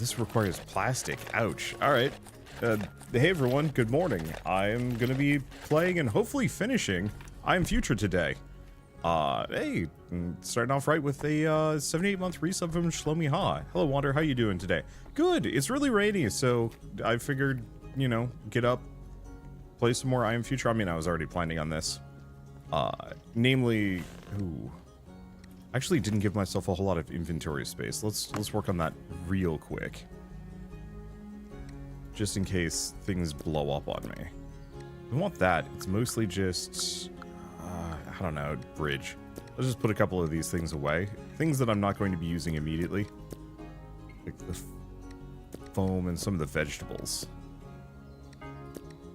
this requires plastic. Ouch. Alright. Hey everyone, good morning. I'm gonna be playing and hopefully finishing I Am Future today. Hey, starting off right with a 78-month resub from Shlomi Ha. Hello Wander, how you doing today? Good, it's really rainy, so I figured, you know, get up, play some more I Am Future. I mean, I was already planning on this. Namely, actually didn't give myself a whole lot of inventory space. Let's work on that real quick. Just in case things blow up on me. I want that. It's mostly just, I don't know, bridge. Let's just put a couple of these things away. Things that I'm not going to be using immediately. Like the foam and some of the vegetables.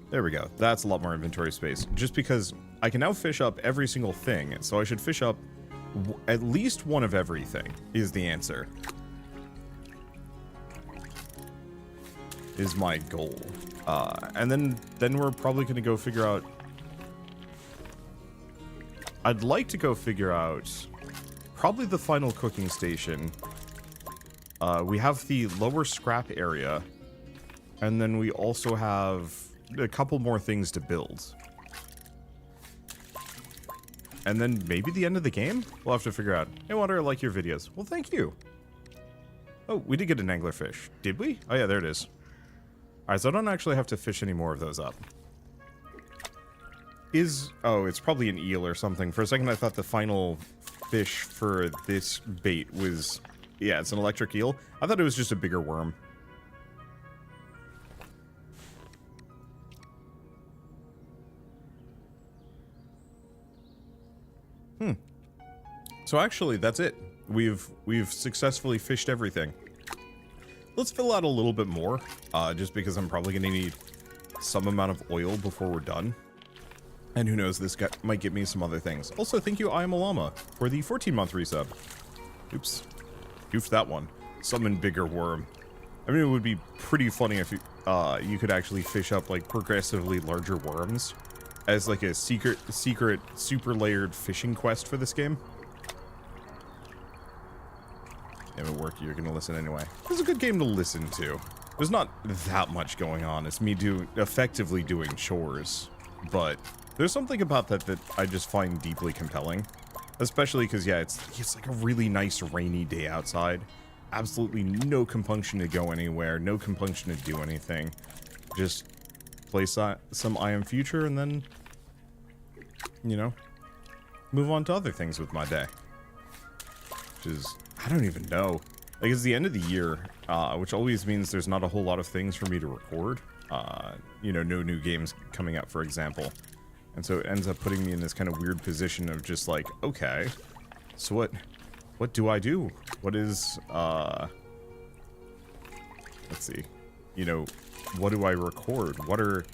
There we go. That's a lot more inventory space. Just because I can now fish up every single thing, so I should fish up at least one of everything, is the answer. Is my goal. And then we're probably going to go figure out... I'd like to go figure out probably the final cooking station. We have the lower scrap area, and then we also have a couple more things to build. And then maybe the end of the game? We'll have to figure out. Hey, Wander, I like your videos. Well, thank you. Oh, we did get an anglerfish. Did we? Oh, yeah, there it is. Alright, so I don't actually have to fish any more of those up. Oh, it's probably an eel or something. For a second, I thought the final fish for this bait was... Yeah, it's an electric eel. I thought it was just a bigger worm. So actually, that's it. We've successfully fished everything. Let's fill out a little bit more, just because I'm probably going to need some amount of oil before we're done. And who knows, this guy might get me some other things. Also, thank you, I Am a Llama, for the 14-month resub. Oops. Goofed that one. Summon bigger worm. I mean, it would be pretty funny if you could actually fish up, like, progressively larger worms as, like, a secret, super layered fishing quest for this game. If it worked, you're gonna listen anyway. It's a good game to listen to. There's not that much going on. It's me effectively doing chores. But there's something about that that I just find deeply compelling. Especially because, yeah, it's like a really nice rainy day outside. Absolutely no compunction to go anywhere. No compunction to do anything. Just play some I Am Future and then, you know, move on to other things with my day. Which is... I don't even know. Like, it's the end of the year, which always means there's not a whole lot of things for me to record. You know, no new games coming up, for example. And so it ends up putting me in this kind of weird position of just like, okay, so what do I do? What is, let's see, you know, what do I record? What are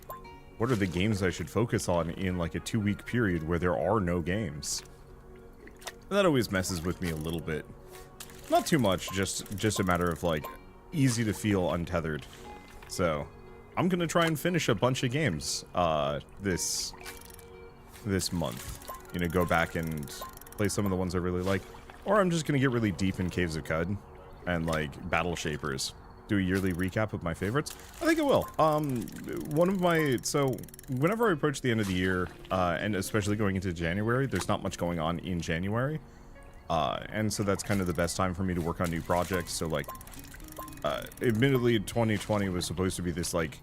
the games I should focus on in like a 2-week period where there are no games? And that always messes with me a little bit. Not too much, just a matter of, like, easy to feel untethered. So, I'm gonna try and finish a bunch of games, this month. You know, go back and play some of the ones I really like. Or I'm just gonna get really deep in Caves of Cud and, like, Battle Shapers. Do a yearly recap of my favorites. I think I will. So, whenever I approach the end of the year, and especially going into January, there's not much going on in January. And so that's kind of the best time for me to work on new projects. So, like, admittedly, 2020 was supposed to be this, like,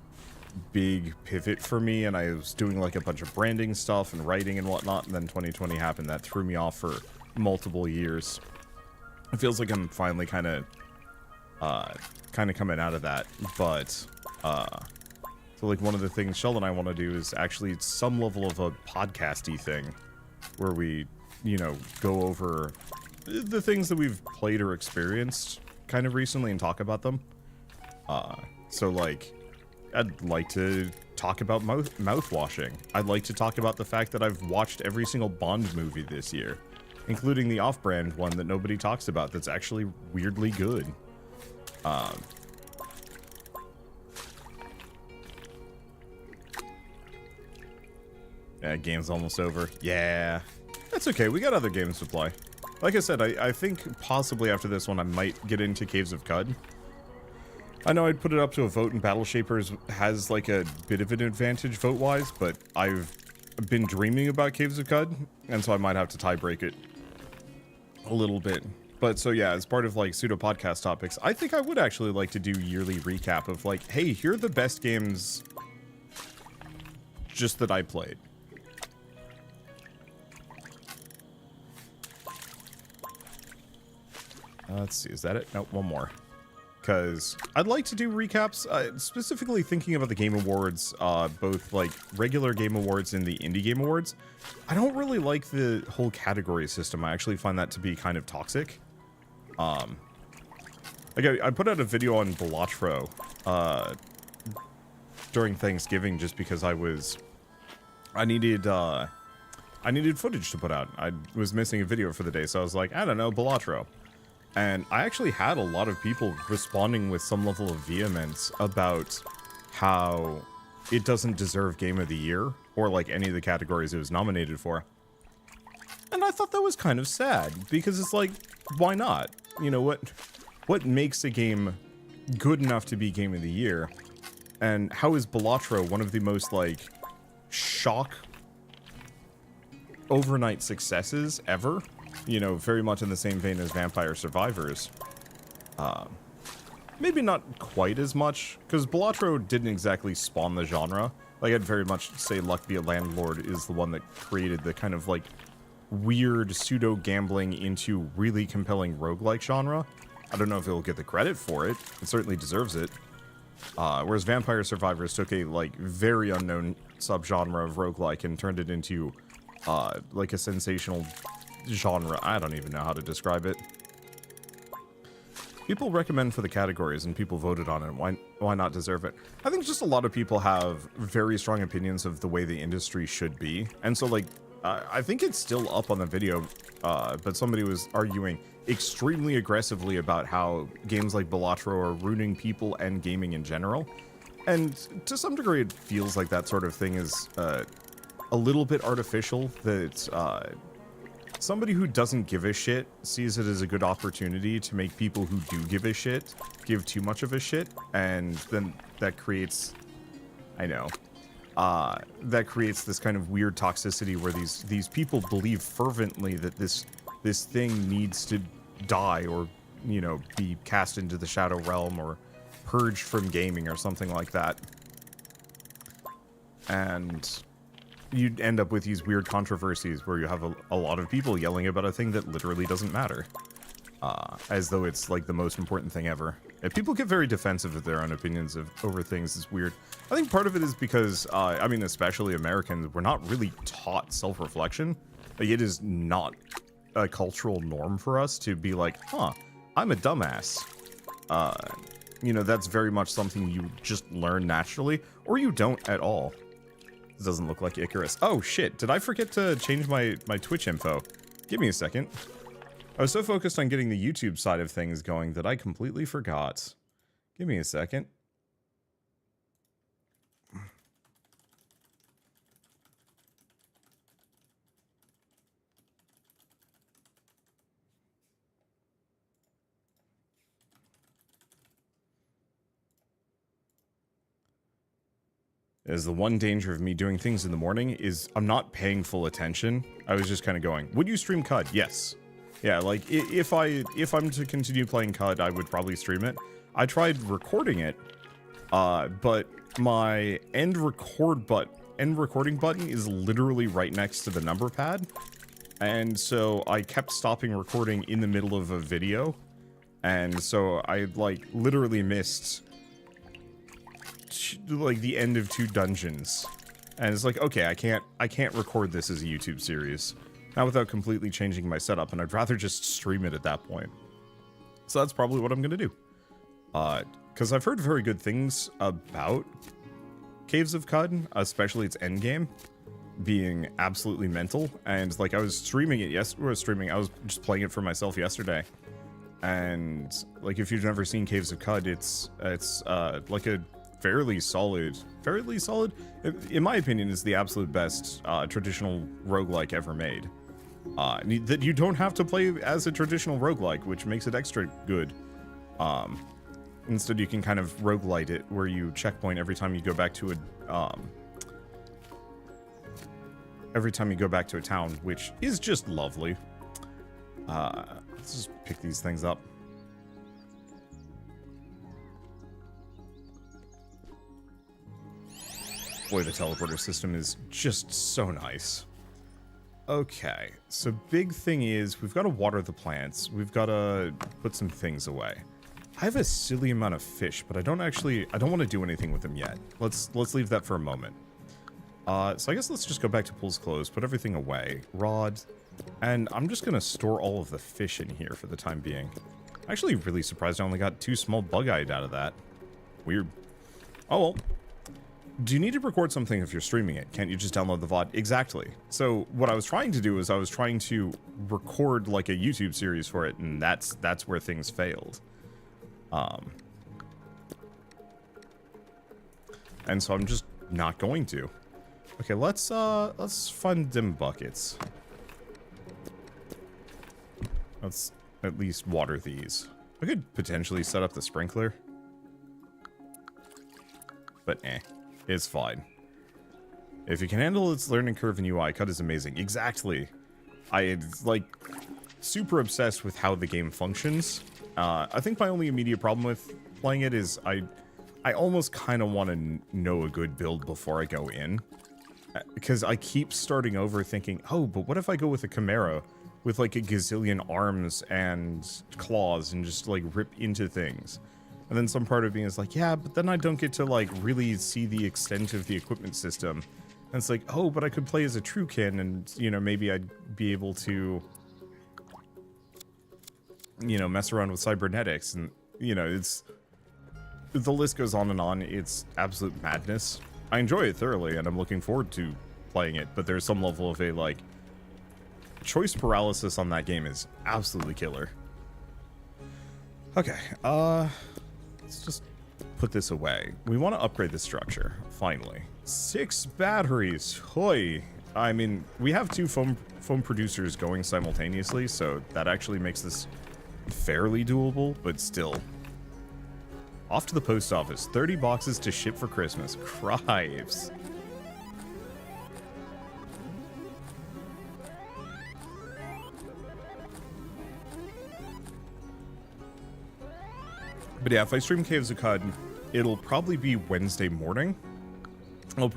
big pivot for me, and I was doing, like, a bunch of branding stuff and writing and whatnot, and then 2020 happened. That threw me off for multiple years. It feels like I'm finally kind of coming out of that, but, so, like, one of the things Sheldon and I want to do is actually some level of a podcasty thing, where we, you know, go over the things that we've played or experienced kind of recently and talk about them. So, like, I'd like to talk about mouth washing. I'd like to talk about the fact that I've watched every single Bond movie this year, including the off-brand one that nobody talks about that's actually weirdly good. Yeah, game's almost over. Yeah. That's okay, we got other games to play. Like I said, I think possibly after this one I might get into Caves of Cud. I know I'd put it up to a vote, and Battle Shapers has like a bit of an advantage vote-wise, but I've been dreaming about Caves of Cud, and so I might have to tie-break it a little bit. But so yeah, as part of like pseudo-podcast topics, I think I would actually like to do yearly recap of like, hey, here are the best games just that I played. Let's see, is that it? Nope, one more. Because I'd like to do recaps, specifically thinking about the Game Awards, both like regular Game Awards and the Indie Game Awards. I don't really like the whole category system. I actually find that to be kind of toxic. Like I put out a video on Balatro during Thanksgiving just because I needed footage to put out. I was missing a video for the day, so I was like, I don't know, Balatro. And I actually had a lot of people responding with some level of vehemence about how it doesn't deserve Game of the Year, or like any of the categories it was nominated for. And I thought that was kind of sad, because it's like, why not? You know, what makes a game good enough to be Game of the Year? And how is Balatro one of the most, like, shock overnight successes ever? You know, very much in the same vein as Vampire Survivors. Maybe not quite as much, because Balatro didn't exactly spawn the genre. Like, I'd very much say Luck Be a Landlord is the one that created the kind of, like, weird pseudo-gambling into really compelling roguelike genre. I don't know if it'll get the credit for it. It certainly deserves it. Whereas Vampire Survivors took a, like, very unknown subgenre of roguelike and turned it into, like, a sensational genre. I don't even know how to describe it. People recommend for the categories and people voted on it. Why not deserve it? I think just a lot of people have very strong opinions of the way the industry should be. And so, like, I think it's still up on the video, but somebody was arguing extremely aggressively about how games like Balatro are ruining people and gaming in general. And to some degree, it feels like that sort of thing is a little bit artificial, that somebody who doesn't give a shit sees it as a good opportunity to make people who do give a shit give too much of a shit, and then that creates, I know, that creates this kind of weird toxicity where these people believe fervently that this thing needs to die, or, you know, be cast into the shadow realm or purged from gaming or something like that. And you'd end up with these weird controversies where you have a lot of people yelling about a thing that literally doesn't matter. As though it's like the most important thing ever. And people get very defensive of their own opinions over things. It's weird. I think part of it is because, I mean, especially Americans, we're not really taught self-reflection. Like, it is not a cultural norm for us to be like, huh, I'm a dumbass. You know, that's very much something you just learn naturally, or you don't at all. This doesn't look like Icarus. Oh, shit. Did I forget to change my Twitch info? Give me a second. I was so focused on getting the YouTube side of things going that I completely forgot. Give me a second. Is the one danger of me doing things in the morning is I'm not paying full attention. I was just kind of going, would you stream CUD? Yes. Yeah, like, if I'm to continue playing CUD, I would probably stream it. I tried recording it, but my end recording button is literally right next to the number pad. And so I kept stopping recording in the middle of a video. And so I, like, literally missed, like, the end of 2 dungeons. And it's like, okay, I can't record this as a YouTube series. Not without completely changing my setup, and I'd rather just stream it at that point. So that's probably what I'm gonna do. Because I've heard very good things about Caves of Cud, especially its endgame being absolutely mental. And, like, I was streaming it I was just playing it for myself yesterday. And, like, if you've never seen Caves of Cud, it's like a fairly solid, in my opinion, is the absolute best traditional roguelike ever made. That you don't have to play as a traditional roguelike, which makes it extra good. Instead, you can kind of roguelite it, where you checkpoint every time you go back to a, town, which is just lovely. Let's just pick these things up. Boy, the teleporter system is just so nice. Okay, so big thing is we've got to water the plants. We've got to put some things away. I have a silly amount of fish, but I don't want to do anything with them yet. Let's leave that for a moment. So I guess let's just go back to pools closed, put everything away. Rod. And I'm just going to store all of the fish in here for the time being. Actually, really surprised I only got 2 small bug-eyed out of that. Weird. Oh well. Do you need to record something if you're streaming it? Can't you just download the VOD? Exactly. So what I was trying to do is I was trying to record like a YouTube series for it, and that's where things failed. And so I'm just not going to. Okay, let's find them buckets. Let's at least water these. I could potentially set up the sprinkler. But it's fine. If you can handle its learning curve in UI, Cut is amazing. Exactly. It's like super obsessed with how the game functions. I think my only immediate problem with playing it is I almost kind of want to know a good build before I go in. Because I keep starting over thinking, oh, but what if I go with a Chimera with like a gazillion arms and claws and just like rip into things? And then some part of me is like, yeah, but then I don't get to like really see the extent of the equipment system. And it's like, oh, but I could play as a Truekin and, you know, maybe I'd be able to, you know, mess around with cybernetics. And, you know, the list goes on and on. It's absolute madness. I enjoy it thoroughly and I'm looking forward to playing it, but there's some level of a, like, choice paralysis on that game is absolutely killer. Okay, let's just put this away. We want to upgrade the structure, finally. 6 batteries, hoy! I mean, we have 2 foam producers going simultaneously, so that actually makes this fairly doable, but still. Off to the post office, 30 boxes to ship for Christmas. Crives. But yeah, if I stream Caves of Cud, it'll probably be Wednesday morning. I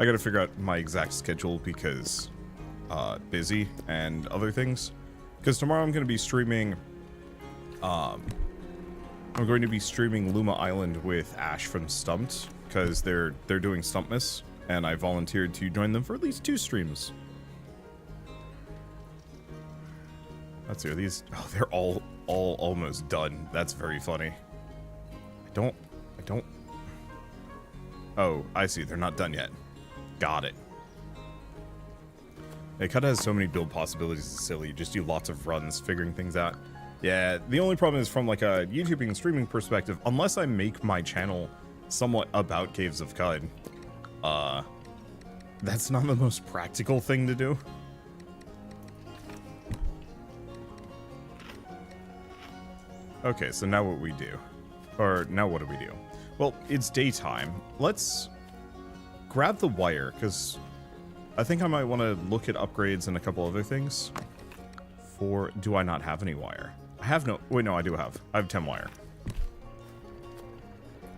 gotta figure out my exact schedule because busy and other things. Because tomorrow I'm going to be streaming Luma Island with Ash from Stumped, because they're doing Stumpmas, and I volunteered to join them for at least 2 streams. Let's see, are these... Oh, they're all almost done. That's very funny. I don't... Oh, I see. They're not done yet. Got it. It kind of has so many build possibilities. It's silly. You just do lots of runs figuring things out. Yeah, the only problem is from like a YouTubing and streaming perspective, unless I make my channel somewhat about Caves of Cud, that's not the most practical thing to do. Okay, so now what we do. Or, now what do we do? Well, it's daytime. Let's grab the wire, because I think I might want to look at upgrades and a couple other things. Do I not have any wire? I have no... Wait, no, I do have. I have 10 wire.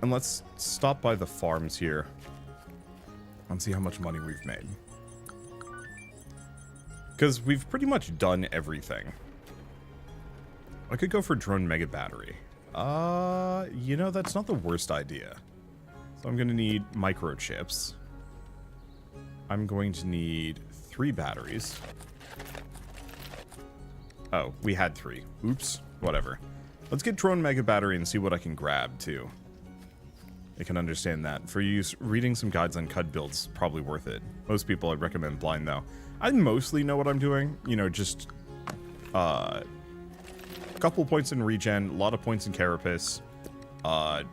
And let's stop by the farms here and see how much money we've made. Because we've pretty much done everything. I could go for drone mega battery. You know, that's not the worst idea. So I'm going to need microchips. I'm going to need 3 batteries. Oh, we had 3. Oops. Whatever. Let's get drone mega battery and see what I can grab, too. I can understand that. For use, reading some guides on CUD builds, probably worth it. Most people I'd recommend blind, though. I mostly know what I'm doing. You know, just... couple points in regen, a lot of points in carapace,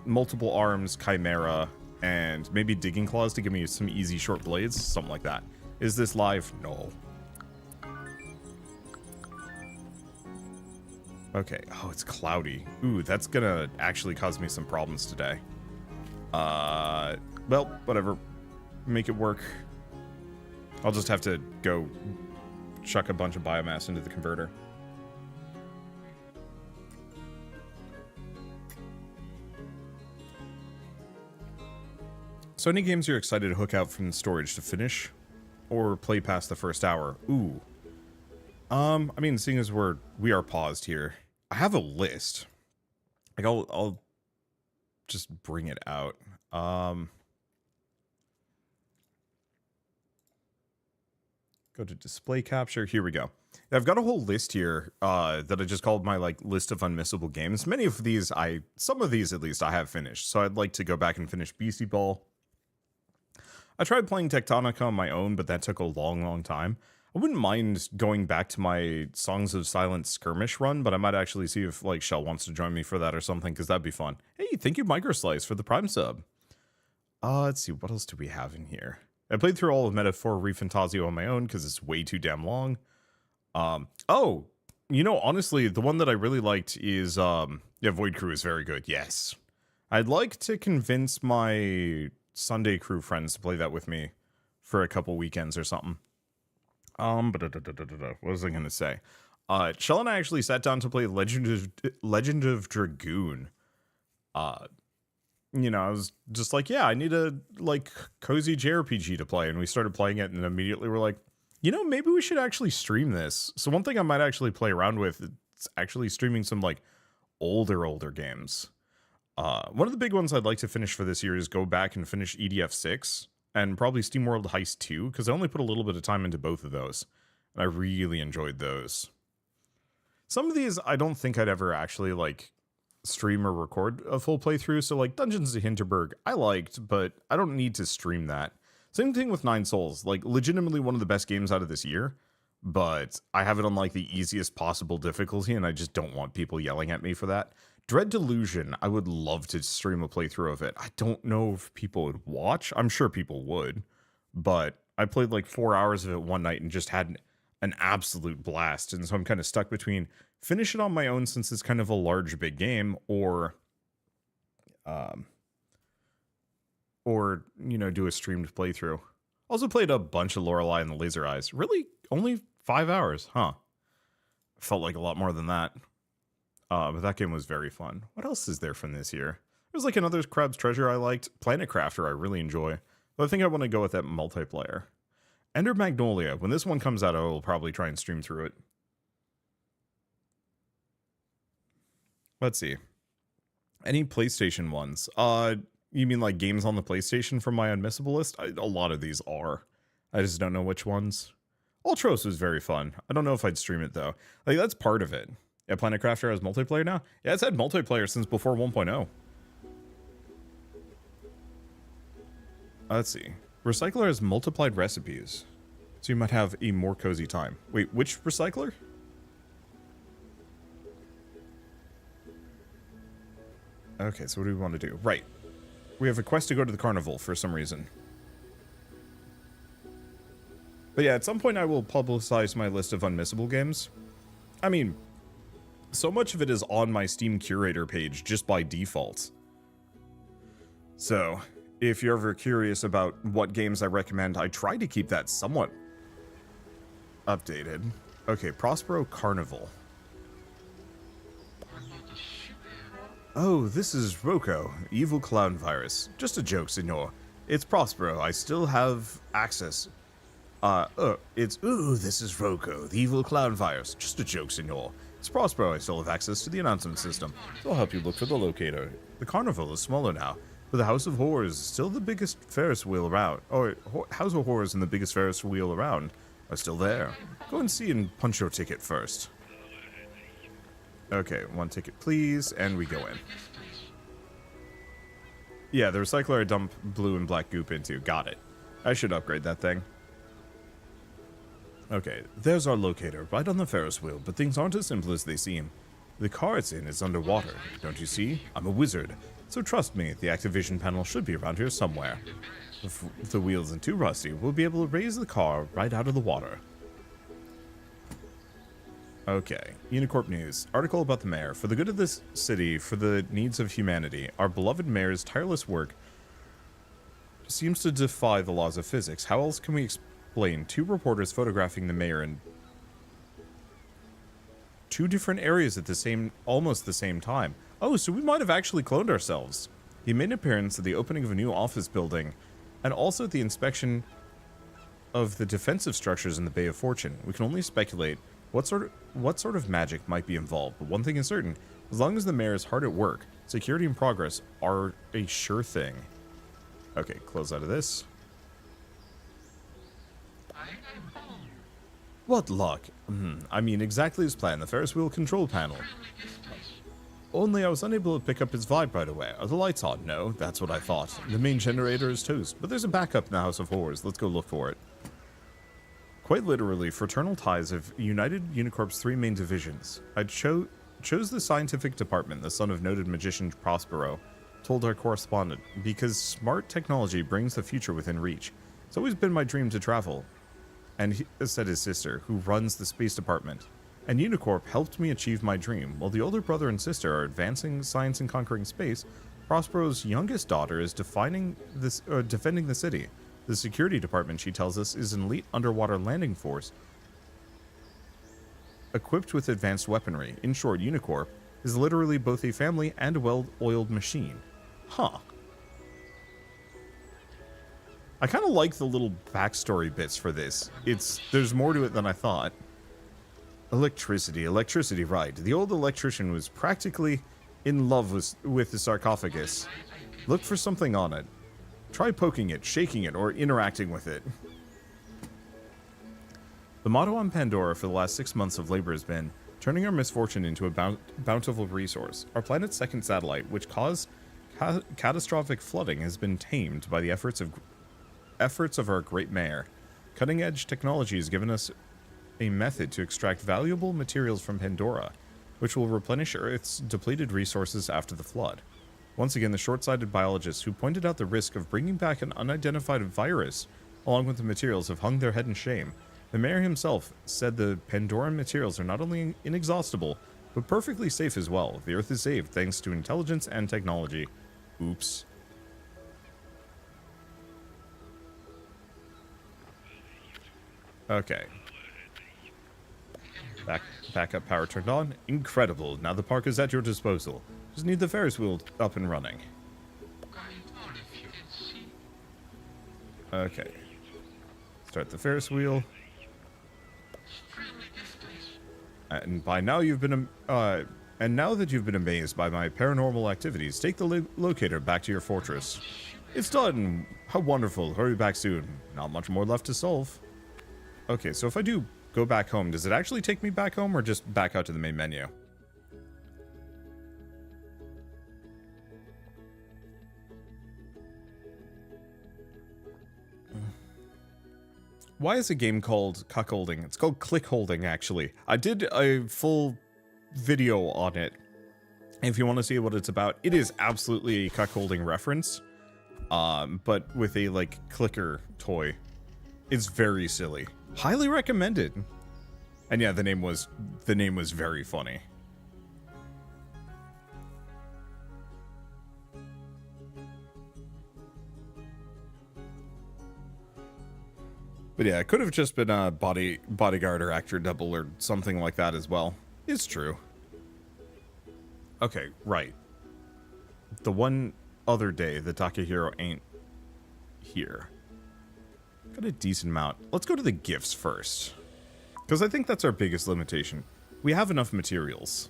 multiple arms, chimera, and maybe digging claws to give me some easy short blades, something like that. Is this live? No. Okay. Oh, it's cloudy. Ooh, that's gonna actually cause me some problems today. Well, whatever. Make it work. I'll just have to go chuck a bunch of biomass into the converter. So any games you're excited to hook out from the storage to finish? Or play past the first hour? Ooh. I mean, seeing as we are paused here, I have a list. Like, I'll just bring it out. Go to display capture. Here we go. I've got a whole list here that I just called my like list of unmissable games. Many of these some of these at least I have finished. So I'd like to go back and finish BC Ball. I tried playing Tectonica on my own, but that took a long time. I wouldn't mind going back to my Songs of Silence skirmish run, but I might actually see if like Shell wants to join me for that or something, because that'd be fun. Hey, thank you Microslice for the Prime sub. Let's see, what else do we have in here? I played through all of Metaphor Refantasio on my own because it's way too damn long. Oh, you know, honestly, the one that I really liked is, yeah, Void Crew is very good, yes. I'd like to convince my Sunday Crew friends to play that with me for a couple weekends or something. What was I gonna say? Shell and I actually sat down to play Legend of Dragoon. You know, I was just like, yeah, I need a like cozy JRPG to play, and we started playing it, and immediately we're like, you know, maybe we should actually stream this. So one thing I might actually play around with is actually streaming some like older games. One of the big ones I'd like to finish for this year is go back and finish EDF 6 and probably SteamWorld Heist 2, because I only put a little bit of time into both of those, and I really enjoyed those. Some of these I don't think I'd ever actually like stream or record a full playthrough, so like Dungeons of Hinterberg I liked, but I don't need to stream that. Same thing with Nine Souls, like legitimately one of the best games out of this year, but I have it on like the easiest possible difficulty, and I just don't want people yelling at me for that. Dread Delusion, I would love to stream a playthrough of it. I don't know if people would watch. I'm sure people would, but I played like 4 hours of it one night and just had an absolute blast, and so I'm kind of stuck between finish it on my own since it's kind of a large, big game, or you know, do a streamed playthrough. Also played a bunch of Lorelei and the Laser Eyes. Really? Only 5 hours, huh? Felt like a lot more than that. But that game was very fun. What else is there from this year? There's like another Crab's Treasure I liked. Planet Crafter I really enjoy. But I think I want to go with that multiplayer. Ender Magnolia. When this one comes out, I will probably try and stream through it. Let's see. Any PlayStation ones? You mean like games on the PlayStation from my unmissable list? A lot of these are. I just don't know which ones. Ultros was very fun. I don't know if I'd stream it though. Like that's part of it. Yeah, Planet Crafter has multiplayer now? Yeah, it's had multiplayer since before 1.0. Let's see. Recycler has multiplied recipes, so you might have a more cozy time. Wait, which recycler? Okay, so what do we want to do? Right. We have a quest to go to the carnival for some reason. But yeah, at some point I will publicize my list of unmissable games. I mean, so much of it is on my Steam curator page just by default. So, if you're ever curious about what games I recommend, I try to keep that somewhat updated. Okay, Prospero Carnival. Oh, this is Rocco, evil clown virus. Just a joke, senor. It's Prospero. I still have access. This is Rocco, the evil clown virus. Just a joke, senor. It's Prospero. I still have access to the announcement system. So I'll help you look for the locator. The carnival is smaller now, but the House of Horrors is still the biggest Ferris wheel around. House of Horrors and the biggest Ferris wheel around are still there. Go and see and punch your ticket first. Okay, 1 ticket please, and we go in. Yeah, the recycler I dump blue and black goop into. Got it. I should upgrade that thing. Okay, there's our locator, right on the Ferris wheel, but things aren't as simple as they seem. The car it's in is underwater, don't you see? I'm a wizard, so trust me, the activation panel should be around here somewhere. If the wheel isn't too rusty, we'll be able to raise the car right out of the water. Okay. Unicorp News. Article about the mayor. For the good of this city, for the needs of humanity, our beloved mayor's tireless work seems to defy the laws of physics. How else can we explain two reporters photographing the mayor in two different areas at almost the same time? Oh, so we might have actually cloned ourselves. He made an appearance at the opening of a new office building, and also at the inspection of the defensive structures in the Bay of Fortune. We can only speculate what sort of magic might be involved, but one thing is certain: as long as the mayor is hard at work, security and progress are a sure thing. Okay, close out of this. What luck? I mean, exactly as planned, the Ferris wheel control panel. Only I was unable to pick up his vibe right away. Are the lights on? No, that's what I thought. The main generator is toast, but there's a backup in the House of Horrors. Let's go look for it. Quite literally, fraternal ties have united Unicorp's three main divisions. I chose the scientific department, the son of noted magician Prospero, told our correspondent, because smart technology brings the future within reach. It's always been my dream to travel. And said his sister, who runs the space department. And Unicorp helped me achieve my dream. While the older brother and sister are advancing science and conquering space, Prospero's youngest daughter is defending the city. The security department, she tells us, is an elite underwater landing force equipped with advanced weaponry. In short, Unicorp is literally both a family and a well-oiled machine. Huh. I kind of like the little backstory bits for this. There's more to it than I thought. Electricity, right. The old electrician was practically in love with the sarcophagus. Look for something on it. Try poking it, shaking it, or interacting with it. The motto on Pandora for the last 6 months of labor has been turning our misfortune into a bountiful resource. Our planet's second satellite, which caused catastrophic flooding, has been tamed by the efforts of our great mayor. Cutting-edge technology has given us a method to extract valuable materials from Pandora, which will replenish Earth's depleted resources after the flood. Once again, the short-sighted biologists who pointed out the risk of bringing back an unidentified virus along with the materials have hung their head in shame. The mayor himself said the Pandoran materials are not only inexhaustible, but perfectly safe as well. The Earth is saved thanks to intelligence and technology. Oops. Okay. Backup power turned on. Incredible. Now the park is at your disposal. Just need the Ferris wheel up and running. Okay. Start the Ferris wheel. And by now you've been and now that you've been amazed by my paranormal activities, take the locator back to your fortress. It's done. How wonderful. Hurry back soon. Not much more left to solve. Okay, so if I do go back home, does it actually take me back home or just back out to the main menu? Why is a game called cuckolding? It's called click holding, actually. I did a full video on it. If you want to see what it's about, it is absolutely a cuckolding reference, but with a like clicker toy. It's very silly. Highly recommended. And yeah, the name was very funny. But yeah, it could have just been a bodyguard or actor double or something like that as well. It's true. Okay, right. The one other day that Takahiro ain't here. Got a decent amount. Let's go to the gifts first. Because I think that's our biggest limitation. We have enough materials.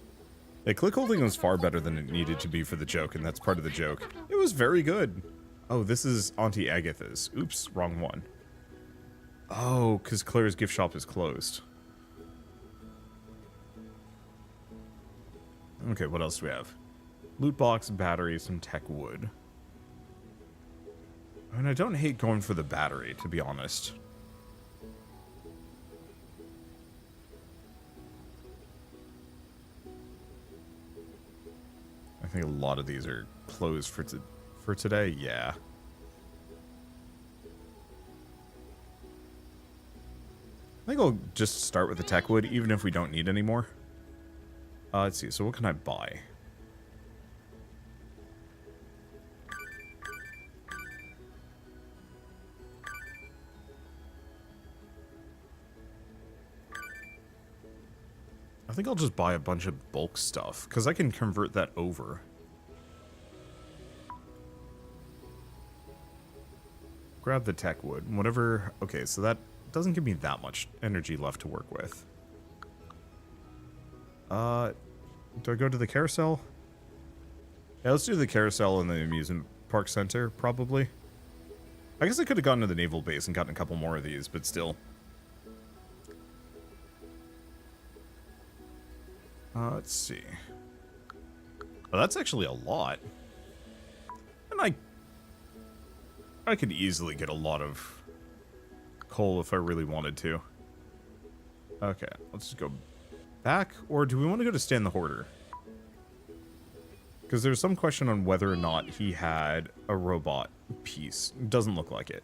Yeah, click holding was far better than it needed to be for the joke, and that's part of the joke. It was very good. Oh, this is Auntie Agatha's. Oops, wrong one. Oh, because Claire's gift shop is closed. Okay, what else do we have? Loot box, batteries, and tech wood. And I don't hate going for the battery, to be honest. I think a lot of these are closed for today, yeah. think I'll just start with the tech wood, even if we don't need any more. Let's see, so what can I buy? I think I'll just buy a bunch of bulk stuff, because I can convert that over. Grab the tech wood, whatever. Okay, so that doesn't give me that much energy left to work with. Do I go to the carousel? Yeah, let's do the carousel in the amusement park center, probably. I guess I could have gone to the naval base and gotten a couple more of these, but still. Let's see. Well, that's actually a lot. And I could easily get a lot of coal if I really wanted to. Okay, let's just go back. Or do we want to go to Stan the Hoarder? Because there's some question on whether or not he had a robot piece. Doesn't look like it.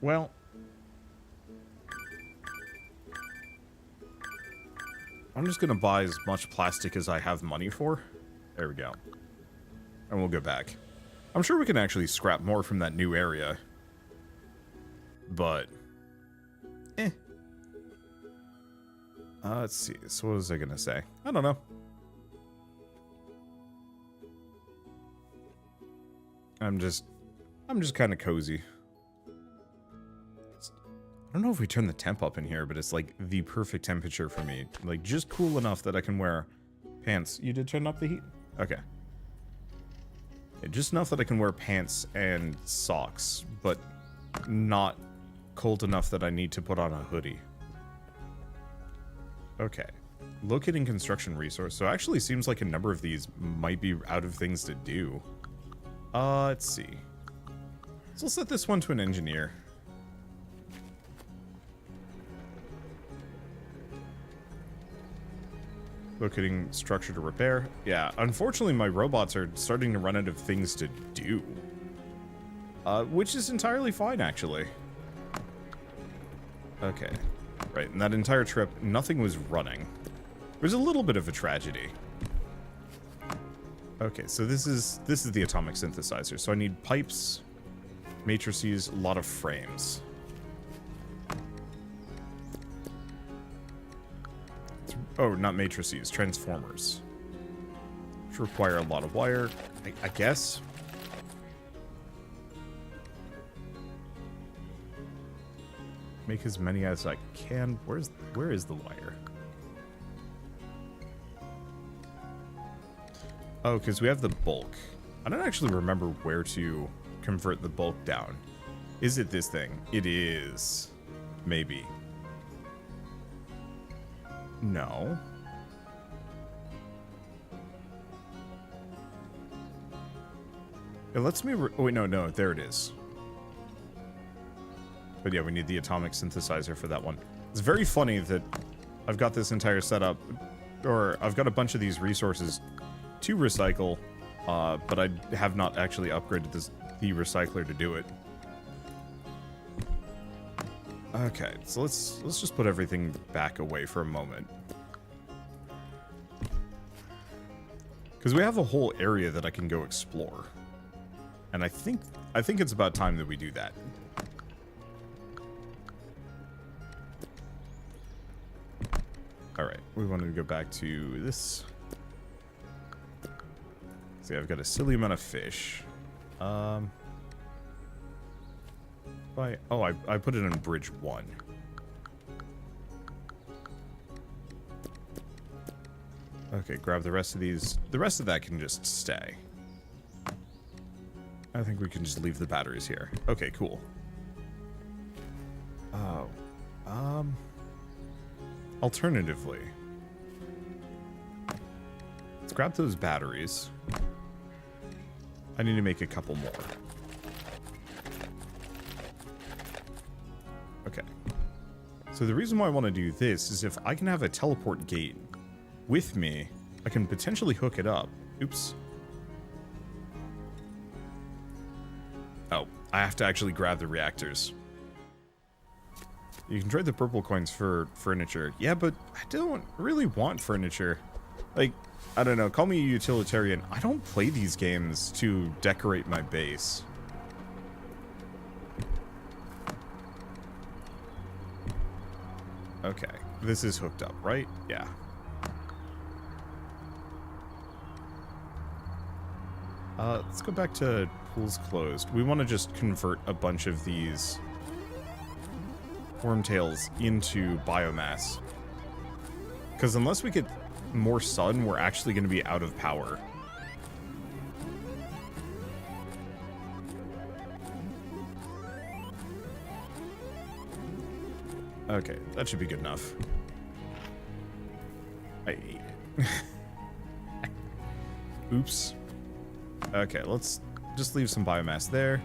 Well, I'm just going to buy as much plastic as I have money for. There we go. And we'll go back. I'm sure we can actually scrap more from that new area. But, let's see. So what was I going to say? I don't know. I'm just kind of cozy. I don't know if we turn the temp up in here, but it's like the perfect temperature for me. Like just cool enough that I can wear pants. You did turn up the heat? Okay. Yeah, just enough that I can wear pants and socks, but not cold enough that I need to put on a hoodie. Okay. Locating construction resource. So it actually seems like a number of these might be out of things to do. Let's see. So we'll set this one to an engineer. Locating structure to repair. Yeah, unfortunately my robots are starting to run out of things to do. Which is entirely fine, actually. Okay. Right, and that entire trip, nothing was running. It was a little bit of a tragedy. Okay, so this is the atomic synthesizer. So I need pipes, matrices, a lot of frames. Oh, not matrices, transformers. Which require a lot of wire, I guess. Make as many as I can. Where is the wire? Oh, because we have the bulk. I don't actually remember where to convert the bulk down. Is it this thing? It is. Maybe. No. It lets me... oh, wait, no, there it is. But yeah, we need the atomic synthesizer for that one. It's very funny that I've got this entire setup, or I've got a bunch of these resources to recycle, but I have not actually upgraded the recycler to do it. Okay, so let's just put everything back away for a moment. Because we have a whole area that I can go explore. And I think it's about time that we do that. Alright, we want to go back to this. See, I've got a silly amount of fish. I put it on bridge 1. Okay, grab the rest of these. The rest of that can just stay. I think we can just leave the batteries here. Okay, cool. Oh. Alternatively, let's grab those batteries. I need to make a couple more. Okay. So the reason why I want to do this is if I can have a teleport gate with me, I can potentially hook it up. Oops. Oh, I have to actually grab the reactors. You can trade the purple coins for furniture. Yeah, but I don't really want furniture. Like, I don't know, call me a utilitarian. I don't play these games to decorate my base. Okay, this is hooked up, right? Yeah. Let's go back to pools closed. We want to just convert a bunch of these wormtails into biomass. Because unless we get more sun, we're actually going to be out of power. Okay, that should be good enough. I ate it. Oops. Okay, let's just leave some biomass there.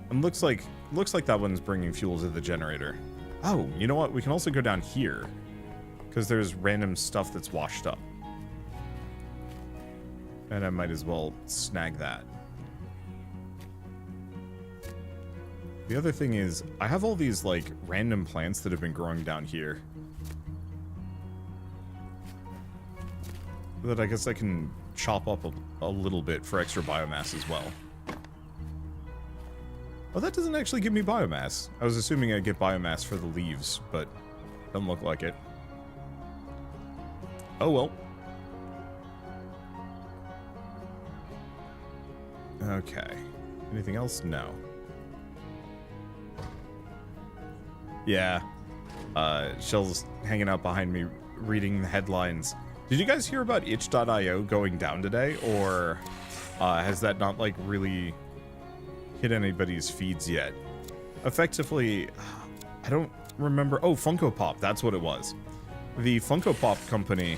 And looks like that one's bringing fuel to the generator. Oh, you know what? We can also go down here, because there's random stuff that's washed up. And I might as well snag that. The other thing is, I have all these, like, random plants that have been growing down here. That I guess I can chop up a little bit for extra biomass as well. Oh, that doesn't actually give me biomass. I was assuming I'd get biomass for the leaves, but doesn't look like it. Oh well. Okay. Anything else? No. Yeah. Shell's hanging out behind me reading the headlines. Did you guys hear about itch.io going down today, or has that not, like, really hit anybody's feeds yet? Effectively, I don't remember. Oh, Funko Pop, that's what it was. The Funko Pop company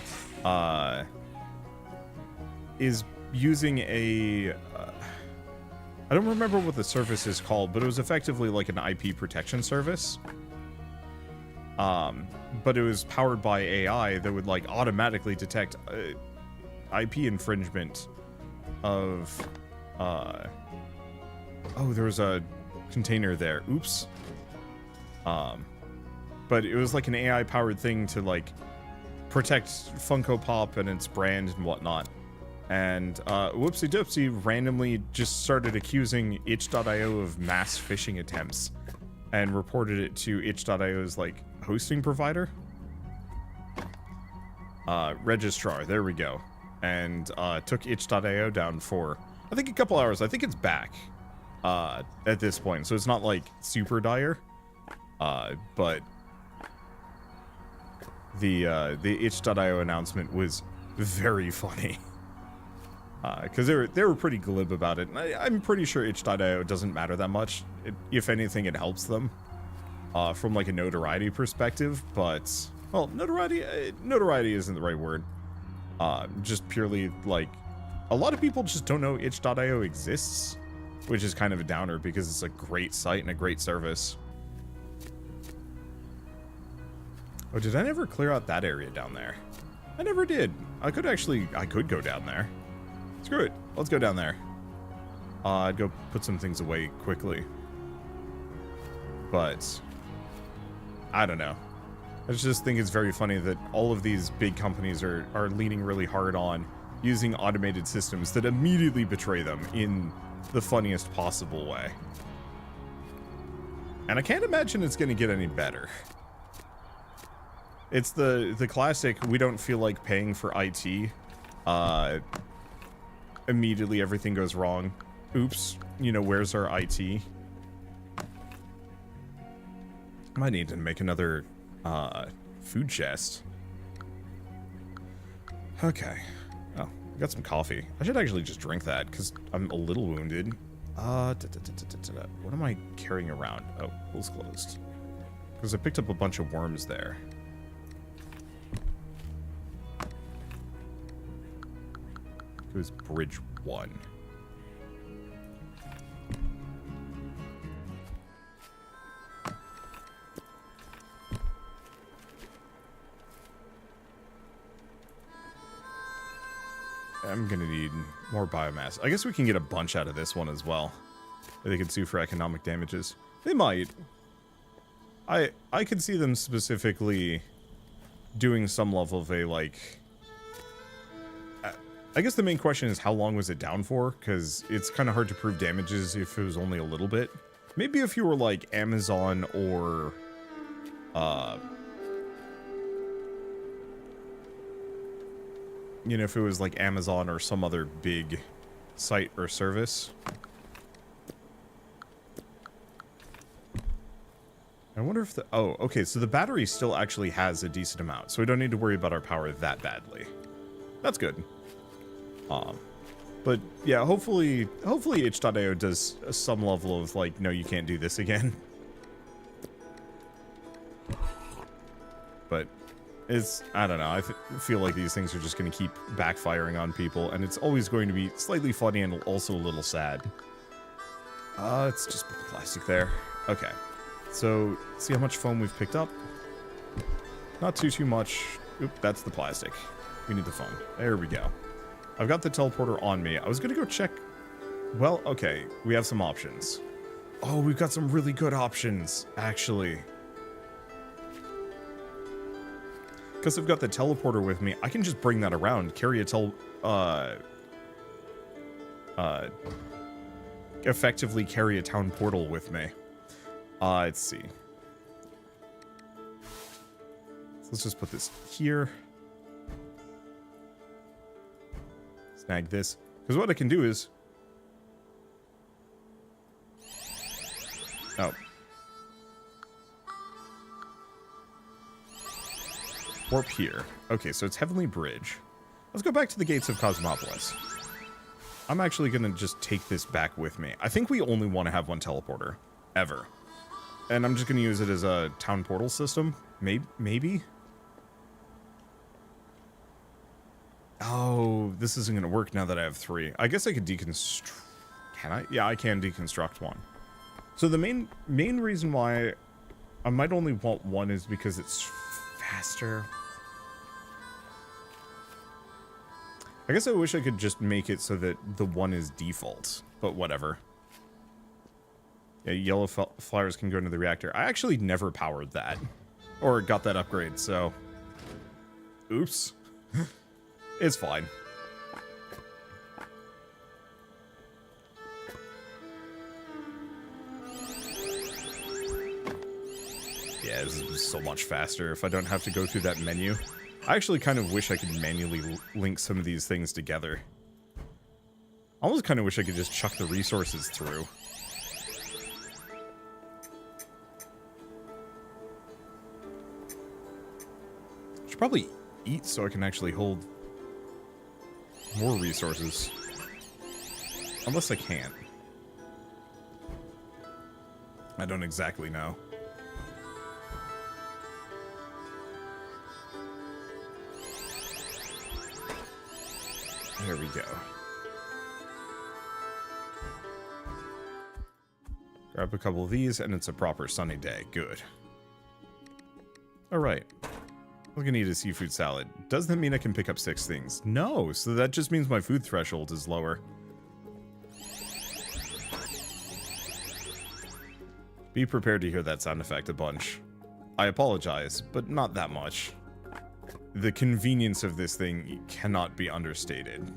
is using a... I don't remember what the service is called, but it was effectively like an IP protection service. But it was powered by AI that would, like, automatically detect IP infringement of... Oh, there was a container there. Oops. But it was like an AI-powered thing to, like, protect Funko Pop and its brand and whatnot. And Whoopsie Doopsie randomly just started accusing itch.io of mass phishing attempts and reported it to itch.io's, like, hosting provider. Registrar, there we go. And took itch.io down for, I think, a couple hours. I think it's back at this point, so it's not, like, super dire. But the itch.io announcement was very funny. Because they were pretty glib about it. And I'm pretty sure itch.io doesn't matter that much. If anything, it helps them from, like, a notoriety perspective. But, well, notoriety isn't the right word. Just purely, like, a lot of people just don't know itch.io exists, which is kind of a downer because it's a great site and a great service. Oh, did I never clear out that area down there? I never did. I could go down there. Screw it. Let's go down there. I'd go put some things away quickly. But I don't know. I just think it's very funny that all of these big companies are leaning really hard on using automated systems that immediately betray them in the funniest possible way. And I can't imagine it's going to get any better. It's the classic, we don't feel like paying for IT. Immediately everything goes wrong. Oops, you know, where's our IT? I might need to make another food chest. Okay. Oh, I got some coffee. I should actually just drink that because I'm a little wounded. What am I carrying around? Oh, pool's closed. Because I picked up a bunch of worms there. It was bridge 1. I'm gonna need more biomass. I guess we can get a bunch out of this one as well. They could sue for economic damages. They might. I could see them specifically doing some level of a, like... I guess the main question is how long was it down for? Because it's kind of hard to prove damages if it was only a little bit. Maybe if you were like Amazon or... you know, if it was like Amazon or some other big site or service. I wonder if the... Oh, okay, so the battery still actually has a decent amount, so we don't need to worry about our power that badly. That's good. But yeah, hopefully itch.io does some level of like, no, you can't do this again. But it's, I don't know, I feel like these things are just going to keep backfiring on people, and it's always going to be slightly funny and also a little sad. Let's just put the plastic there. Okay. So, see how much foam we've picked up? Not too much. Oop, that's the plastic. We need the foam. There we go. I've got the teleporter on me. I was gonna go check... Well, okay. We have some options. Oh, we've got some really good options, actually. Because I've got the teleporter with me, I can just bring that around, carry a effectively carry a town portal with me. Let's see. So let's just put this here. Snag this. Because what I can do is... Oh. Warp here. Okay, so it's Heavenly Bridge. Let's go back to the gates of Cosmopolis. I'm actually going to just take this back with me. I think we only want to have one teleporter. Ever. And I'm just going to use it as a town portal system. Maybe? Oh, this isn't going to work now that I have 3. I guess I could deconstruct... Can I? Yeah, I can deconstruct one. So the main reason why I might only want one is because it's faster. I guess I wish I could just make it so that the one is default, but whatever. Yeah, yellow flowers can go into the reactor. I actually never powered that. Or got that upgrade, so... Oops. It's fine. Yeah, this is so much faster if I don't have to go through that menu. I actually kind of wish I could manually link some of these things together. I almost kind of wish I could just chuck the resources through. Should probably eat so I can actually hold more resources. Unless I can't. I don't exactly know. There we go. Grab a couple of these, and it's a proper sunny day. Good. Alright. I'm gonna eat a seafood salad. Does that mean I can pick up 6 things? No, so that just means my food threshold is lower. Be prepared to hear that sound effect a bunch. I apologize, but not that much. The convenience of this thing cannot be understated.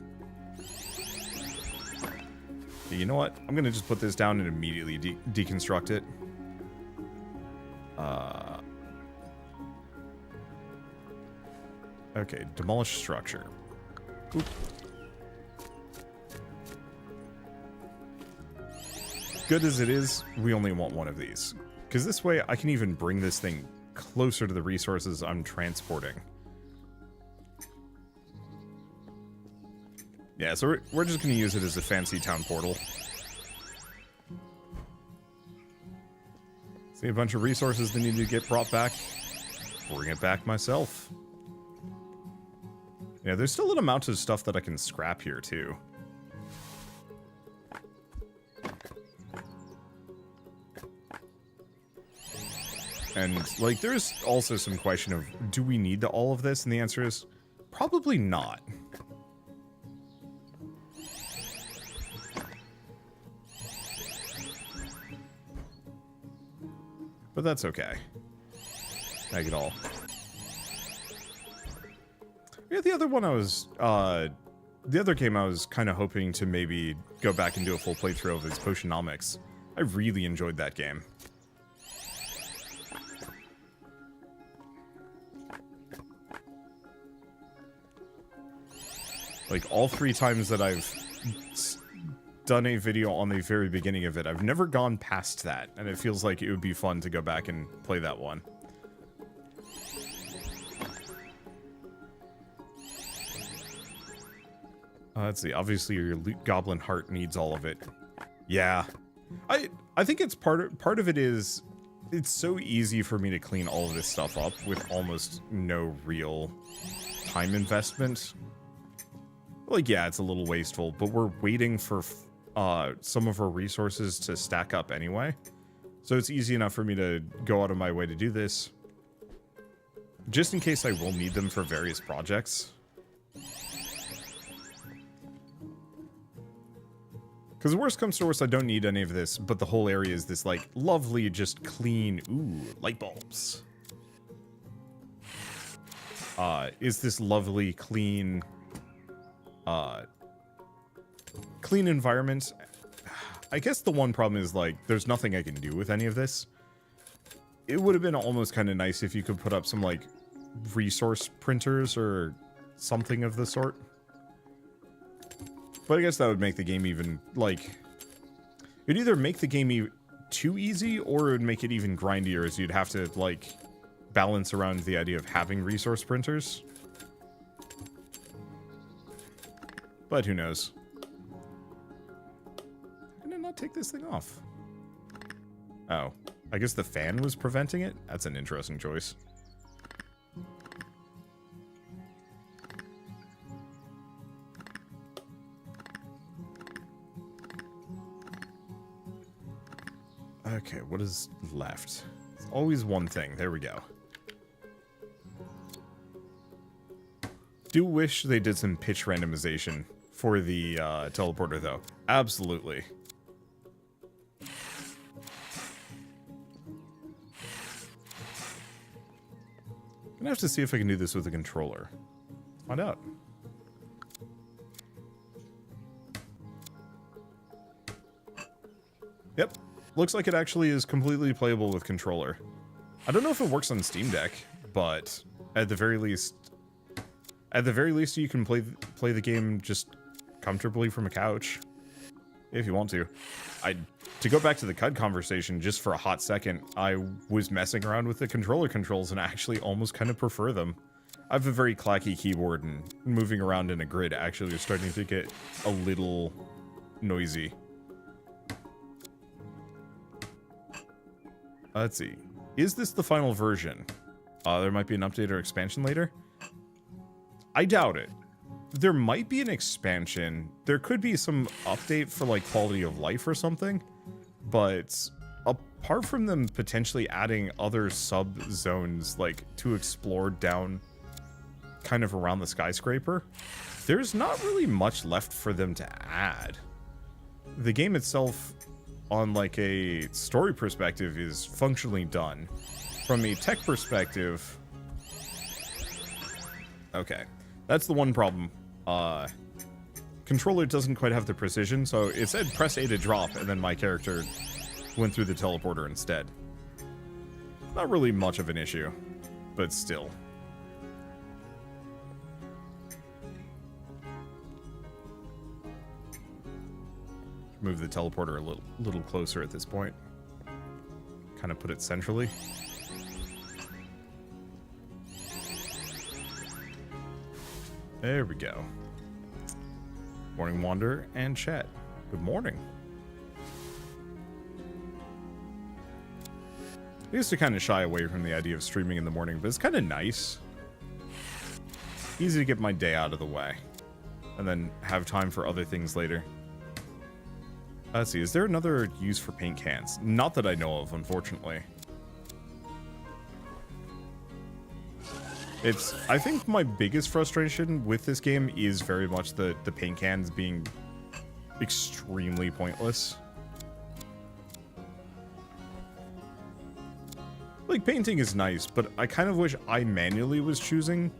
Okay, you know what? I'm gonna just put this down and immediately deconstruct it. Okay, demolish structure. Oop. Good as it is, we only want one of these. Because this way I can even bring this thing closer to the resources I'm transporting. Yeah, so we're just going to use it as a fancy town portal. See a bunch of resources that need to get brought back. Bring it back myself. Yeah, there's still an amount of stuff that I can scrap here, too. And, like, there's also some question of, do we need all of this? And the answer is, probably not. But that's okay. Not at all. Yeah, the other one I was, the other game I was kind of hoping to maybe go back and do a full playthrough of is Potionomics. I really enjoyed that game. Like, all 3 times that I've done a video on the very beginning of it, I've never gone past that, and it feels like it would be fun to go back and play that one. Let's see, obviously your loot goblin heart needs all of it. Yeah. I think it's part of it is, it's so easy for me to clean all of this stuff up with almost no real time investment. Like, yeah, it's a little wasteful, but we're waiting for some of our resources to stack up anyway. So it's easy enough for me to go out of my way to do this. Just in case I will need them for various projects. Because worst comes to worst, I don't need any of this, but the whole area is this, like, lovely, just clean, ooh, light bulbs. Is this lovely, clean, clean environment. I guess the one problem is, like, there's nothing I can do with any of this. It would have been almost kind of nice if you could put up some, like, resource printers or something of the sort. But I guess that would make the game even, like... It'd either make the game too easy, or it would make it even grindier, as you'd have to, like, balance around the idea of having resource printers. But who knows? How can I not take this thing off? Oh. I guess the fan was preventing it? That's an interesting choice. Okay, what is left? It's always one thing. There we go. Do wish they did some pitch randomization for the teleporter, though. Absolutely. I'm gonna have to see if I can do this with a controller. Let's find out. Yep. Looks like it actually is completely playable with controller. I don't know if it works on Steam Deck, but at the very least you can play the game just comfortably from a couch, if you want to. To go back to the CUD conversation just for a hot second, I was messing around with the controller controls and I actually almost kind of prefer them. I have a very clacky keyboard, and moving around in a grid actually is starting to get a little noisy. Let's see. Is this the final version? There might be an update or expansion later. I doubt it. There might be an expansion. There could be some update for, like, quality of life or something. But apart from them potentially adding other sub-zones, like, to explore down kind of around the skyscraper, there's not really much left for them to add. The game itself, on, like, a story perspective, is functionally done. From a tech perspective... Okay. That's the one problem. Controller doesn't quite have the precision, so it said press A to drop, and then my character went through the teleporter instead. Not really much of an issue, but still. Move the teleporter a little closer at this point. Kind of put it centrally. There we go. Morning, Wander and chat. Good morning. I used to kind of shy away from the idea of streaming in the morning, but it's kind of nice. Easy to get my day out of the way. And then have time for other things later. Let's see, is there another use for paint cans? Not that I know of, unfortunately. I think my biggest frustration with this game is very much the paint cans being extremely pointless. Like, painting is nice, but I kind of wish I manually was choosing.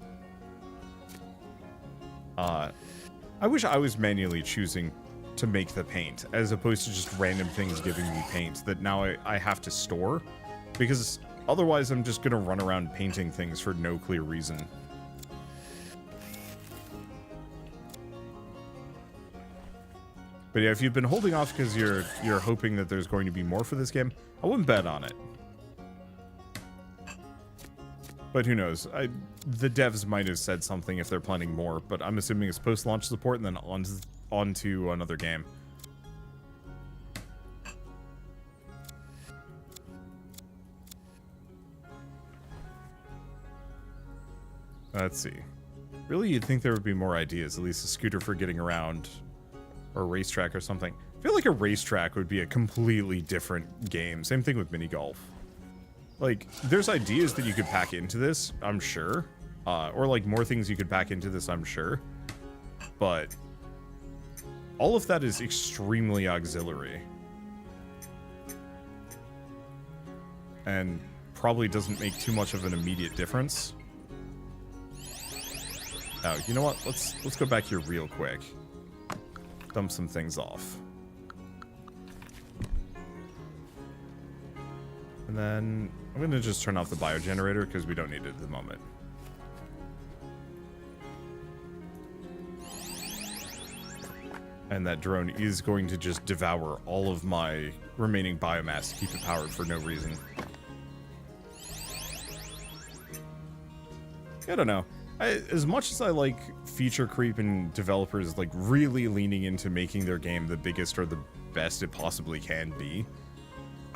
I wish I was manually choosing to make the paint, as opposed to just random things giving me paint that now I have to store. Because otherwise I'm just gonna run around painting things for no clear reason. But yeah, if you've been holding off because you're hoping that there's going to be more for this game, I wouldn't bet on it. But who knows? The devs might have said something if they're planning more, but I'm assuming it's post-launch support and then on to another game. Let's see. Really, you'd think there would be more ideas, at least a scooter for getting around, or a racetrack or something. I feel like a racetrack would be a completely different game. Same thing with mini golf. Like, there's ideas that you could pack into this, I'm sure. Or, like, more things you could pack into this, I'm sure. But all of that is extremely auxiliary. And probably doesn't make too much of an immediate difference. Now, you know what? Let's go back here real quick. Dump some things off. And then I'm going to just turn off the biogenerator because we don't need it at the moment. And that drone is going to just devour all of my remaining biomass to keep it powered for no reason. I don't know. As much as I like feature creep and developers like really leaning into making their game the biggest or the best it possibly can be,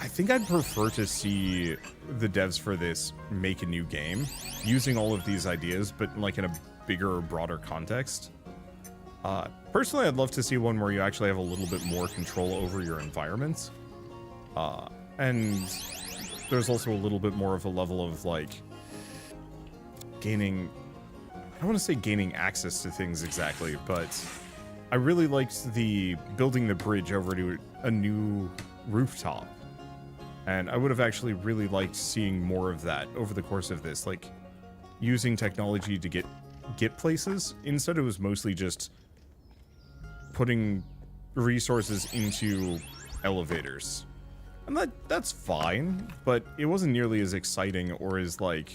I think I'd prefer to see the devs for this make a new game using all of these ideas, but like in a bigger or broader context. Personally, I'd love to see one where you actually have a little bit more control over your environment. And there's also a little bit more of a level of like gaining, I don't want to say gaining access to things exactly, but I really liked the building the bridge over to a new rooftop. And I would have actually really liked seeing more of that over the course of this, like using technology to get places. Instead, it was mostly just putting resources into elevators. And that's fine, but it wasn't nearly as exciting or as like,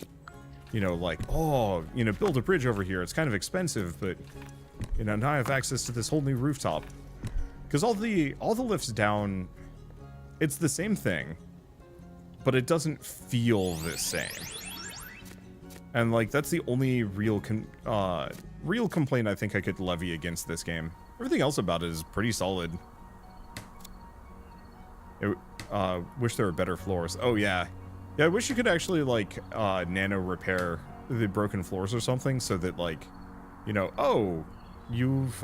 you know, like, oh, you know, build a bridge over here. It's kind of expensive, but you know, now I have access to this whole new rooftop. Because all the lifts down, it's the same thing, but it doesn't feel the same. And like that's the only real complaint I think I could levy against this game. Everything else about it is pretty solid. Wish there were better floors. Oh yeah. Yeah, I wish you could actually like nano repair the broken floors or something so that like, you know, oh, you've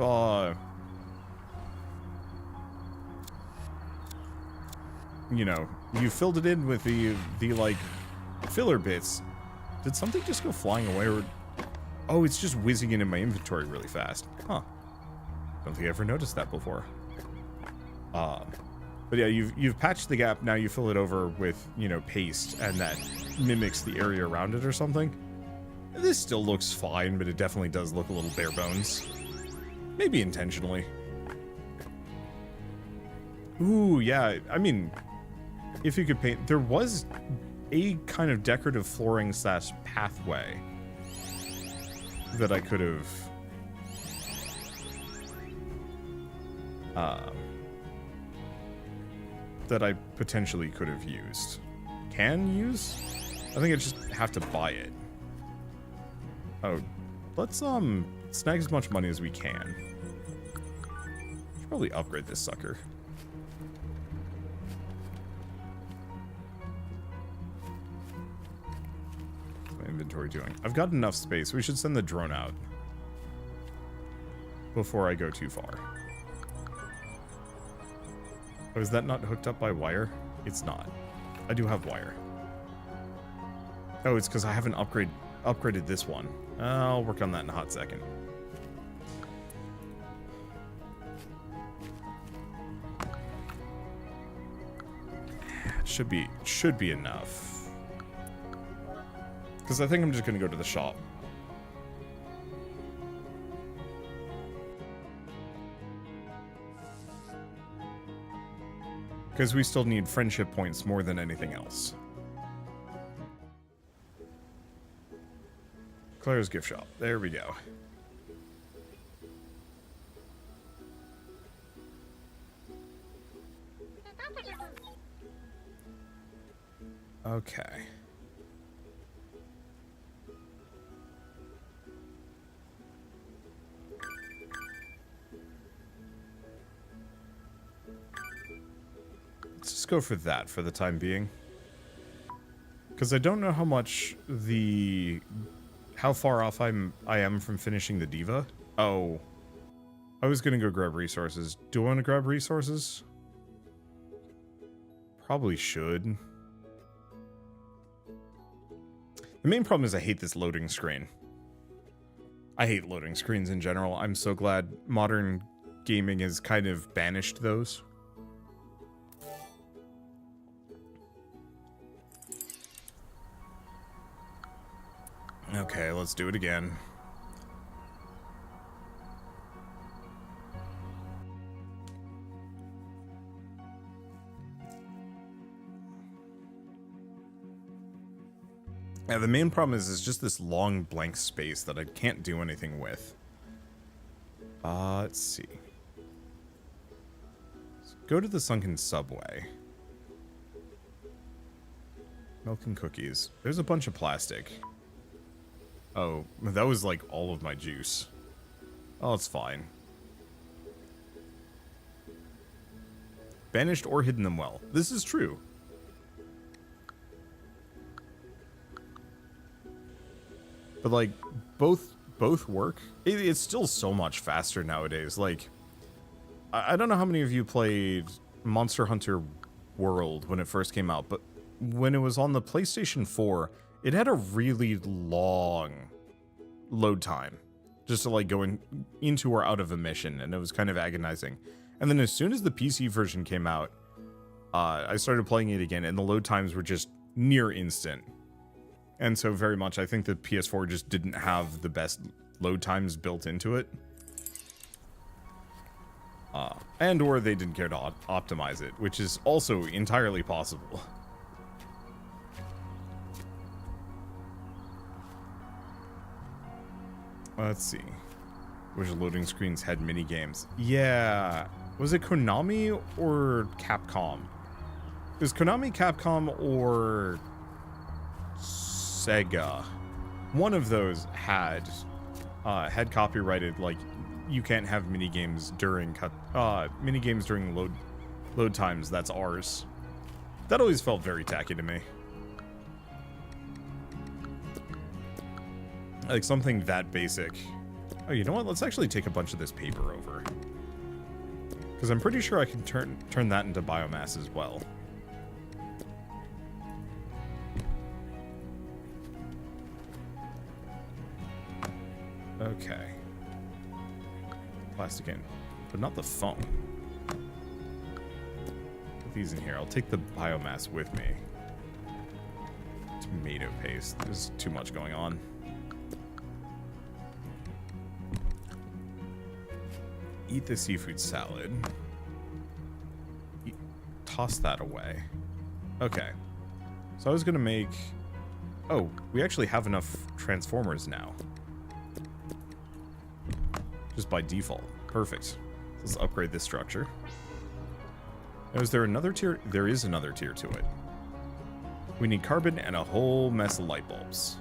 you know, you filled it in with the like filler bits. Did something just go flying away or oh, it's just whizzing into my inventory really fast. Huh. Don't think I ever noticed that before. But yeah, you've patched the gap, now you fill it over with, you know, paste, and that mimics the area around it or something. This still looks fine, but it definitely does look a little bare bones. Maybe intentionally. Ooh, yeah, I mean, if you could paint... There was a kind of decorative flooring / pathway that I could have... that I potentially could have used. Can use? I think I just have to buy it. Oh, let's snag as much money as we can. Should probably upgrade this sucker. What's my inventory doing? I've got enough space. We should send the drone out before I go too far. Oh, is that not hooked up by wire? It's not. I do have wire. Oh, it's because I haven't upgraded this one. I'll work on that in a hot second. Should be enough. Because I think I'm just going to go to the shop. Because we still need friendship points more than anything else. Claire's gift shop. There we go. Okay. Let's just go for that for the time being. Because I don't know how much how far off I am from finishing the diva. Oh. I was gonna go grab resources. Do I want to grab resources? Probably should. The main problem is I hate this loading screen. I hate loading screens in general. I'm so glad modern gaming has kind of banished those. Okay, let's do it again. Yeah, the main problem is it's just this long blank space that I can't do anything with. Let's see. Let's go to the sunken subway. Milk and cookies. There's a bunch of plastic. Oh, that was like all of my juice. Oh, it's fine. Banished or hidden them well. This is true. But like, both work. It's still so much faster nowadays. Like, I don't know how many of you played Monster Hunter World when it first came out, but when it was on the PlayStation 4, it had a really long load time just to like go into or out of a mission, and it was kind of agonizing. And then as soon as the PC version came out, I started playing it again, and the load times were just near instant. And so very much, I think the PS4 just didn't have the best load times built into it. And or they didn't care to optimize it, which is also entirely possible. Let's see. Which loading screens had mini games? Yeah. Was it Konami or Capcom? It was Konami, Capcom, or Sega. One of those had copyrighted, like, you can't have mini games during load times. That's ours. That always felt very tacky to me. Like something that basic. Oh, you know what? Let's actually take a bunch of this paper over. Because I'm pretty sure I can turn that into biomass as well. Okay. Plastic in. But not the foam. Put these in here. I'll take the biomass with me. Tomato paste. There's too much going on. Eat the seafood salad. Toss that away. Okay. So I was gonna make... Oh, we actually have enough transformers now. Just by default. Perfect. Let's upgrade this structure. Now, is there another tier? There is another tier to it. We need carbon and a whole mess of light bulbs.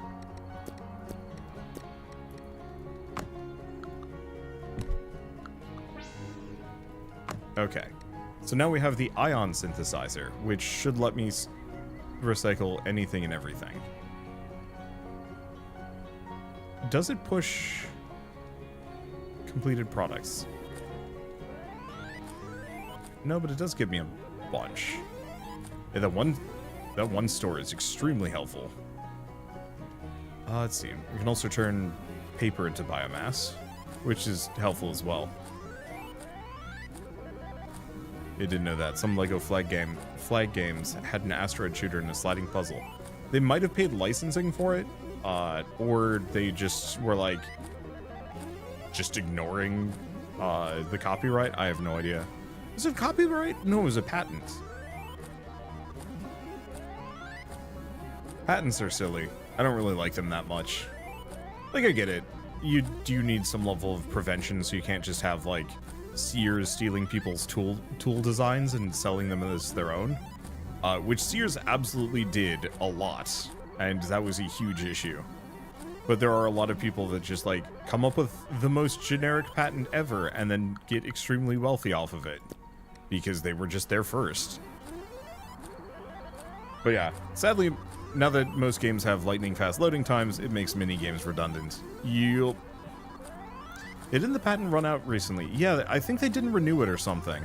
Okay, so now we have the ion synthesizer, which should let me recycle anything and everything. Does it push completed products? No, but it does give me a bunch. Yeah, that one store is extremely helpful. Let's see. We can also turn paper into biomass, which is helpful as well. I didn't know that. Some LEGO flag games had an asteroid shooter and a sliding puzzle. They might have paid licensing for it, or they just were like just ignoring the copyright. I have no idea. Is it copyright? No, it was a patent. Patents are silly. I don't really like them that much. Like, I get it. You do need some level of prevention, so you can't just have, like, Sears stealing people's tool designs and selling them as their own. Which Sears absolutely did a lot, and that was a huge issue. But there are a lot of people that just, like, come up with the most generic patent ever and then get extremely wealthy off of it. Because they were just there first. But yeah, sadly, now that most games have lightning fast loading times, it makes mini games redundant. Yup. Didn't the patent run out recently? Yeah, I think they didn't renew it or something.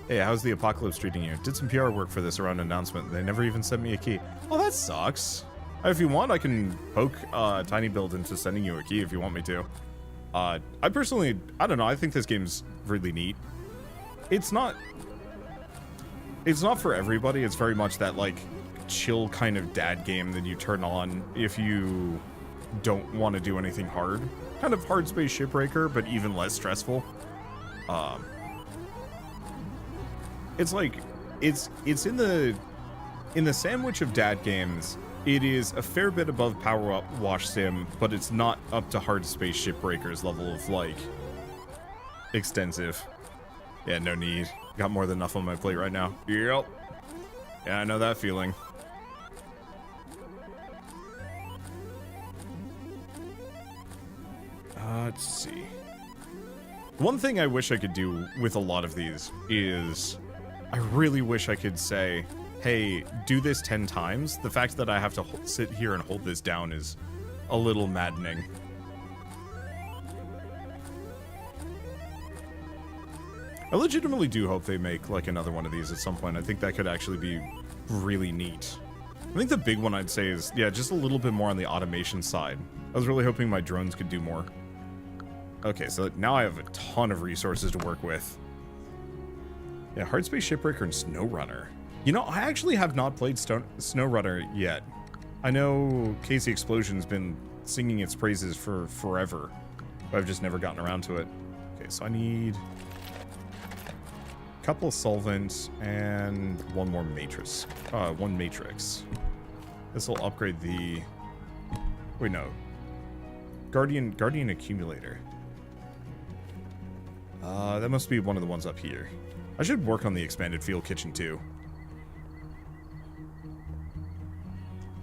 Hey, how's the apocalypse treating you? Did some PR work for this around announcement. They never even sent me a key. Oh, that sucks. If you want, I can poke Tiny Build into sending you a key if you want me to. I personally, I don't know, I think this game's really neat. It's not for everybody. It's very much that, like, chill kind of dad game that you turn on if you don't want to do anything hard. Kind of hard space shipbreaker, but even less stressful. It's like, it's in the sandwich of dad games. It is a fair bit above Power Up Wash Sim, but it's not up to hard space shipbreakers level of, like, extensive. Yeah, no need. Got more than enough on my plate right now. Yep. Yeah, I know that feeling. Let's see. One thing I wish I could do with a lot of these is I really wish I could say, hey, do this 10 times. The fact that I have to sit here and hold this down is a little maddening. I legitimately do hope they make, like, another one of these at some point. I think that could actually be really neat. I think the big one I'd say is, yeah, just a little bit more on the automation side. I was really hoping my drones could do more. Okay, so now I have a ton of resources to work with. Yeah, Hard Space Shipbreaker and SnowRunner. You know, I actually have not played SnowRunner yet. I know Casey Explosion's been singing its praises for forever, but I've just never gotten around to it. Okay, so I need a couple of solvents and one more matrix. One matrix. This will upgrade the... Wait, no. Guardian Accumulator. That must be one of the ones up here. I should work on the expanded field kitchen too.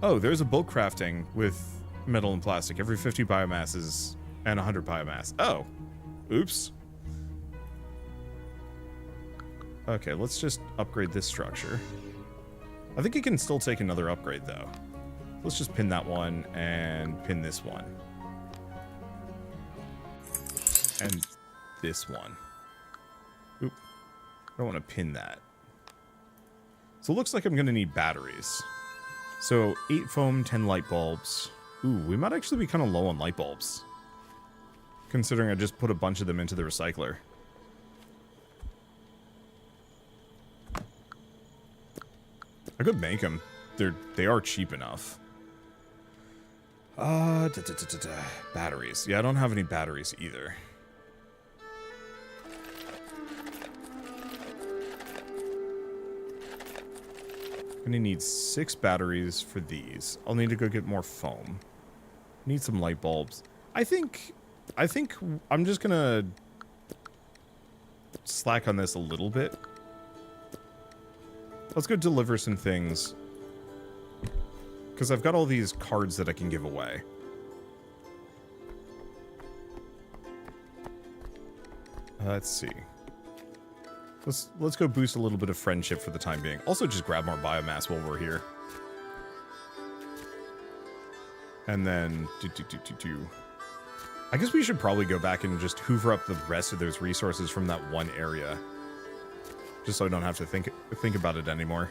Oh, there's a bulk crafting with metal and plastic. Every 50 biomasses and 100 biomass. Oh. Oops. Okay, let's just upgrade this structure. I think it can still take another upgrade though. Let's just pin that one and pin this one. And this one. Oop. I don't want to pin that. So it looks like I'm going to need batteries. So 8 foam, 10 light bulbs. Ooh, we might actually be kind of low on light bulbs, considering I just put a bunch of them into the recycler. I could make them. They are cheap enough. Batteries. Yeah, I don't have any batteries either. I'm gonna need 6 batteries for these. I'll need to go get more foam. Need some light bulbs. I think I'm just gonna slack on this a little bit. Let's go deliver some things, because I've got all these cards that I can give away. Let's see. Let's go boost a little bit of friendship for the time being. Also, just grab more biomass while we're here. And then I guess we should probably go back and just hoover up the rest of those resources from that one area, just so I don't have to think about it anymore.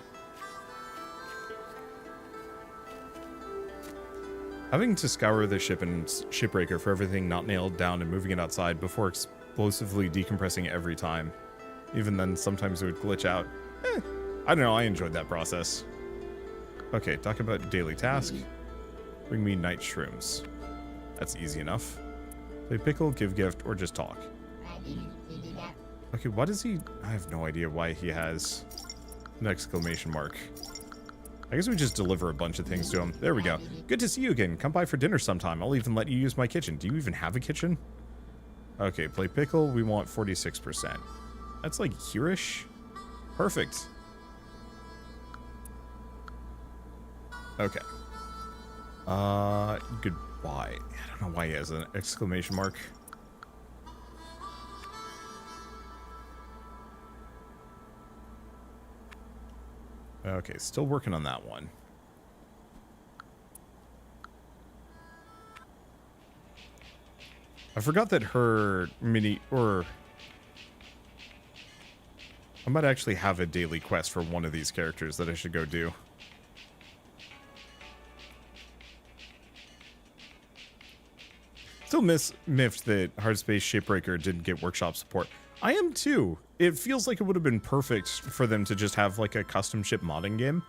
Having to scour the ship and shipbreaker for everything not nailed down and moving it outside before explosively decompressing every time. Even then, sometimes it would glitch out. I don't know, I enjoyed that process. Okay, talk about daily task. Bring me night shrooms. That's easy enough. Play pickle, give gift, or just talk. Okay, what is he? I have no idea why he has an exclamation mark. I guess we just deliver a bunch of things to him. There we go. Good to see you again. Come by for dinner sometime. I'll even let you use my kitchen. Do you even have a kitchen? Okay, play pickle. We want 46%. That's like here-ish. Perfect. Okay. Goodbye. I don't know why he has an exclamation mark. Okay, still working on that one. I forgot that her mini, or I might actually have a daily quest for one of these characters that I should go do. Still miffed that Hardspace Shipbreaker didn't get workshop support. I am too. It feels like it would have been perfect for them to just have like a custom ship modding game.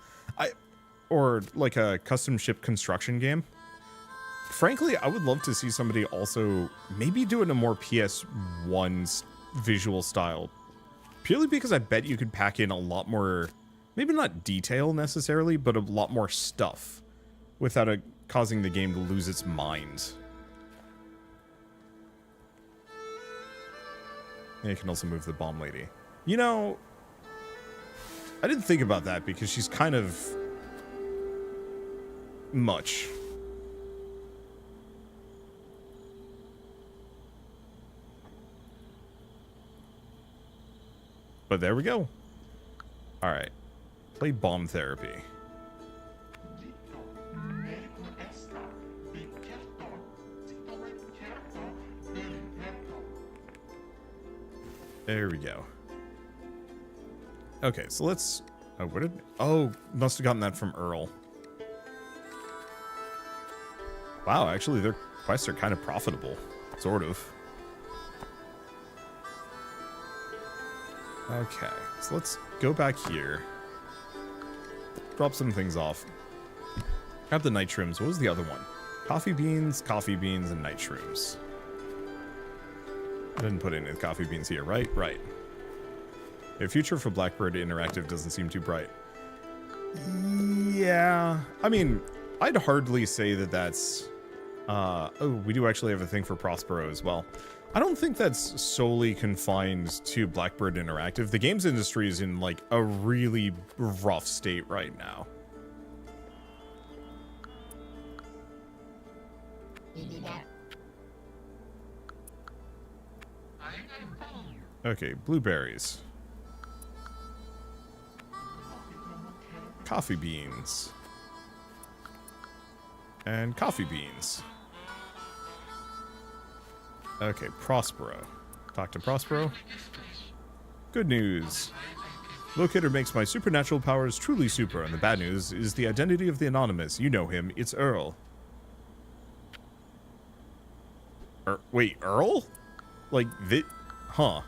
Or like a custom ship construction game. Frankly, I would love to see somebody also maybe do it in a more PS1 visual style. Purely because I bet you could pack in a lot more, maybe not detail necessarily, but a lot more stuff without it causing the game to lose its mind. And you can also move the bomb lady. You know, I didn't think about that because she's kind of much. But there we go. All right. Play bomb therapy. There we go. Okay, so let's... Oh, what did... Oh, must have gotten that from Earl. Wow, actually, their quests are kind of profitable. Sort of. Okay, so let's go back here. Drop some things off. Grab the night shrooms. What was the other one? Coffee beans, and night shrooms. I didn't put any of the coffee beans here, right? Right. The future for Blackbird Interactive doesn't seem too bright. Yeah. I mean, I'd hardly say that that's... oh, we do actually have a thing for Prospero as well. I don't think that's solely confined to Blackbird Interactive. The games industry is in, like, a really rough state right now. Okay, blueberries. Coffee beans. And coffee beans. Okay, Prospero. Talk to Prospero. Good news. Locator makes my supernatural powers truly super, and the bad news is the identity of the Anonymous. You know him, it's Earl. Wait, Earl? Like, huh.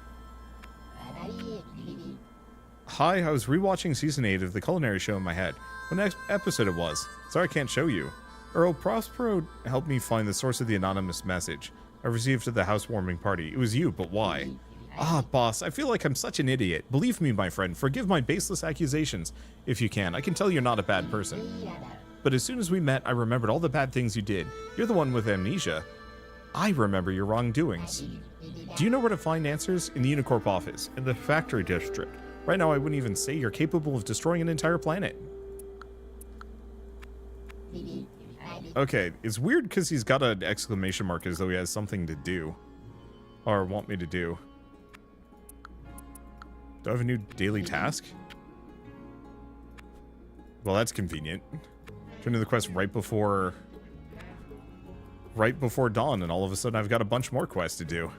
Hi, I was rewatching season 8 of the culinary show in my head. What episode it was? Sorry I can't show you. Earl, Prospero helped me find the source of the anonymous message I received at the housewarming party. It was you, but why? Ah, boss, I feel like I'm such an idiot. Believe me, my friend, forgive my baseless accusations. If you can, I can tell you're not a bad person. But as soon as we met, I remembered all the bad things you did. You're the one with amnesia. I remember your wrongdoings. Do you know where to find answers? In the Unicorp office, in the factory district. Right now, I wouldn't even say you're capable of destroying an entire planet. Okay, it's weird because he's got an exclamation mark as though he has something to do. Or want me to do. Do I have a new daily task? Well, that's convenient. Turn to the quest right before dawn, and all of a sudden I've got a bunch more quests to do.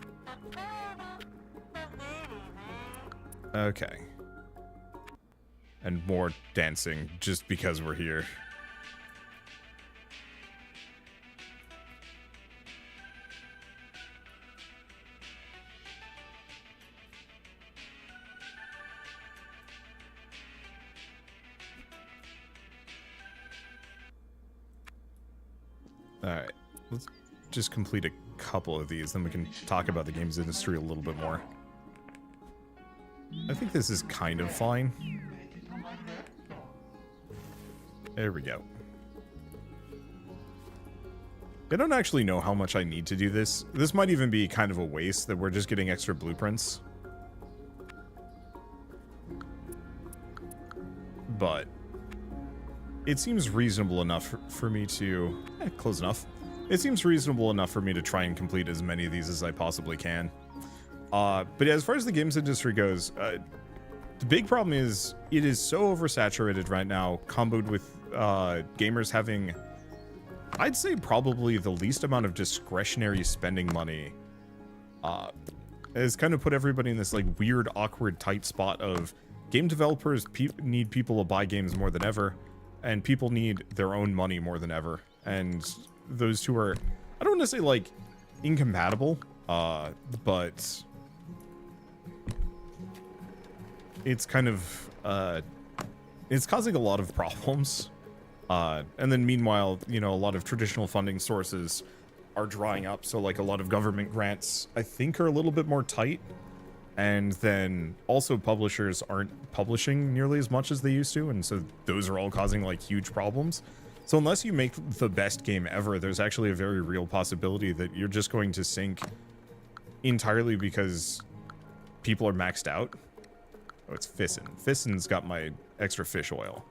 Okay. And more dancing, just because we're here. Alright, let's just complete a couple of these, then we can talk about the games industry a little bit more. I think this is kind of fine. There we go. I don't actually know how much I need to do this. This might even be kind of a waste that we're just getting extra blueprints. But it seems reasonable enough for me to... close enough. It seems reasonable enough for me to try and complete as many of these as I possibly can. But as far as the games industry goes, the big problem is it is so oversaturated right now, comboed with gamers having, I'd say, probably the least amount of discretionary spending money. It's kind of put everybody in this like weird, awkward, tight spot of game developers need people to buy games more than ever, and people need their own money more than ever. And those two are, I don't want to say like incompatible, but it's kind of, it's causing a lot of problems. And then meanwhile, you know, a lot of traditional funding sources are drying up. So like a lot of government grants, I think, are a little bit more tight. And then also publishers aren't publishing nearly as much as they used to. And so those are all causing like huge problems. So unless you make the best game ever, there's actually a very real possibility that you're just going to sink entirely because people are maxed out. Oh, it's Fissin. Fissin's got my extra fish oil.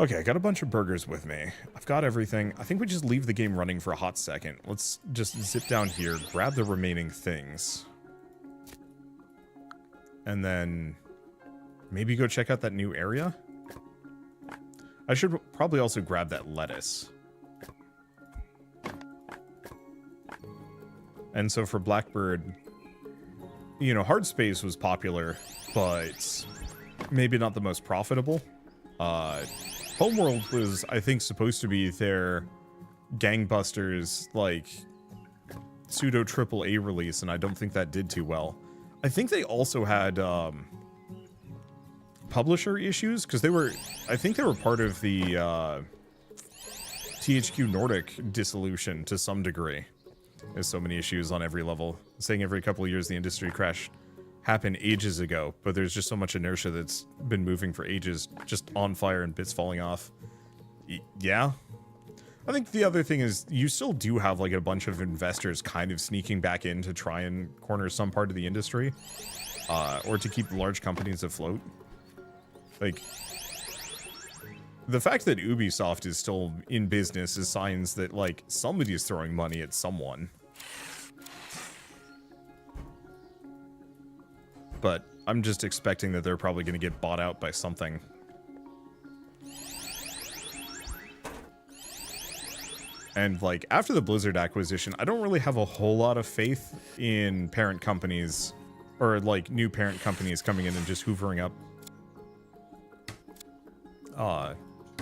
Okay, I got a bunch of burgers with me. I've got everything. I think we just leave the game running for a hot second. Let's just zip down here, grab the remaining things. And then maybe go check out that new area. I should probably also grab that lettuce. And so for Blackbird, you know, Hard Space was popular, but maybe not the most profitable. Homeworld was, I think, supposed to be their gangbusters, like, pseudo AAA release, and I don't think that did too well. I think they also had publisher issues, because they were, I think they were part of the THQ Nordic dissolution to some degree. There's so many issues on every level. Saying every couple of years the industry crash happened ages ago, but there's just so much inertia that's been moving for ages, just on fire and bits falling off. Yeah. I think the other thing is you still do have like a bunch of investors kind of sneaking back in to try and corner some part of the industry, or to keep large companies afloat. Like, the fact that Ubisoft is still in business is signs that, like, somebody's throwing money at someone. But I'm just expecting that they're probably going to get bought out by something. And, like, after the Blizzard acquisition, I don't really have a whole lot of faith in parent companies, or, like, new parent companies coming in and just hoovering up,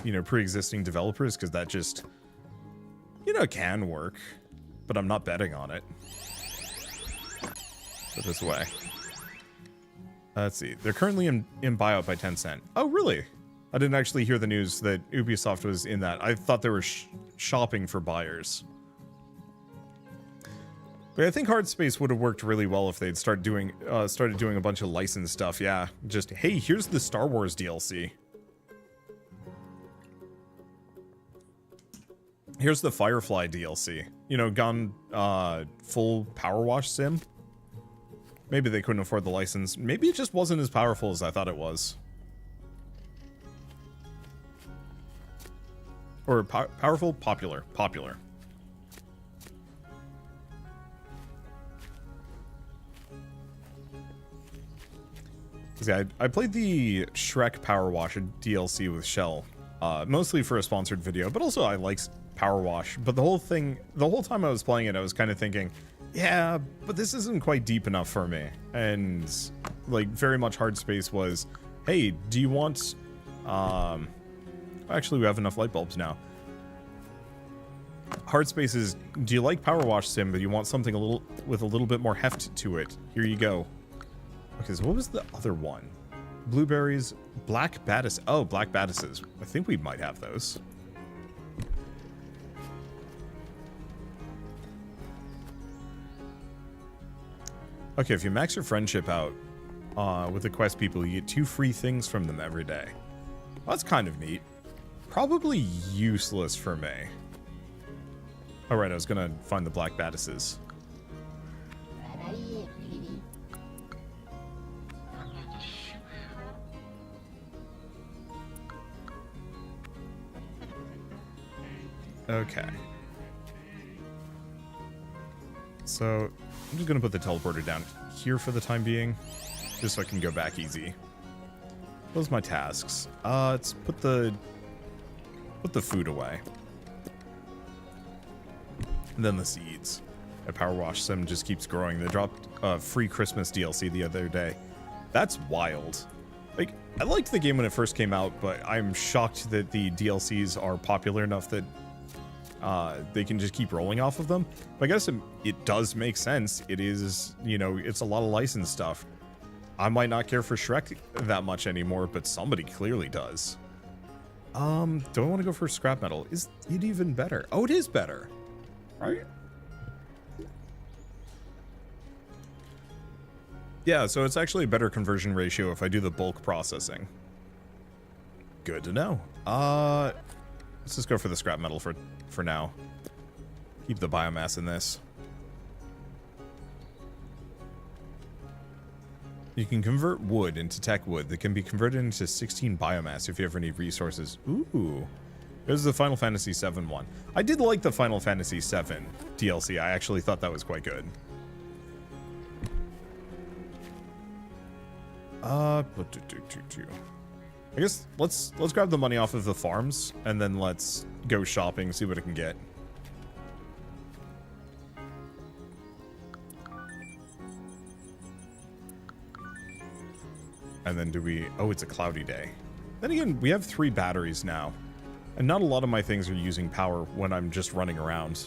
you know, pre-existing developers, because that just, you know, can work, but I'm not betting on it. Put this away. Let's see. They're currently in buyout by Tencent. Oh, really? I didn't actually hear the news that Ubisoft was in that. I thought they were shopping for buyers. But I think Hard Space would have worked really well if they'd started doing a bunch of licensed stuff. Yeah, just, hey, here's the Star Wars DLC. Here's the Firefly DLC. You know, gone full power wash sim. Maybe they couldn't afford the license. Maybe it just wasn't as powerful as I thought it was. Or powerful? Popular. Popular. See, I played the Shrek Power Wash DLC with Shell. Mostly for a sponsored video, but also I like Power Wash. But the whole time I was playing it, I was kind of thinking, yeah, but this isn't quite deep enough for me. And, like, very much Hard Space was, hey, do you want, actually, we have enough light bulbs now. Hard Space is, do you like Power Wash Sim, but you want something with a little bit more heft to it? Here you go. Okay, so what was the other one? Blueberries, Black Baddice. Oh, Black Baddices. I think we might have those. Okay, if you max your friendship out with the quest people, you get 2 free things from them every day. Well, that's kind of neat. Probably useless for me. Alright, I was gonna find the black badises. Okay. So, I'm just gonna put the teleporter down here for the time being, just so I can go back easy. Those are my tasks. Let's put the food away. And then the seeds. A power wash sim just keeps growing. They dropped a free Christmas DLC the other day. That's wild. Like, I liked the game when it first came out, but I'm shocked that the DLCs are popular enough that they can just keep rolling off of them. But I guess it does make sense. It is, you know, it's a lot of licensed stuff. I might not care for Shrek that much anymore, but somebody clearly does. Do I want to go for scrap metal? Is it even better? Oh, it is better. Right? Yeah, so it's actually a better conversion ratio if I do the bulk processing. Good to know. Let's just go for the scrap metal for now. Keep the biomass in this. You can convert wood into tech wood that can be converted into 16 biomass if you ever need resources. Ooh. This is the Final Fantasy VII one. I did like the Final Fantasy VII DLC. I actually thought that was quite good. I guess let's grab the money off of the farms and then let's go shopping, see what I can get. And then do we... Oh, it's a cloudy day. Then again, we have 3 batteries now. And not a lot of my things are using power when I'm just running around.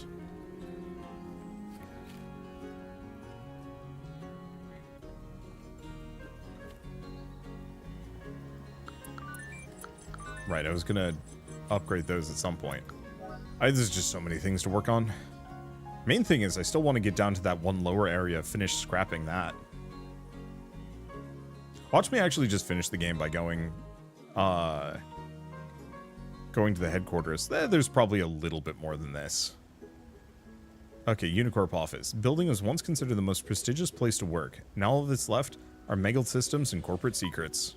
Right, I was gonna upgrade those at some point. There's just so many things to work on. Main thing is I still want to get down to that one lower area, finish scrapping that. Watch me actually just finish the game by going to the headquarters. There's probably a little bit more than this. Okay, Unicorp office. Building was once considered the most prestigious place to work. Now all that's left are Megal systems and corporate secrets.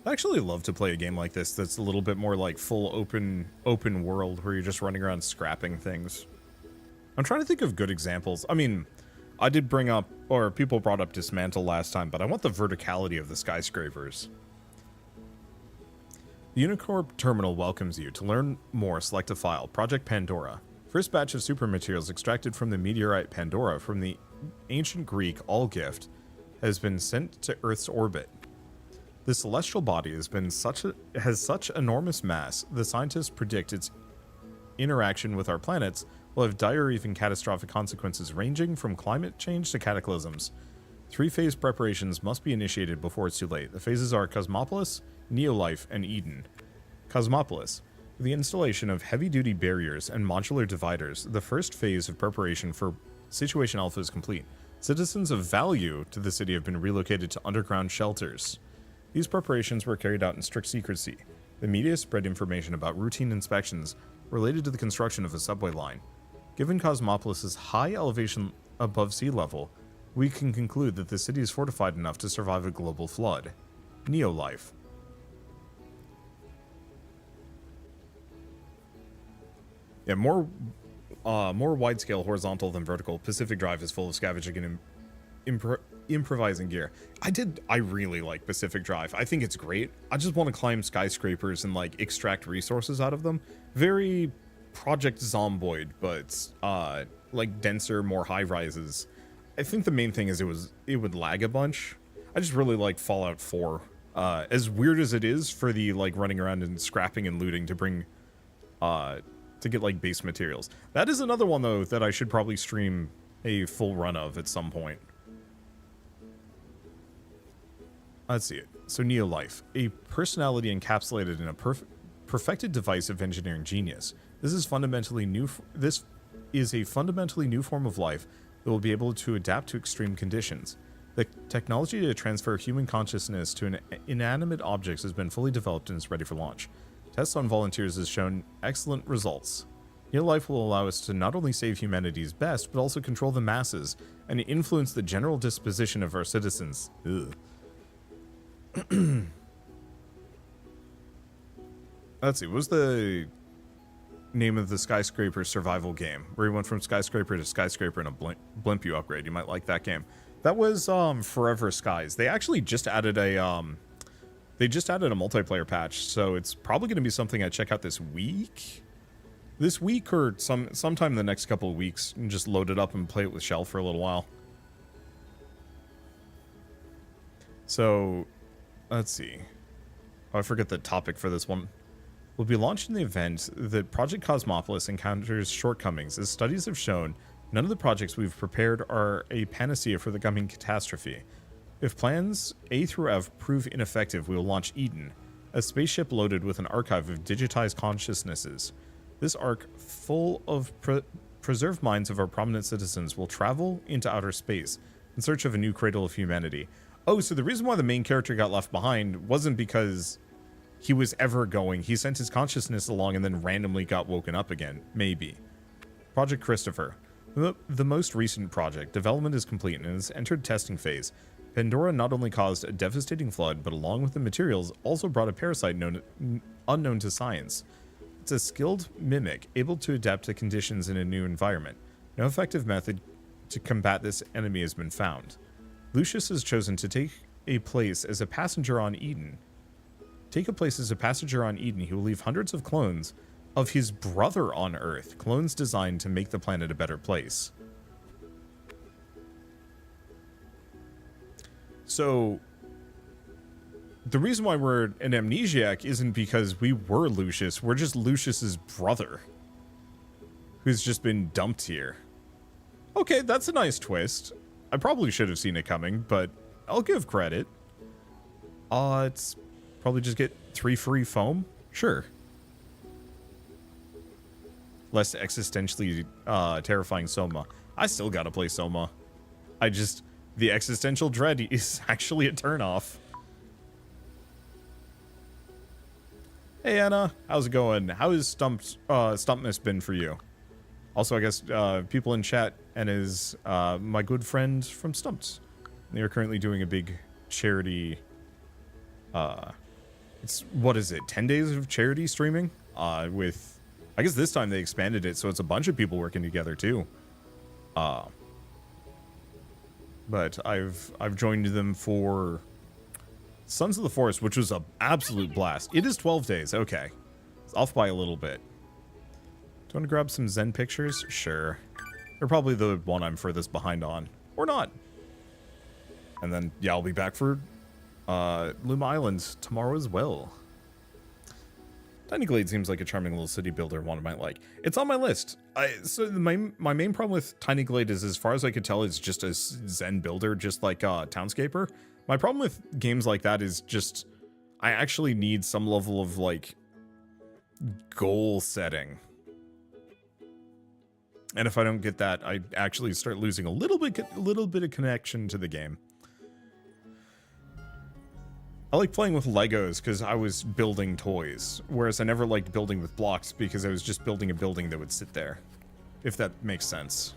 I actually love to play a game like this that's a little bit more like full open world where you're just running around scrapping things. I'm trying to think of good examples. I mean, I did bring up, or people brought up Dismantle last time, but I want the verticality of the skyscrapers. The Unicorp terminal welcomes you. To learn more, select a file. Project Pandora. First batch of super materials extracted from the meteorite Pandora from the ancient Greek All Gift has been sent to Earth's orbit. The celestial body has such enormous mass, the scientists predict its interaction with our planets will have dire or even catastrophic consequences ranging from climate change to cataclysms. 3-phase preparations must be initiated before it's too late. The phases are Cosmopolis, Neolife, and Eden. Cosmopolis. With the installation of heavy-duty barriers and modular dividers, the first phase of preparation for Situation Alpha is complete. Citizens of value to the city have been relocated to underground shelters. These preparations were carried out in strict secrecy. The media spread information about routine inspections related to the construction of a subway line. Given Cosmopolis' high elevation above sea level, we can conclude that the city is fortified enough to survive a global flood. Neolife. Yeah, more wide-scale horizontal than vertical. Pacific Drive is full of scavenging and improvising gear. I really like Pacific Drive. I think it's great. I just want to climb skyscrapers and like extract resources out of them. Very Project Zomboid, but like denser, more high rises. I think the main thing is it would lag a bunch. I just really like Fallout 4. As weird as it is for the like running around and scrapping and looting to bring to get like base materials. That is another one though that I should probably stream a full run of at some point. Let's see it. So Neolife, a personality encapsulated in a perfected device of engineering genius. This is fundamentally new. This is a fundamentally new form of life that will be able to adapt to extreme conditions. The technology to transfer human consciousness to inanimate objects has been fully developed and is ready for launch. Tests on volunteers has shown excellent results. Neolife will allow us to not only save humanity's best, but also control the masses and influence the general disposition of our citizens. Ugh. Let's see, what was the name of the skyscraper survival game where you went from skyscraper to skyscraper in a blimp you upgrade? You might like that game. That was Forever Skies. They actually just added a multiplayer patch, so it's probably going to be something I check out this week. This week or sometime in the next couple of weeks, and just load it up and play it with Shell for a little while. So, let's see. Oh, I forget the topic for this one. We'll be launching the event that Project Cosmopolis encounters shortcomings. As studies have shown, none of the projects we've prepared are a panacea for the coming catastrophe. If plans A through F prove ineffective, we will launch Eden, a spaceship loaded with an archive of digitized consciousnesses. This ark, full of preserved minds of our prominent citizens, will travel into outer space in search of a new cradle of humanity. Oh, so the reason why the main character got left behind wasn't because he was ever going. He sent his consciousness along and then randomly got woken up again. Maybe. Project Christopher. The most recent project. Development is complete and has entered testing phase. Pandora not only caused a devastating flood, but along with the materials, also brought a parasite unknown to science. It's a skilled mimic, able to adapt to conditions in a new environment. No effective method to combat this enemy has been found. Lucius has chosen to take a place as a passenger on Eden. He will leave hundreds of clones of his brother on Earth, clones designed to make the planet a better place. So, the reason why we're an amnesiac isn't because we were Lucius, we're just Lucius's brother, who's just been dumped here. Okay, that's a nice twist. I probably should have seen it coming, but I'll give credit. It's probably just get 3 free foam? Sure. Less existentially terrifying Soma. I still gotta play Soma. The existential dread is actually a turnoff. Hey Anna, how's it going? How has Stumpmas been for you? Also, I guess people in chat and is my good friend from Stumped. They are currently doing a big charity. What is it? 10 days of charity streaming? With, I guess this time they expanded it, so it's a bunch of people working together too. But I've joined them for Sons of the Forest, which was an absolute blast. It is 12 days. Okay, it's off by a little bit. Do you want to grab some Zen pictures? Sure. They're probably the one I'm furthest behind on. Or not. And then, yeah, I'll be back for Loom Island tomorrow as well. Tiny Glade seems like a charming little city builder one might like. It's on my list. So my main problem with Tiny Glade is, as far as I could tell, it's just a Zen builder, just like Townscaper. My problem with games like that is just, I actually need some level of, like, goal setting. And if I don't get that, I actually start losing a little bit of connection to the game. I like playing with Legos because I was building toys, whereas I never liked building with blocks because I was just building a building that would sit there, if that makes sense.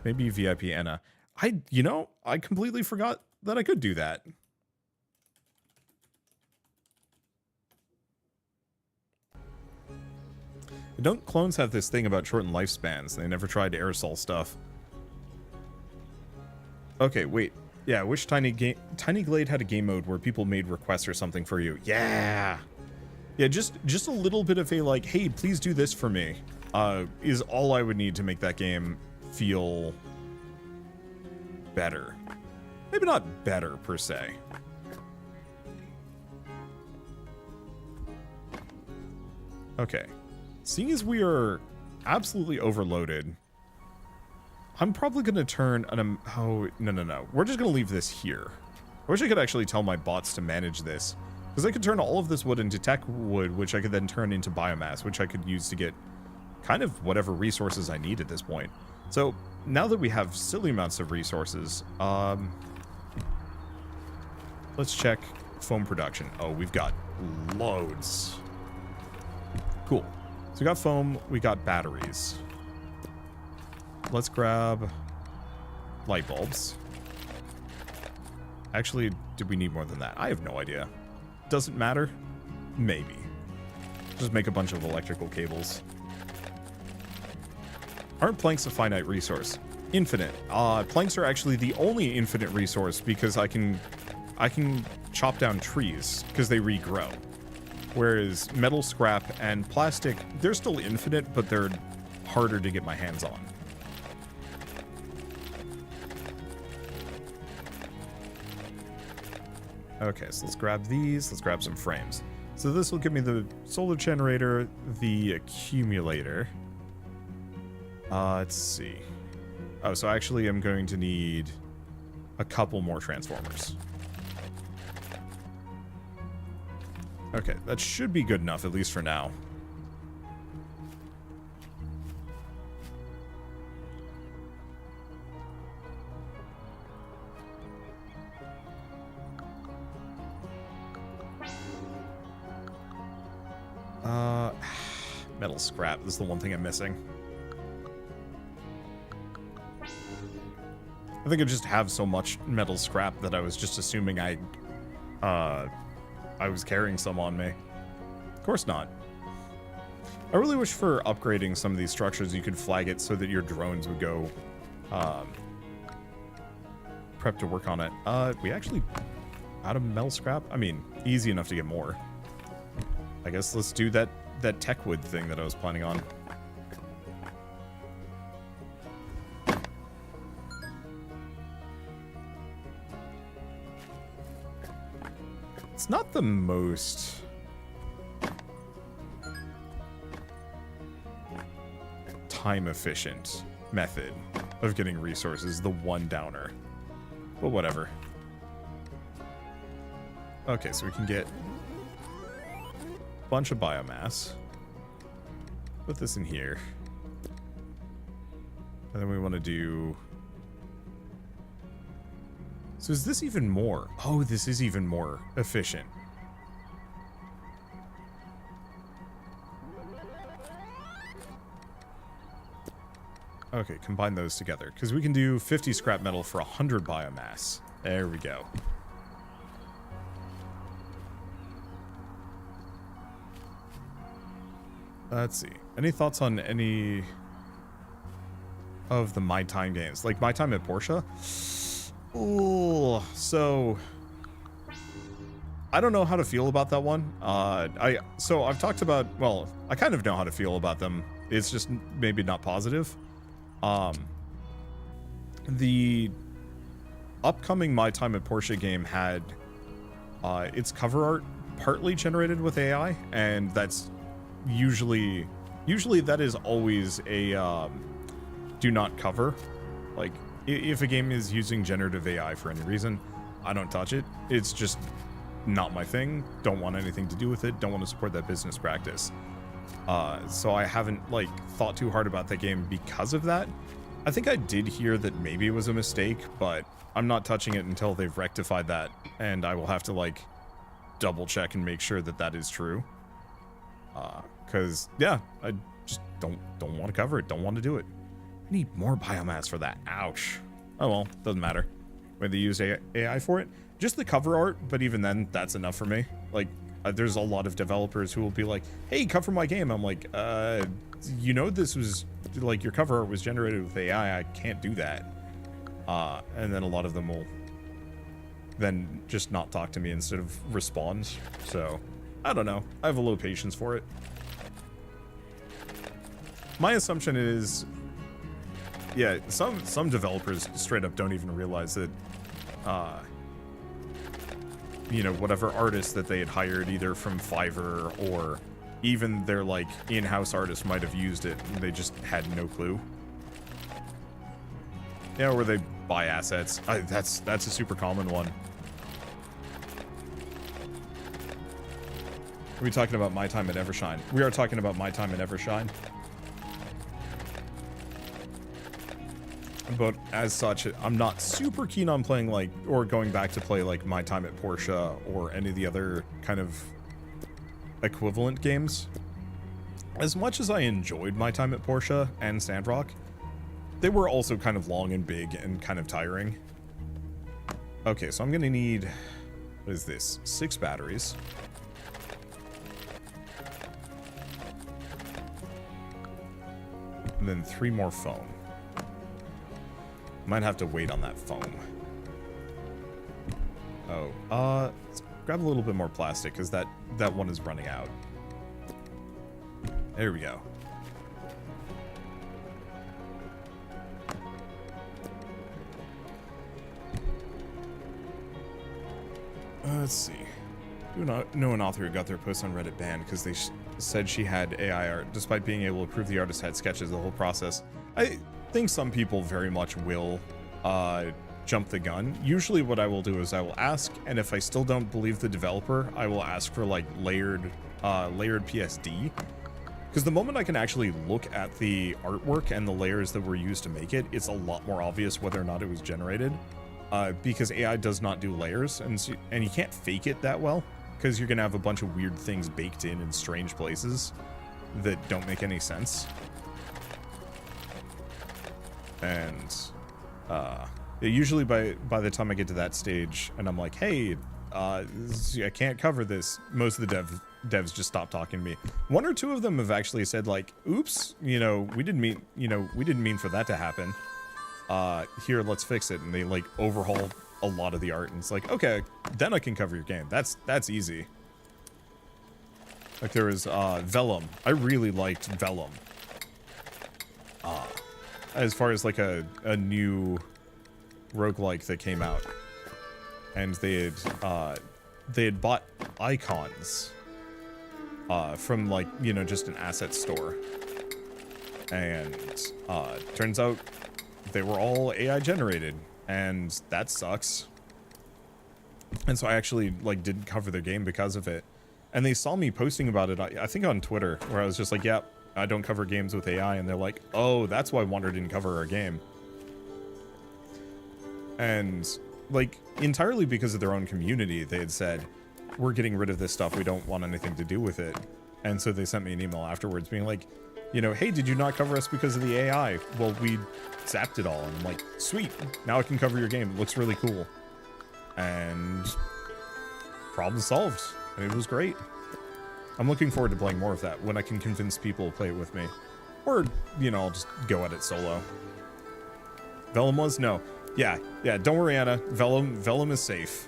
Maybe VIP Anna. I completely forgot that I could do that. Don't clones have this thing about shortened lifespans? They never tried aerosol stuff. Okay, wait. Yeah, I wish Tiny Glade had a game mode where people made requests or something for you. Yeah! Yeah, just a little bit of a, like, hey, please do this for me, is all I would need to make that game feel better. Maybe not better, per se. Okay. Seeing as we are absolutely overloaded, I'm probably going to turn an... Oh, no. We're just going to leave this here. I wish I could actually tell my bots to manage this. Because I could turn all of this wood into tech wood, which I could then turn into biomass, which I could use to get kind of whatever resources I need at this point. So, now that we have silly amounts of resources, let's check foam production. Oh, we've got loads. Cool. So we got foam, we got batteries. Let's grab light bulbs. Actually, did we need more than that? I have no idea. Doesn't matter. Maybe. Just make a bunch of electrical cables. Aren't planks a finite resource? Infinite. Planks are actually the only infinite resource because I can chop down trees because they regrow. Whereas metal scrap and plastic, they're still infinite, but they're harder to get my hands on. Okay, so let's grab these. Let's grab some frames. So this will give me the solar generator, the accumulator. Let's see. Oh, so actually I'm going to need a couple more transformers. Okay, that should be good enough, at least for now. Metal scrap. This is the one thing I'm missing. I think I just have so much metal scrap that I was just assuming I was carrying some on me. Of course not. I really wish for upgrading some of these structures you could flag it so that your drones would go prep to work on it. We actually out of metal scrap? I mean, easy enough to get more. I guess let's do that tech wood thing that I was planning on. It's not the most time efficient method of getting resources, the one downer. But whatever. Okay, so we can get a bunch of biomass. Put this in here. And then we want to do... So is this even more? Oh, this is even more efficient. Okay, combine those together. Because we can do 50 scrap metal for 100 biomass. There we go. Let's see. Any thoughts on any of the My Time games? Like My Time at Porsche? Oh, so I don't know how to feel about that one. So I've talked about, well, I kind of know how to feel about them. It's just maybe not positive. The upcoming My Time at Porsche game had its cover art partly generated with AI, and that's usually that is always a do not cover. Like, if a game is using generative AI for any reason, I don't touch it. It's just not my thing. Don't want anything to do with it. Don't want to support that business practice. So I haven't, like, thought too hard about that game because of that. I think I did hear that maybe it was a mistake, but I'm not touching it until they've rectified that, and I will have to, like, double check and make sure that that is true. Because, yeah, I just don't want to cover it. Don't want to do it. I need more biomass for that. Ouch. Oh well, doesn't matter. Whether they use AI for it. Just the cover art, but even then, that's enough for me. Like, there's a lot of developers who will be like, hey, cover my game. I'm like, you know this was, like, your cover art was generated with AI. I can't do that. And then a lot of them will then just not talk to me instead of respond. So, I don't know. I have a little patience for it. My assumption is... yeah, some developers straight up don't even realize that, you know, whatever artist that they had hired either from Fiverr or even their, like, in-house artist might have used it and they just had no clue. Yeah, or they buy assets. That's a super common one. Are we talking about my time at Evershine? We are talking about my time at Evershine. But as such, I'm not super keen on playing like, or going back to play like my time at Porsche or any of the other kind of equivalent games. As much as I enjoyed my time at Porsche and Sandrock, they were also kind of long and big and kind of tiring. Okay, so I'm gonna need, what is this? 6 batteries. And then 3 more foam. Might have to wait on that foam. Oh, let's grab a little bit more plastic, because that one is running out. There we go. Let's see. Do not know an author who got their post on Reddit banned because they said she had AI art, despite being able to prove the artist had sketches the whole process. I think some people very much will jump the gun. Usually what I will do is I will ask, and if I still don't believe the developer, I will ask for like layered PSD. Because the moment I can actually look at the artwork and the layers that were used to make it, it's a lot more obvious whether or not it was generated. Because AI does not do layers, and you can't fake it that well, because you're gonna have a bunch of weird things baked in strange places that don't make any sense. And usually by the time I get to that stage and I'm like, hey, I can't cover this, most of the devs just stop talking to me. 1 or 2 of them have actually said like, oops, we didn't mean for that to happen. Here, let's fix it. And they like overhaul a lot of the art, and it's like, okay, then I can cover your game. That's easy. Like there was Vellum. I really liked Vellum. As far as like a new roguelike that came out, and they had bought icons from like just an asset store, and turns out they were all AI generated, and that sucks. And so I actually like didn't cover their game because of it, and they saw me posting about it, I think on Twitter, where I was just like, yeah, I don't cover games with AI, and they're like, oh, that's why Wander didn't cover our game. And like entirely because of their own community, they had said, we're getting rid of this stuff, we don't want anything to do with it. And so they sent me an email afterwards being like, hey, did you not cover us because of the AI? Well, we zapped it all. And I'm like, sweet, now I can cover your game. It looks really cool. And problem solved. And it was great. I'm looking forward to playing more of that when I can convince people to play it with me. Or, I'll just go at it solo. Vellum was? No. Yeah, don't worry, Anna. Vellum is safe.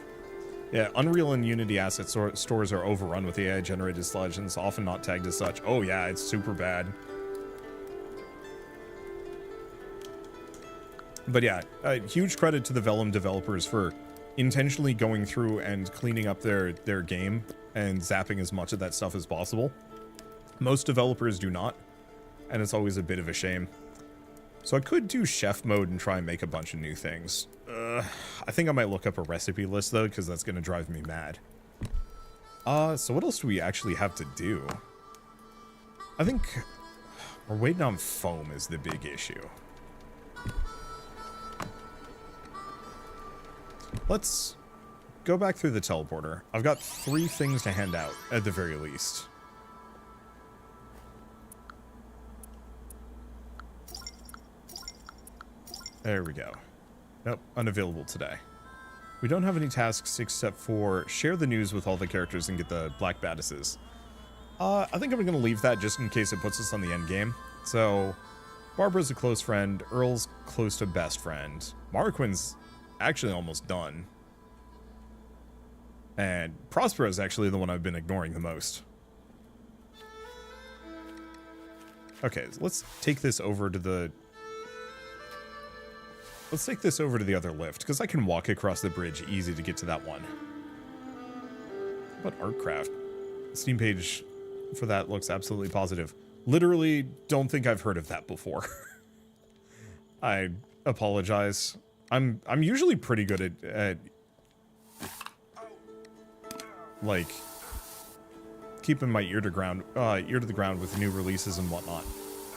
Yeah, Unreal and Unity asset stores are overrun with AI-generated sludge, and it's often not tagged as such. Oh yeah, it's super bad. But yeah, huge credit to the Vellum developers for intentionally going through and cleaning up their game and zapping as much of that stuff as possible. Most developers do not, and it's always a bit of a shame. So I could do chef mode and try and make a bunch of new things. I think I might look up a recipe list though, because that's going to drive me mad. So what else do we actually have to do? I think we're waiting on foam is the big issue. Let's go back through the teleporter. I've got 3 things to hand out at the very least. There we go. Nope, unavailable today. We don't have any tasks except for share the news with all the characters and get the black badises. I think I'm going to leave that just in case it puts us on the end game. So, Barbara's a close friend. Earl's close to best friend. Marquin's actually almost done. And Prospero is actually the one I've been ignoring the most. Okay, so let's take this over to the... Let's take this over to the other lift, because I can walk across the bridge easy to get to that one. But Artcraft? Steam page for that looks absolutely positive. Literally don't think I've heard of that before. I apologize. I'm usually pretty good at like keeping my ear to the ground with new releases and whatnot.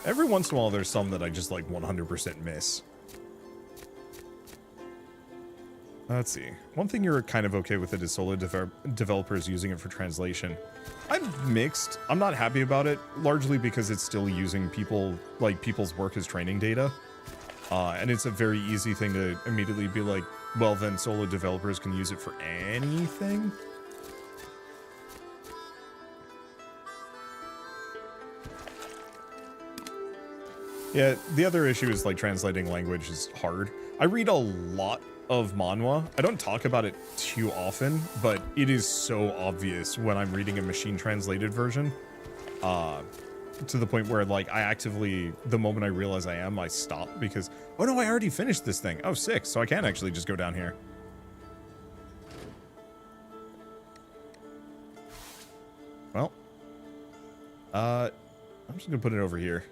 Every once in a while, there's some that I just like 100% miss. Let's see. One thing you're kind of okay with it is solo developers using it for translation. I'm mixed. I'm not happy about it, largely because it's still using people's work as training data. And it's a very easy thing to immediately be like, well, then solo developers can use it for anything. Yeah, the other issue is like translating language is hard. I read a lot of manhwa. I don't talk about it too often, but it is so obvious when I'm reading a machine translated version. To the point where like I actively, the moment I realize I stop because, oh no, I already finished this thing. Oh, 6, so I can actually just go down here. Well, I'm just gonna put it over here.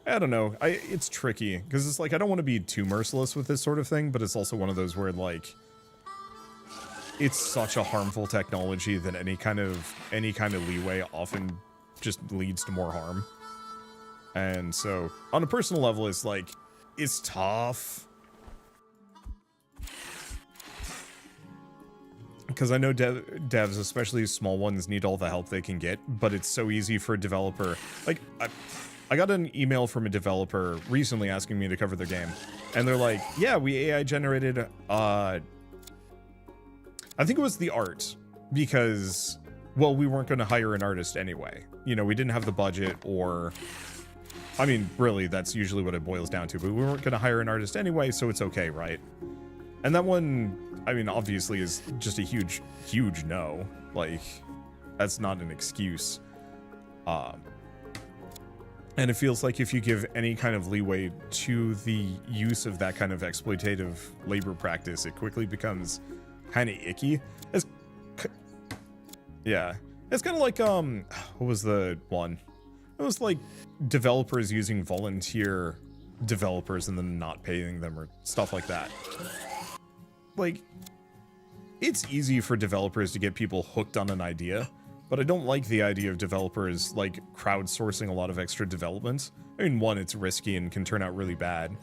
I don't know. It's tricky because it's like I don't want to be too merciless with this sort of thing, but it's also one of those where like it's such a harmful technology that any kind of leeway often just leads to more harm. And so on a personal level, it's like it's tough because I know devs, especially small ones, need all the help they can get, but it's so easy for a developer. Like I got an email from a developer recently asking me to cover their game. And they're like, yeah, we AI generated, I think it was the art because, well, we weren't going to hire an artist anyway. You know, we didn't have the budget or, I mean, really, that's usually what it boils down to, but we weren't going to hire an artist anyway, so it's okay, right? And that one, I mean, obviously is just a huge, huge no. Like, that's not an excuse. And it feels like if you give any kind of leeway to the use of that kind of exploitative labor practice, it quickly becomes kind of icky. Yeah. It's kind of like, what was the one? It was like developers using volunteer developers and then not paying them or stuff like that. Like, it's easy for developers to get people hooked on an idea, but I don't like the idea of developers like crowdsourcing a lot of extra development. I mean, one, it's risky and can turn out really bad,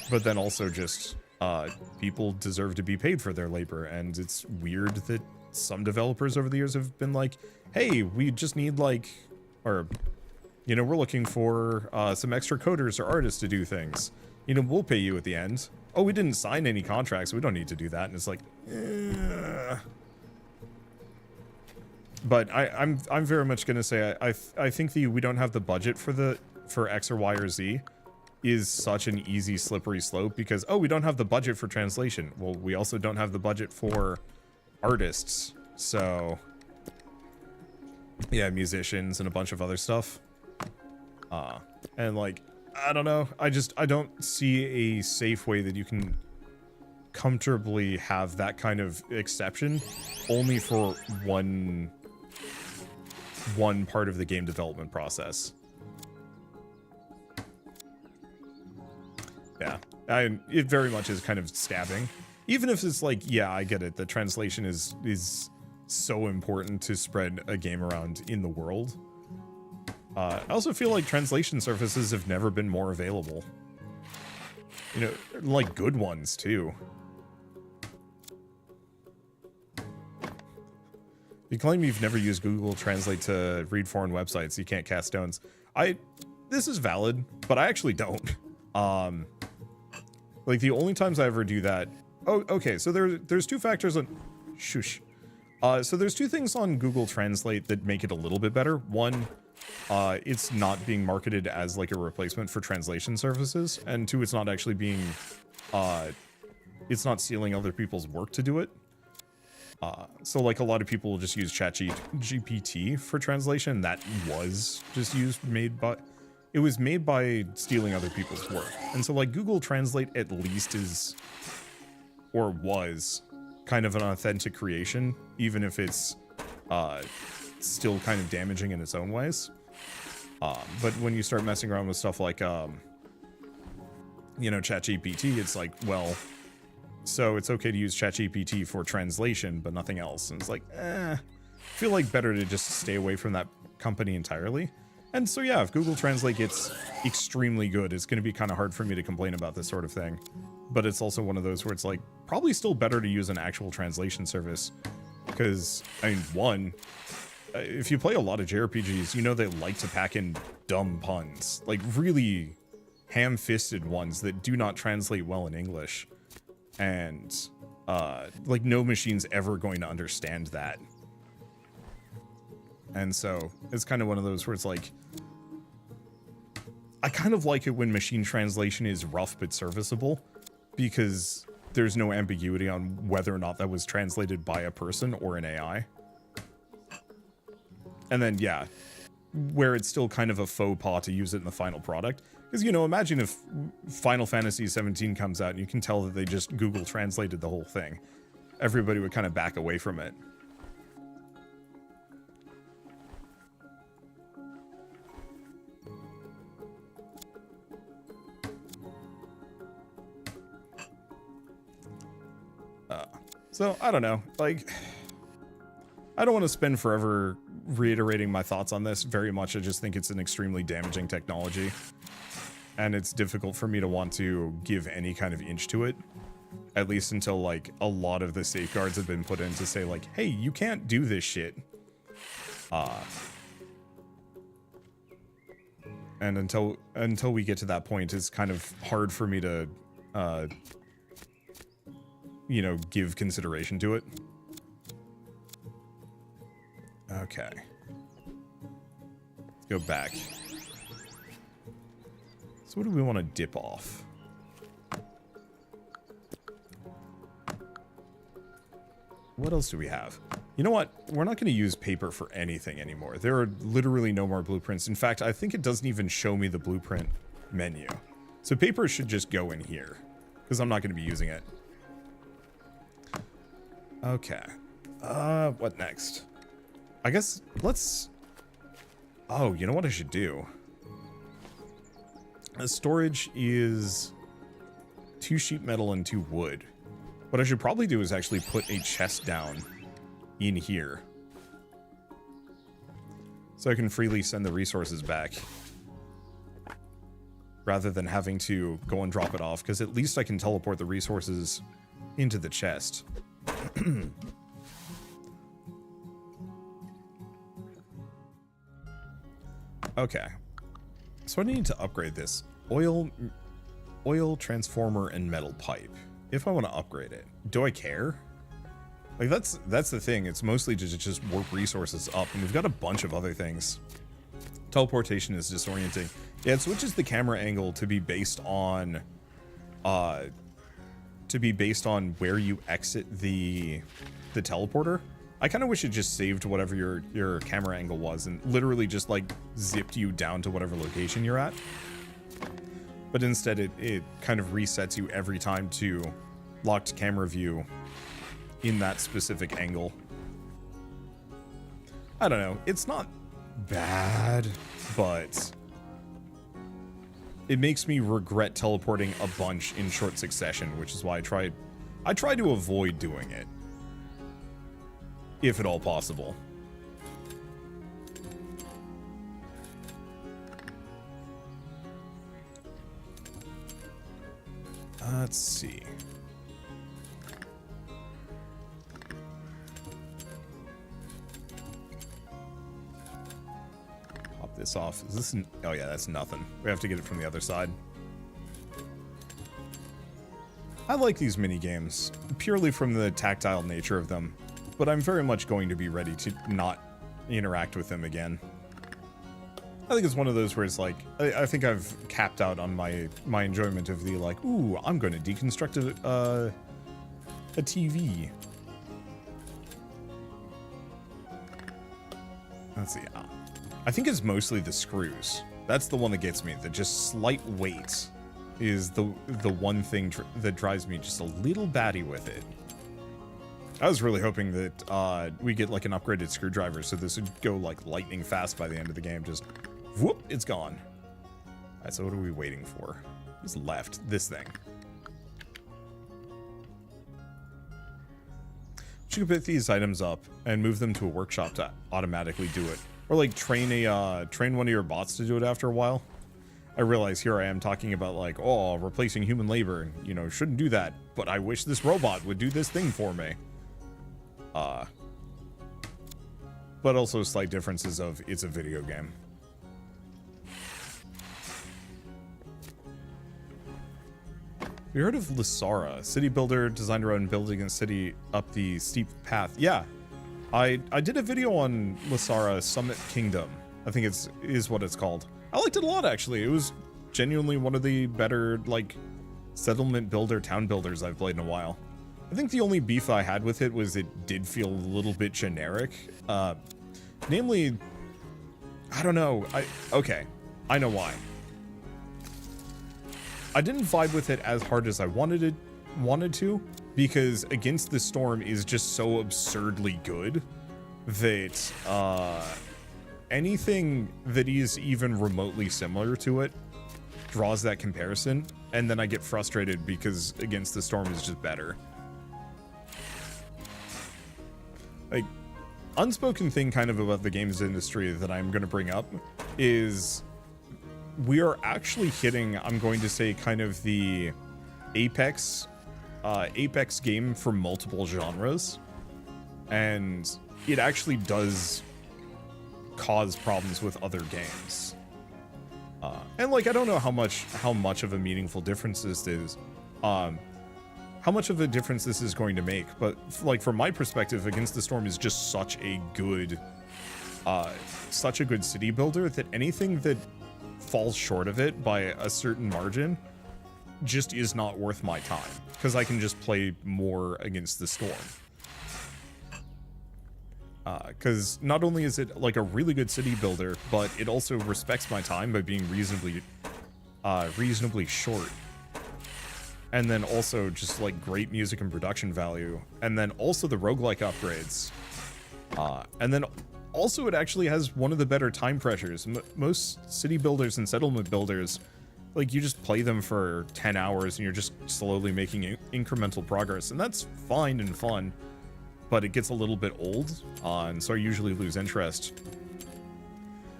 but then also just people deserve to be paid for their labor, and it's weird that some developers over the years have been like, hey, we just need like, or, you know, we're looking for some extra coders or artists to do things. You know, we'll pay you at the end. Oh, we didn't sign any contracts, we don't need to do that. And it's like, But I'm very much gonna say I think we don't have the budget for X or Y or Z is such an easy slippery slope because, oh, we don't have the budget for translation. Well, we also don't have the budget for artists. So yeah, musicians and a bunch of other stuff. And like, I don't know. I don't see a safe way that you can comfortably have that kind of exception only for one part of the game development process. Yeah, it very much is kind of stabbing. Even if it's like, yeah, I get it. The translation is so important to spread a game around in the world. I also feel like translation services have never been more available. You know, like good ones too. You claim you've never used Google Translate to read foreign websites. You can't cast stones. This is valid, but I actually don't. Like the only times I ever do that. Oh, okay. So there's two factors on. Shush. So there's two things on Google Translate that make it a little bit better. One, it's not being marketed as like a replacement for translation services, and two, it's not actually being, it's not stealing other people's work to do it. So like a lot of people will just use ChatGPT for translation. That was just it was made by stealing other people's work. And so like Google Translate at least is, or was, kind of an authentic creation, even if it's still kind of damaging in its own ways. But when you start messing around with stuff like, you know, ChatGPT, it's like, well, so it's okay to use ChatGPT for translation, but nothing else. And it's like, feel like better to just stay away from that company entirely. And so yeah, if Google Translate gets extremely good, it's going to be kind of hard for me to complain about this sort of thing. But it's also one of those where it's like, probably still better to use an actual translation service. Because, I mean, one, if you play a lot of JRPGs, you know they like to pack in dumb puns. Like, really ham-fisted ones that do not translate well in English. And, like, no machine's ever going to understand that. And so, it's kind of one of those where it's like, I kind of like it when machine translation is rough but serviceable, because there's no ambiguity on whether or not that was translated by a person or an AI. And then, yeah, where it's still kind of a faux pas to use it in the final product. Because, you know, imagine if Final Fantasy 17 comes out and you can tell that they just Google translated the whole thing. Everybody would kind of back away from it. So, I don't know, like, I don't want to spend forever reiterating my thoughts on this very much. I just think it's an extremely damaging technology, and it's difficult for me to want to give any kind of inch to it, at least until, like, a lot of the safeguards have been put in to say, like, hey, you can't do this shit. And until we get to that point, it's kind of hard for me to, you know, give consideration to it. Okay. Let's go back. So what do we want to dip off? What else do we have? You know what? We're not going to use paper for anything anymore. There are literally no more blueprints. In fact, I think it doesn't even show me the blueprint menu. So paper should just go in here, because I'm not going to be using it. Okay. What next? I guess let's... Oh, you know what I should do? Storage is 2 sheet metal and 2 wood. What I should probably do is actually put a chest down in here, so I can freely send the resources back, rather than having to go and drop it off, because at least I can teleport the resources into the chest. Okay, so I need to upgrade this oil transformer and metal pipe if I want to upgrade it. Do I care? Like, that's the thing. It's mostly to just warp resources up, and we've got a bunch of other things. Teleportation is disorienting. Yeah, it switches the camera angle to be based on where you exit the teleporter. I kind of wish it just saved whatever your camera angle was and literally just, like, zipped you down to whatever location you're at. But instead it kind of resets you every time to locked camera view in that specific angle. I don't know. It's not bad, but it makes me regret teleporting a bunch in short succession, which is why I try to avoid doing it, if at all possible. Let's see. Pop this off. Is this oh yeah, that's nothing. We have to get it from the other side. I like these mini games purely from the tactile nature of them, but I'm very much going to be ready to not interact with them again. I think it's one of those where it's like, I think I've capped out on my enjoyment of the, like, ooh, I'm going to deconstruct a TV. Let's see. I think it's mostly the screws. That's the one that gets me. The just slight weight is the one thing that drives me just a little batty with it. I was really hoping that we get, like, an upgraded screwdriver, so this would go, like, lightning fast by the end of the game. Just whoop, it's gone. Alright, so what are we waiting for? What's left? This thing. You could pick these items up and move them to a workshop to automatically do it. Or like train one of your bots to do it after a while. I realize here I am talking about like, oh, replacing human labor, you know, shouldn't do that, but I wish this robot would do this thing for me. But also slight differences of it's a video game. We heard of Lysara, city builder designed around building a city up the steep path. Yeah, I did a video on Lysara Summit Kingdom. I think is what it's called. I liked it a lot, actually. It was genuinely one of the better, like, settlement builder, town builders I've played in a while. I think the only beef I had with it was it did feel a little bit generic. Namely, I don't know. Okay, I know why. I didn't vibe with it as hard as I wanted to, because Against the Storm is just so absurdly good that anything that is even remotely similar to it draws that comparison, and then I get frustrated because Against the Storm is just better. Like, unspoken thing kind of about the games industry that I'm going to bring up is we are actually hitting, I'm going to say, kind of the apex game for multiple genres, and it actually does cause problems with other games. And like, I don't know how much of a meaningful difference this is, how much of a difference this is going to make, but like from my perspective, Against the Storm is just such a good city builder that anything that falls short of it by a certain margin just is not worth my time, because I can just play more Against the Storm. Because not only is it like a really good city builder, but it also respects my time by being reasonably short. And then also just like great music and production value. And then also the roguelike upgrades. And then also it actually has one of the better time pressures. Most city builders and settlement builders, like you just play them for 10 hours and you're just slowly making incremental progress. And that's fine and fun, but it gets a little bit old. And so I usually lose interest.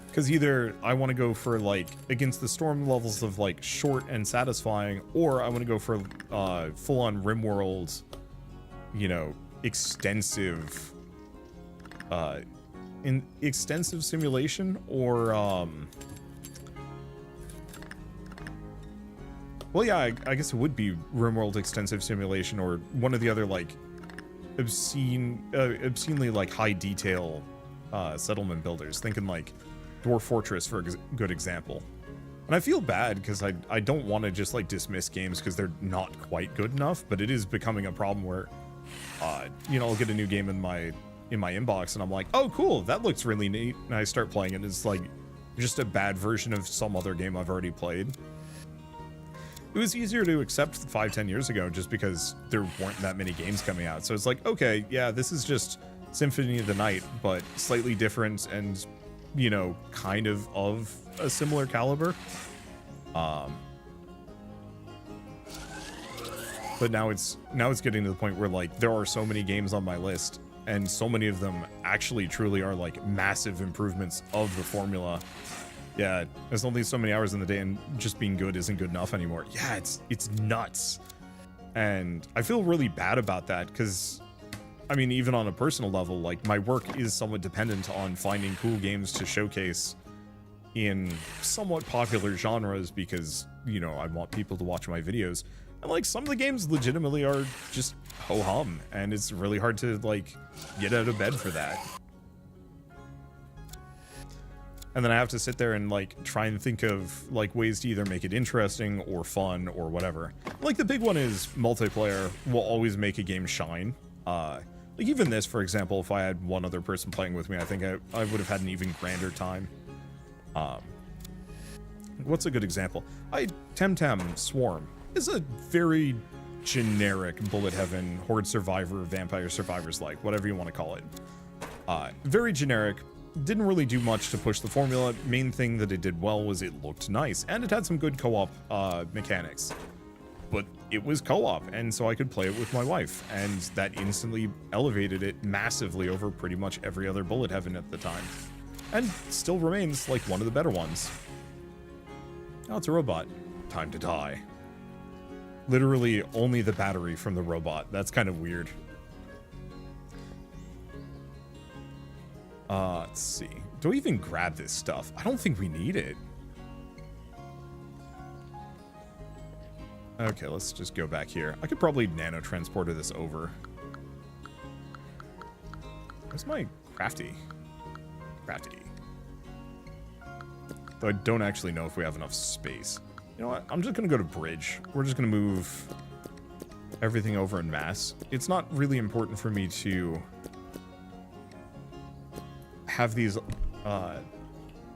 Because either I want to go for like Against the Storm levels of like short and satisfying, or I want to go for full-on RimWorld, you know, extensive simulation, or well, yeah, I guess it would be RimWorld extensive simulation, or one of the other like obscenely like high detail settlement builders, thinking like Dwarf Fortress for a good example. And I feel bad because I don't want to just like dismiss games because they're not quite good enough, but it is becoming a problem where you know, I'll get a new game in my inbox and I'm like, oh cool, that looks really neat, and I start playing it, it's like just a bad version of some other game I've already played. It was easier to accept 5-10 years ago just because there weren't that many games coming out, so it's like, okay, yeah, this is just Symphony of the Night but slightly different and, you know, kind of a similar caliber. But now it's getting to the point where like there are so many games on my list, and so many of them actually truly are like massive improvements of the formula. Yeah, there's only so many hours in the day, and just being good isn't good enough anymore. Yeah, it's nuts. And I feel really bad about that because, I mean, even on a personal level, like my work is somewhat dependent on finding cool games to showcase in somewhat popular genres because, you know, I want people to watch my videos. And like some of the games legitimately are just ho-hum, and it's really hard to like get out of bed for that. And then I have to sit there and like try and think of like ways to either make it interesting or fun or whatever. Like the big one is multiplayer will always make a game shine. Like even this, for example, if I had one other person playing with me, I think I would have had an even grander time. What's a good example? Temtem Swarm is a very generic bullet heaven, horde survivor, vampire survivors, like whatever you want to call it. Very generic. Didn't really do much to push the formula. Main thing that it did well was it looked nice, and it had some good co-op mechanics. But it was co-op, and so I could play it with my wife, and that instantly elevated it massively over pretty much every other bullet heaven at the time, and still remains like one of the better ones. Oh, it's a robot. Time to die. Literally only the battery from the robot. That's kind of weird. Let's see. Do I even grab this stuff? I don't think we need it. Okay, let's just go back here. I could probably nano-transporter this over. Where's my crafty? Crafty. Though I don't actually know if we have enough space. You know what? I'm just going to go to bridge. We're just going to move everything over en masse. It's not really important for me to have these...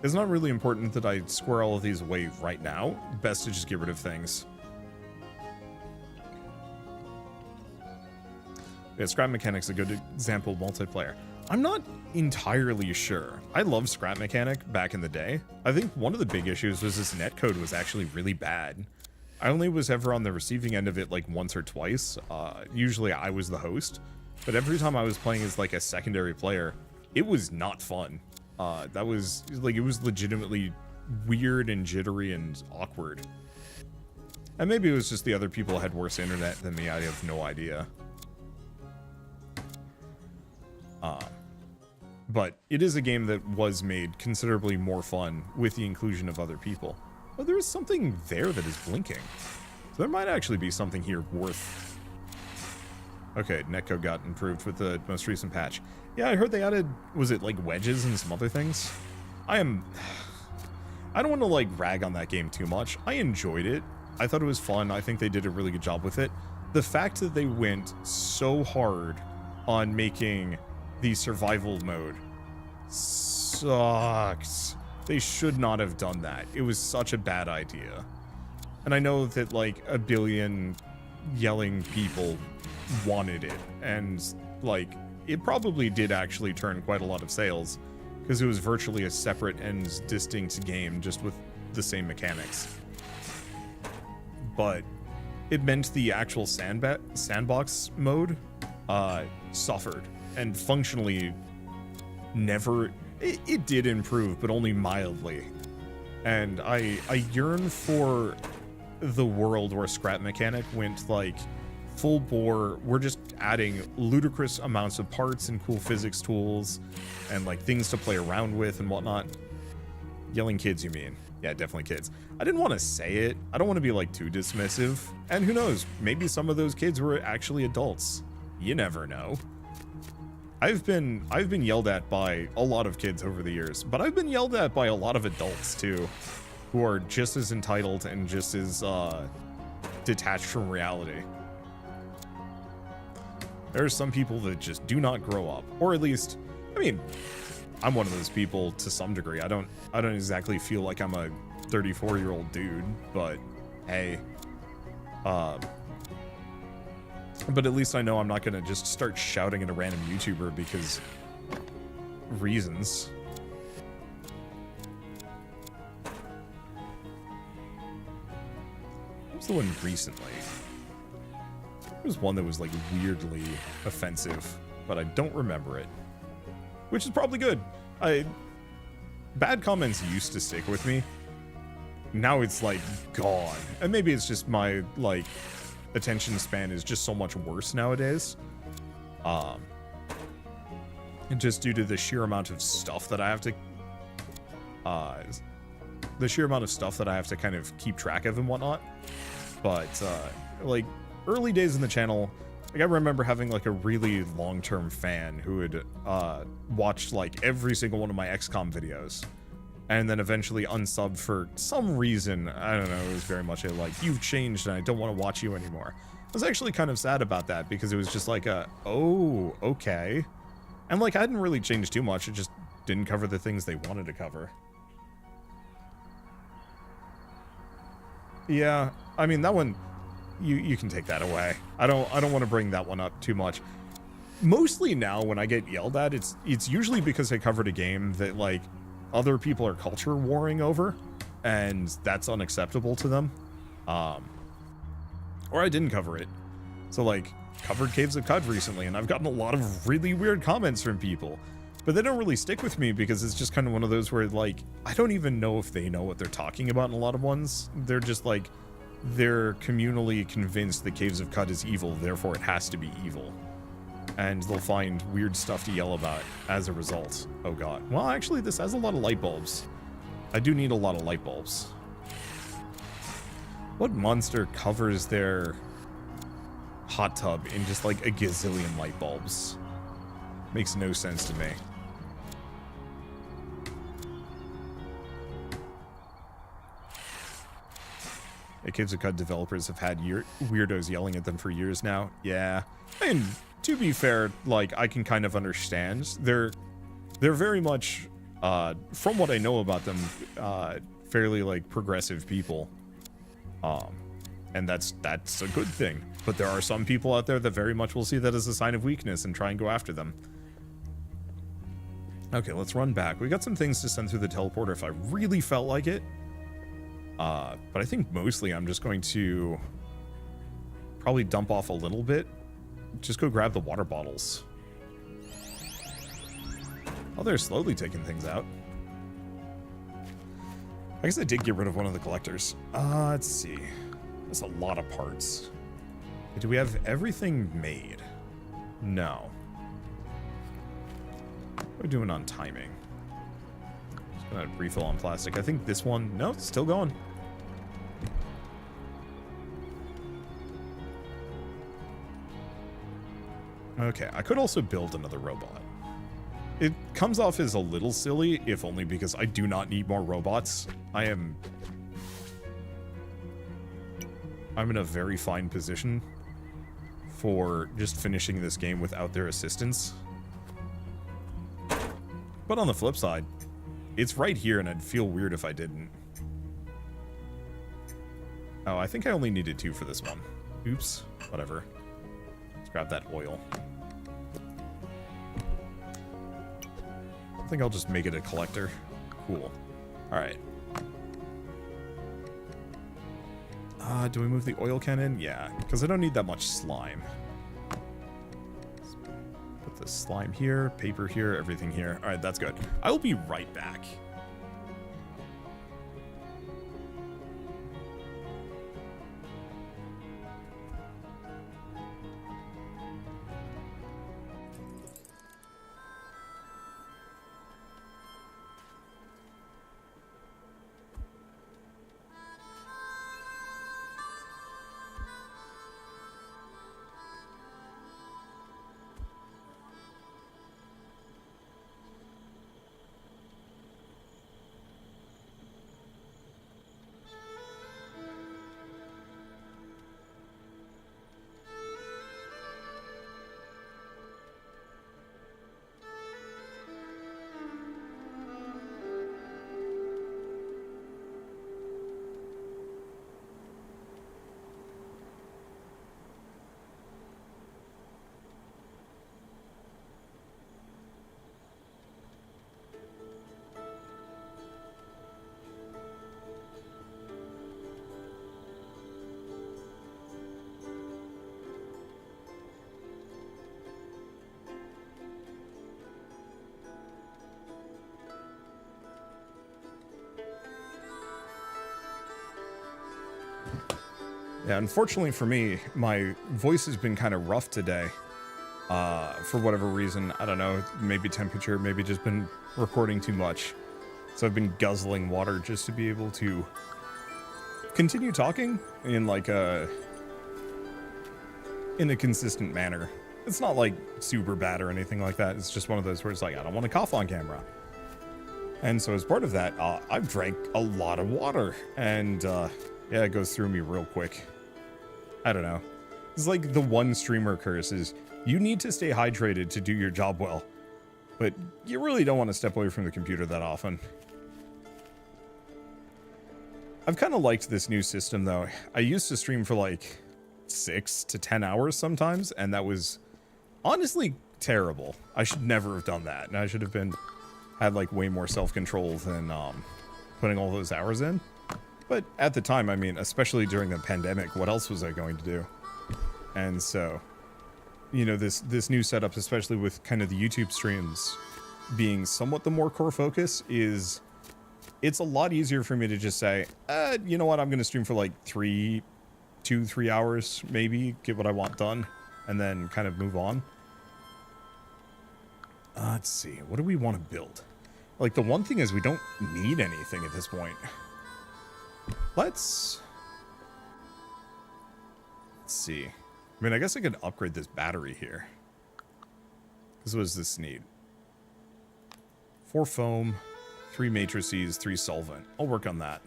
it's not really important that I square all of these away right now. Best to just get rid of things. Yeah, scrap mechanic's a good example of multiplayer. I'm not entirely sure. I loved scrap mechanic back in the day. I think one of the big issues was this netcode was actually really bad. I only was ever on the receiving end of it like once or twice. Usually I was the host, but every time I was playing as like a secondary player, it was not fun. That was like, it was legitimately weird and jittery and awkward. And maybe it was just the other people had worse internet than me. I have no idea. But it is a game that was made considerably more fun with the inclusion of other people. Oh, there is something there that is blinking. So there might actually be something here worth... Okay, netcode got improved with the most recent patch. Yeah, I heard they added, was it like wedges and some other things? I don't want to like rag on that game too much. I enjoyed it. I thought it was fun. I think they did a really good job with it. The fact that they went so hard on making the survival mode sucks. They should not have done that. It was such a bad idea. And I know that like a billion yelling people wanted it, and like it probably did actually turn quite a lot of sales because it was virtually a separate and distinct game just with the same mechanics. But it meant the actual sandbox mode suffered, and functionally never... It did improve, but only mildly. And I yearn for the world where scrap mechanic went like full bore. We're just adding ludicrous amounts of parts and cool physics tools and like things to play around with and whatnot. Yelling kids, you mean? Yeah, definitely kids. I didn't want to say it. I don't want to be like too dismissive. And who knows? Maybe some of those kids were actually adults. You never know. I've been yelled at by a lot of kids over the years, but I've been yelled at by a lot of adults too, who are just as entitled and just as detached from reality. There are some people that just do not grow up, or at least, I mean, I'm one of those people to some degree. I don't exactly feel like I'm a 34-year-old dude, but hey, but at least I know I'm not gonna just start shouting at a random YouTuber because reasons. What was the one recently? There was one that was like weirdly offensive, but I don't remember it. Which is probably good. Bad comments used to stick with me. Now it's like gone. And maybe it's just my like attention span is just so much worse nowadays. And just due to the sheer amount of stuff that I have to kind of keep track of and whatnot. But like early days in the channel, like I remember having like a really long-term fan who had watched like every single one of my XCOM videos, and then eventually unsubbed for some reason. I don't know, it was very much a like, you've changed and I don't want to watch you anymore. I was actually kind of sad about that because it was just like oh, okay. And like I hadn't really changed too much, it just didn't cover the things they wanted to cover. Yeah, I mean that one, you can take that away. I don't want to bring that one up too much. Mostly now when I get yelled at, it's usually because I covered a game that like other people are culture warring over, and that's unacceptable to them. Or I didn't cover it. So, like, covered Caves of Cud recently, and I've gotten a lot of really weird comments from people. But they don't really stick with me because it's just kind of one of those where, like, I don't even know if they know what they're talking about in a lot of ones. They're just like, they're communally convinced that Caves of Cud is evil, therefore it has to be evil. And they'll find weird stuff to yell about as a result. Oh god. Well, actually, this has a lot of light bulbs. I do need a lot of light bulbs. What monster covers their hot tub in just like a gazillion light bulbs? Makes no sense to me. The Caves of Cud developers have had weirdos yelling at them for years now. Yeah. And to be fair, like, I can kind of understand. They're very much, from what I know about them, fairly, like, progressive people. And that's a good thing. But there are some people out there that very much will see that as a sign of weakness and try and go after them. Okay, let's run back. We got some things to send through the teleporter if I really felt like it. But I think mostly I'm just going to probably dump off a little bit. Just go grab the water bottles. Oh, they're slowly taking things out. I guess I did get rid of one of the collectors. Let's see. That's a lot of parts. Do we have everything made? No. What are we doing on timing? Just gonna refill on plastic. I think this one... No, it's still going. Okay, I could also build another robot. It comes off as a little silly, if only because I do not need more robots. I'm in a very fine position for just finishing this game without their assistance. But on the flip side, it's right here and I'd feel weird if I didn't. Oh, I think I only needed 2 for this one. Oops, whatever. Let's grab that oil. I think I'll just make it a collector. Cool. Alright. Do we move the oil can in? Yeah, because I don't need that much slime. Let's put the slime here, paper here, everything here. Alright, that's good. I will be right back. Yeah, unfortunately for me, my voice has been kind of rough today. For whatever reason, I don't know, maybe temperature, maybe just been recording too much. So I've been guzzling water just to be able to continue talking in like in a consistent manner. It's not like super bad or anything like that. It's just one of those where it's like, I don't want to cough on camera. And so as part of that, I've drank a lot of water and yeah, it goes through me real quick. I don't know. It's like the one streamer curse is you need to stay hydrated to do your job well, but you really don't want to step away from the computer that often. I've kind of liked this new system though. I used to stream for like 6 to 10 hours sometimes, and that was honestly terrible. I should never have done that. And I should have had like way more self-control than putting all those hours in. But at the time, I mean, especially during the pandemic, what else was I going to do? And so, you know, this new setup, especially with kind of the YouTube streams being somewhat the more core focus, is it's a lot easier for me to just say, you know what, I'm going to stream for like 2-3 hours, maybe, get what I want done, and then kind of move on. Let's see, what do we want to build? Like, the one thing is we don't need anything at this point. Let's see. I mean, I guess I could upgrade this battery here. Because what does this need? 4 foam, 3 matrices, 3 solvent. I'll work on that.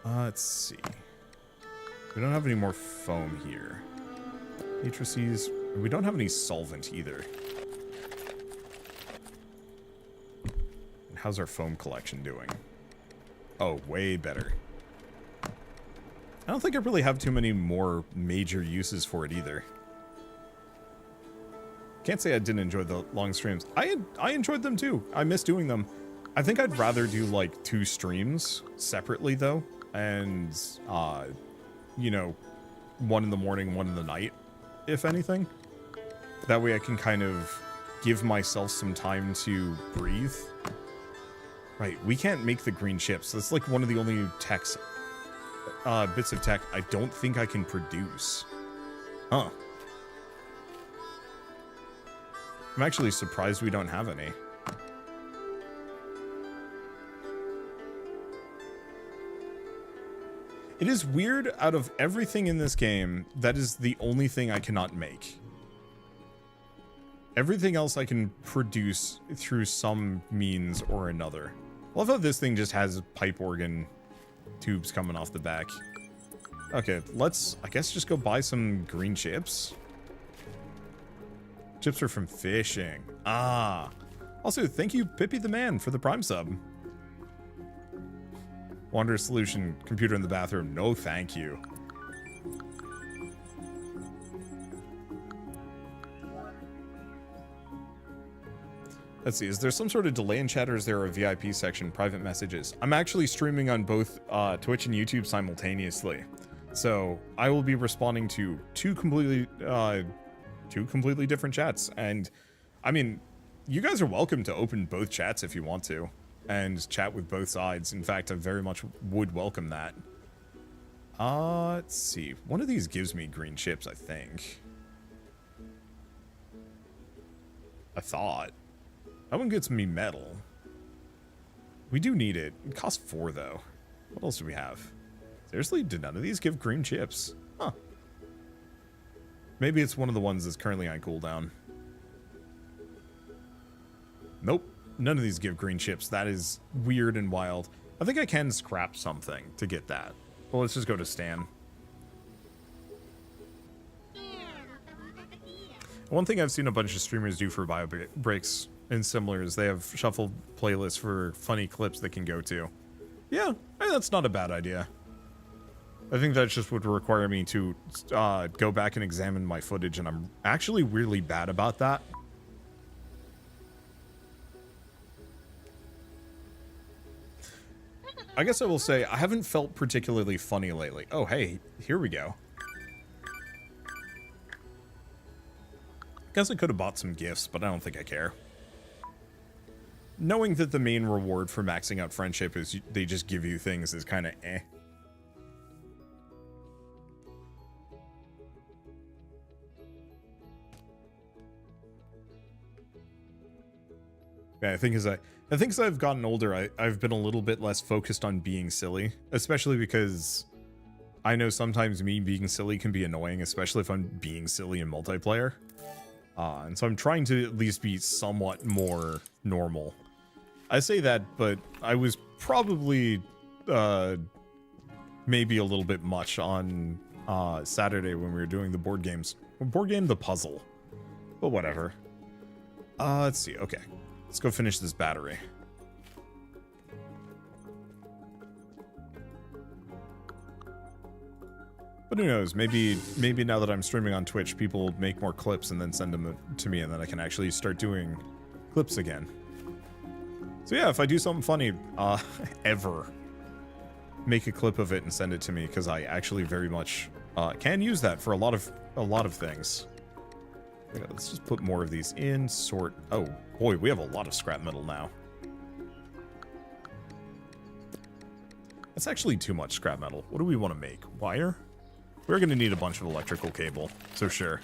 Let's see. We don't have any more foam here. Matrices. We don't have any solvent either. And how's our foam collection doing? Oh, way better. I don't think I really have too many more major uses for it either. Can't say I didn't enjoy the long streams. I enjoyed them too. I miss doing them. I think I'd rather do like 2 streams separately though. And, you know, 1 in the morning, 1 in the night, if anything. That way I can kind of give myself some time to breathe. Right, we can't make the green chips. That's like one of the only techs, bits of tech I don't think I can produce. Huh. I'm actually surprised we don't have any. It is weird, out of everything in this game, that is the only thing I cannot make. Everything else I can produce through some means or another. I love how this thing just has pipe organ tubes coming off the back. Okay, let's, I guess, just go buy some green chips. Chips are from fishing. Ah. Also, thank you, Pippi the Man, for the Prime sub. Wander Solution, computer in the bathroom. No, thank you. Let's see, is there some sort of delay in chat, or is there a VIP section, private messages? I'm actually streaming on both Twitch and YouTube simultaneously. So I will be responding to two completely different chats. And I mean, you guys are welcome to open both chats if you want to and chat with both sides. In fact, I very much would welcome that. Let's see. One of these gives me green chips, I think. I thought. That one gets me metal. We do need it. It costs 4, though. What else do we have? Seriously? Did none of these give green chips? Huh. Maybe it's one of the ones that's currently on cooldown. Nope. None of these give green chips. That is weird and wild. I think I can scrap something to get that. Well, let's just go to Stan. One thing I've seen a bunch of streamers do for bio breaks and similar is they have shuffle playlists for funny clips they can go to. Yeah, that's not a bad idea. I think that just would require me to go back and examine my footage, and I'm actually really bad about that. I guess I will say I haven't felt particularly funny lately. Oh, hey, here we go. Guess I could have bought some gifts, but I don't think I care. Knowing that the main reward for maxing out friendship is they just give you things is kind of eh. Yeah, I think as I've gotten older, I've been a little bit less focused on being silly, especially because I know sometimes me being silly can be annoying, especially if I'm being silly in multiplayer. And so I'm trying to at least be somewhat more normal. I say that, but I was probably maybe a little bit much on Saturday when we were doing the board games. Board game, the puzzle. But whatever. Let's see. Okay. Let's go finish this battery. But who knows? Maybe now that I'm streaming on Twitch, people make more clips and then send them to me, and then I can actually start doing clips again. So yeah, if I do something funny, ever, make a clip of it and send it to me, because I actually very much can use that for a lot of things. Yeah, let's just put more of these in, sort. Oh boy, we have a lot of scrap metal now. That's actually too much scrap metal. What do we want to make? Wire? We're going to need a bunch of electrical cable, so sure.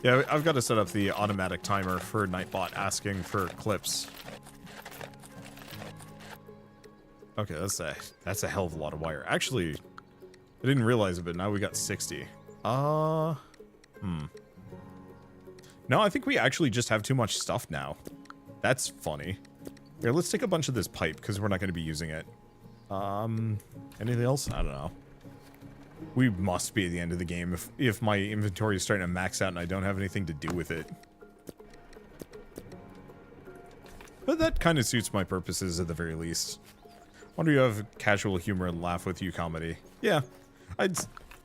Yeah, I've got to set up the automatic timer for Nightbot asking for clips. Okay, that's a hell of a lot of wire. Actually, I didn't realize it, but now we got 60. No, I think we actually just have too much stuff now. That's funny. Here, let's take a bunch of this pipe, because we're not going to be using it. Anything else? I don't know. We must be at the end of the game if my inventory is starting to max out and I don't have anything to do with it. But that kind of suits my purposes at the very least. Wonder you have casual humor and laugh with you comedy. Yeah, I'd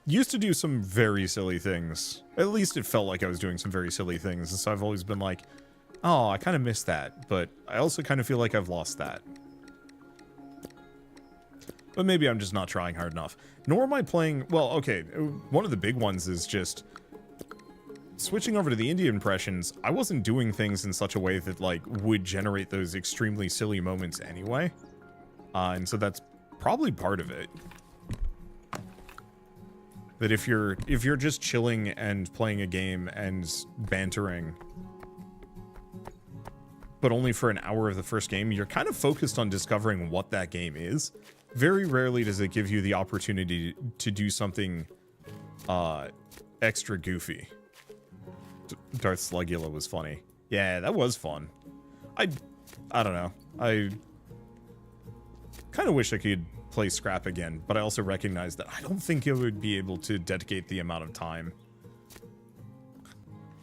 used to do some very silly things. At least it felt like I was doing some very silly things, and so I've always been like, oh, I kind of miss that, but I also kind of feel like I've lost that. But maybe I'm just not trying hard enough. Nor am I playing... Well, okay, one of the big ones is just... Switching over to the Indian impressions, I wasn't doing things in such a way that, like, would generate those extremely silly moments anyway. And so that's probably part of it. That if you're just chilling and playing a game and bantering, but only for an hour of the first game, you're kind of focused on discovering what that game is. Very rarely does it give you the opportunity to do something extra goofy. Darth Slugula was funny. Yeah, that was fun. I don't know. I kind of wish I could play Scrap again, but I also recognize that I don't think I would be able to dedicate the amount of time.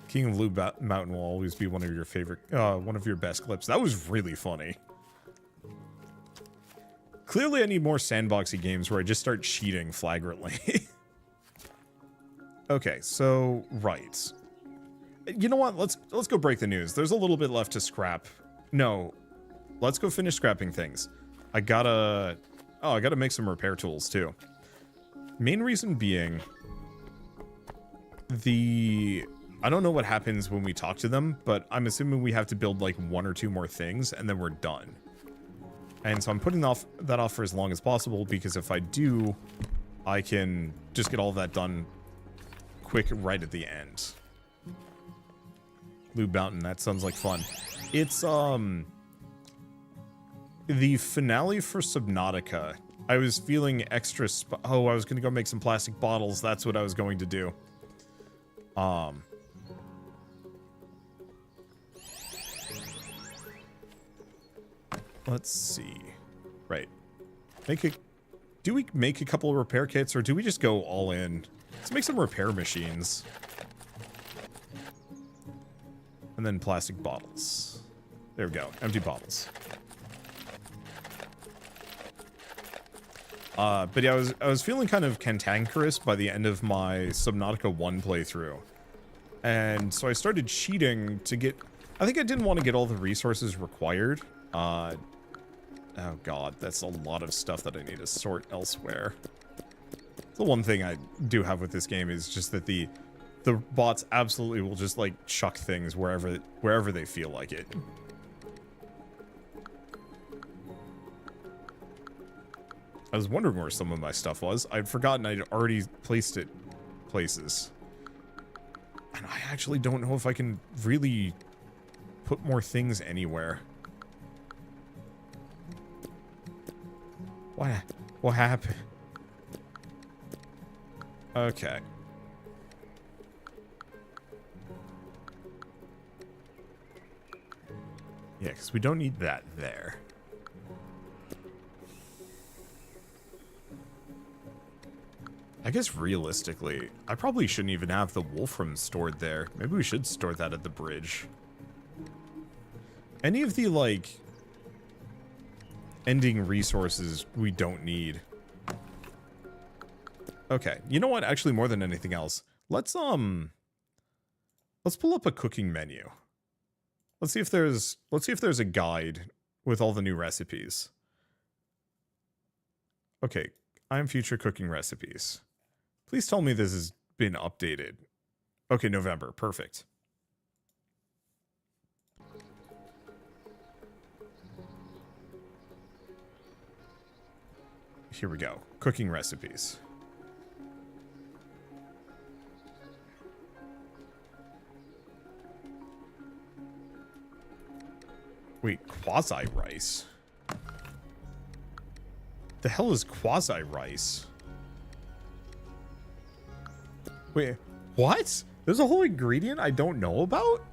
King of Blue Mountain will always be one of your favorite, one of your best clips. That was really funny. Clearly, I need more sandboxy games where I just start cheating flagrantly. Okay, so right. You know what? Let's go break the news. There's a little bit left to scrap. No, let's go finish scrapping things. I gotta make some repair tools too. Main reason being, I don't know what happens when we talk to them, but I'm assuming we have to build like 1 or 2 more things and then we're done. And so I'm putting that off for as long as possible, because if I do, I can just get all of that done quick right at the end. Blue Mountain, that sounds like fun. It's the finale for Subnautica. I was feeling extra I was gonna go make some plastic bottles. That's what I was going to do. Let's see. Right. Do we make a couple of repair kits, or do we just go all in? Let's make some repair machines. And then plastic bottles. There we go. Empty bottles. But yeah, I was feeling kind of cantankerous by the end of my Subnautica 1 playthrough. And so I started cheating to get... I think I didn't want to get all the resources required. Oh god, that's a lot of stuff that I need to sort elsewhere. The one thing I do have with this game is just that the bots absolutely will just like chuck things wherever they feel like it. I was wondering where some of my stuff was. I'd forgotten I'd already placed it places. And I actually don't know if I can really put more things anywhere. What happened? Okay. Yeah, because we don't need that there. I guess realistically, I probably shouldn't even have the Wolfram stored there. Maybe we should store that at the bridge. Any of the, like, ending resources we don't need. Okay, you know what? Actually, more than anything else, let's pull up a cooking menu. Let's see if there's a guide with all the new recipes. Okay, I am future cooking recipes. Please tell me this has been updated. Okay, November, perfect. Here we go. Cooking recipes. Wait, quasi-rice? The hell is quasi-rice? Wait, what? There's a whole ingredient I don't know about?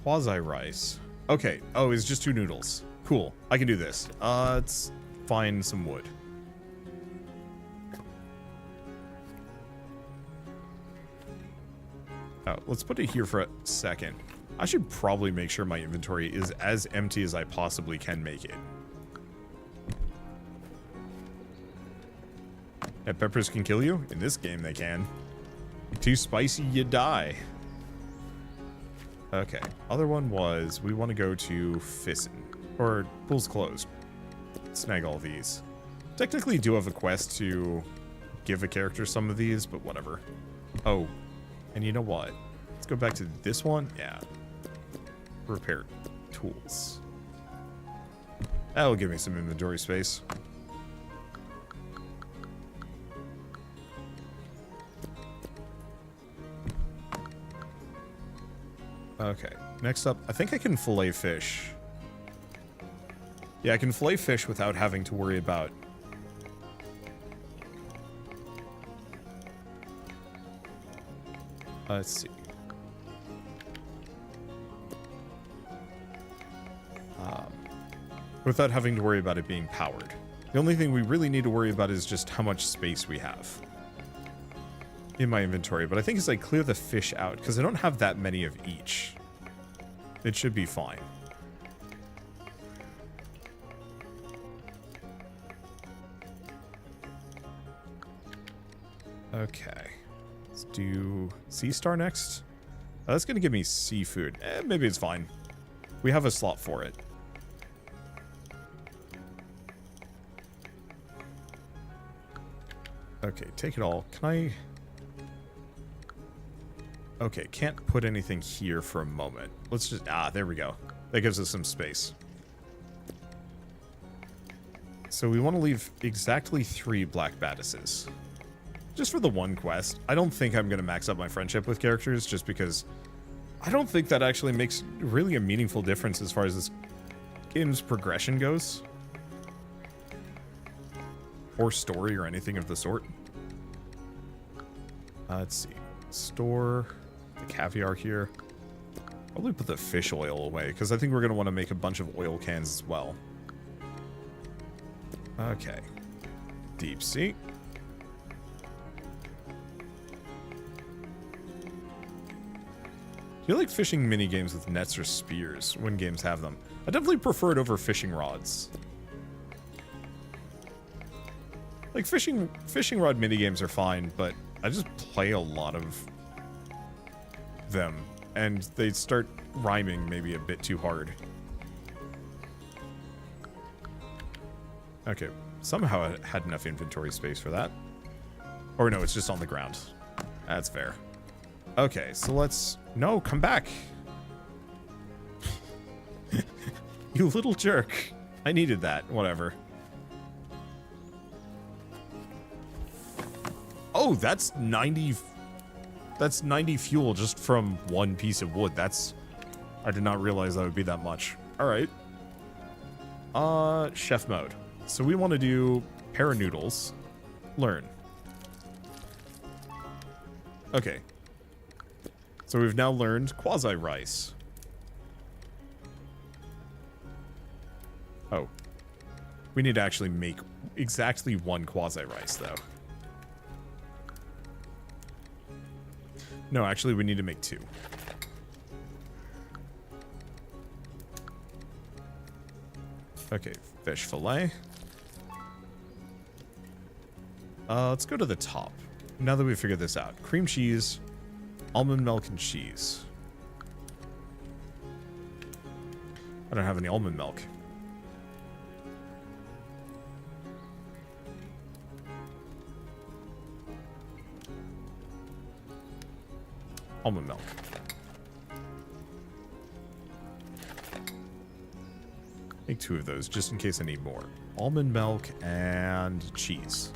Quasi-rice. Okay. Oh, it's just 2 noodles. Cool. I can do this. Let's find some wood. Oh, let's put it here for a second. I should probably make sure my inventory is as empty as I possibly can make it. That peppers can kill you? In this game, they can. Too spicy, you die. Okay. Other one was, we want to go to Fissin. Or, pool's closed. Snag all these. Technically do have a quest to give a character some of these, but whatever. Oh, and you know what? Let's go back to this one. Yeah. Repair tools. That'll give me some inventory space. Okay, next up, I think I can fillet fish. Yeah, I can fillet fish without having to worry about... let's see. Without having to worry about it being powered. The only thing we really need to worry about is just how much space we have in my inventory. But I think as I clear the fish out, because I don't have that many of each, it should be fine. Okay. Let's do Sea Star next. That's going to give me seafood. Maybe it's fine. We have a slot for it. Okay, take it all. Can I... Okay, can't put anything here for a moment. Let's just... Ah, there we go. That gives us some space. So we want to leave exactly 3 black badises. Just for the one quest. I don't think I'm going to max up my friendship with characters, just because I don't think that actually makes really a meaningful difference as far as this game's progression goes. Or story or anything of the sort. Let's see. Store the caviar here. Probably put the fish oil away, because I think we're going to want to make a bunch of oil cans as well. Okay. Deep sea. Do you like fishing mini games with nets or spears when games have them? I definitely prefer it over fishing rods. Like fishing rod mini games are fine, but I just play a lot of them, and they start rhyming maybe a bit too hard. Okay, somehow I had enough inventory space for that. Or no, it's just on the ground. That's fair. Okay, so let's... No, come back! You little jerk. I needed that. Whatever. Oh, that's 90... That's 90 fuel just from one piece of wood. That's... I did not realize that would be that much. Alright. Chef mode. So we want to do para noodles. Learn. Okay. So we've now learned quasi-rice. Oh. We need to actually make exactly one quasi-rice, though. No, actually, we need to make 2. Okay, fish fillet. Let's go to the top. Now that we've figured this out. Cream cheese, almond milk, and cheese. I don't have any almond milk. Almond milk. Make 2 of those just in case I need more. Almond milk and cheese.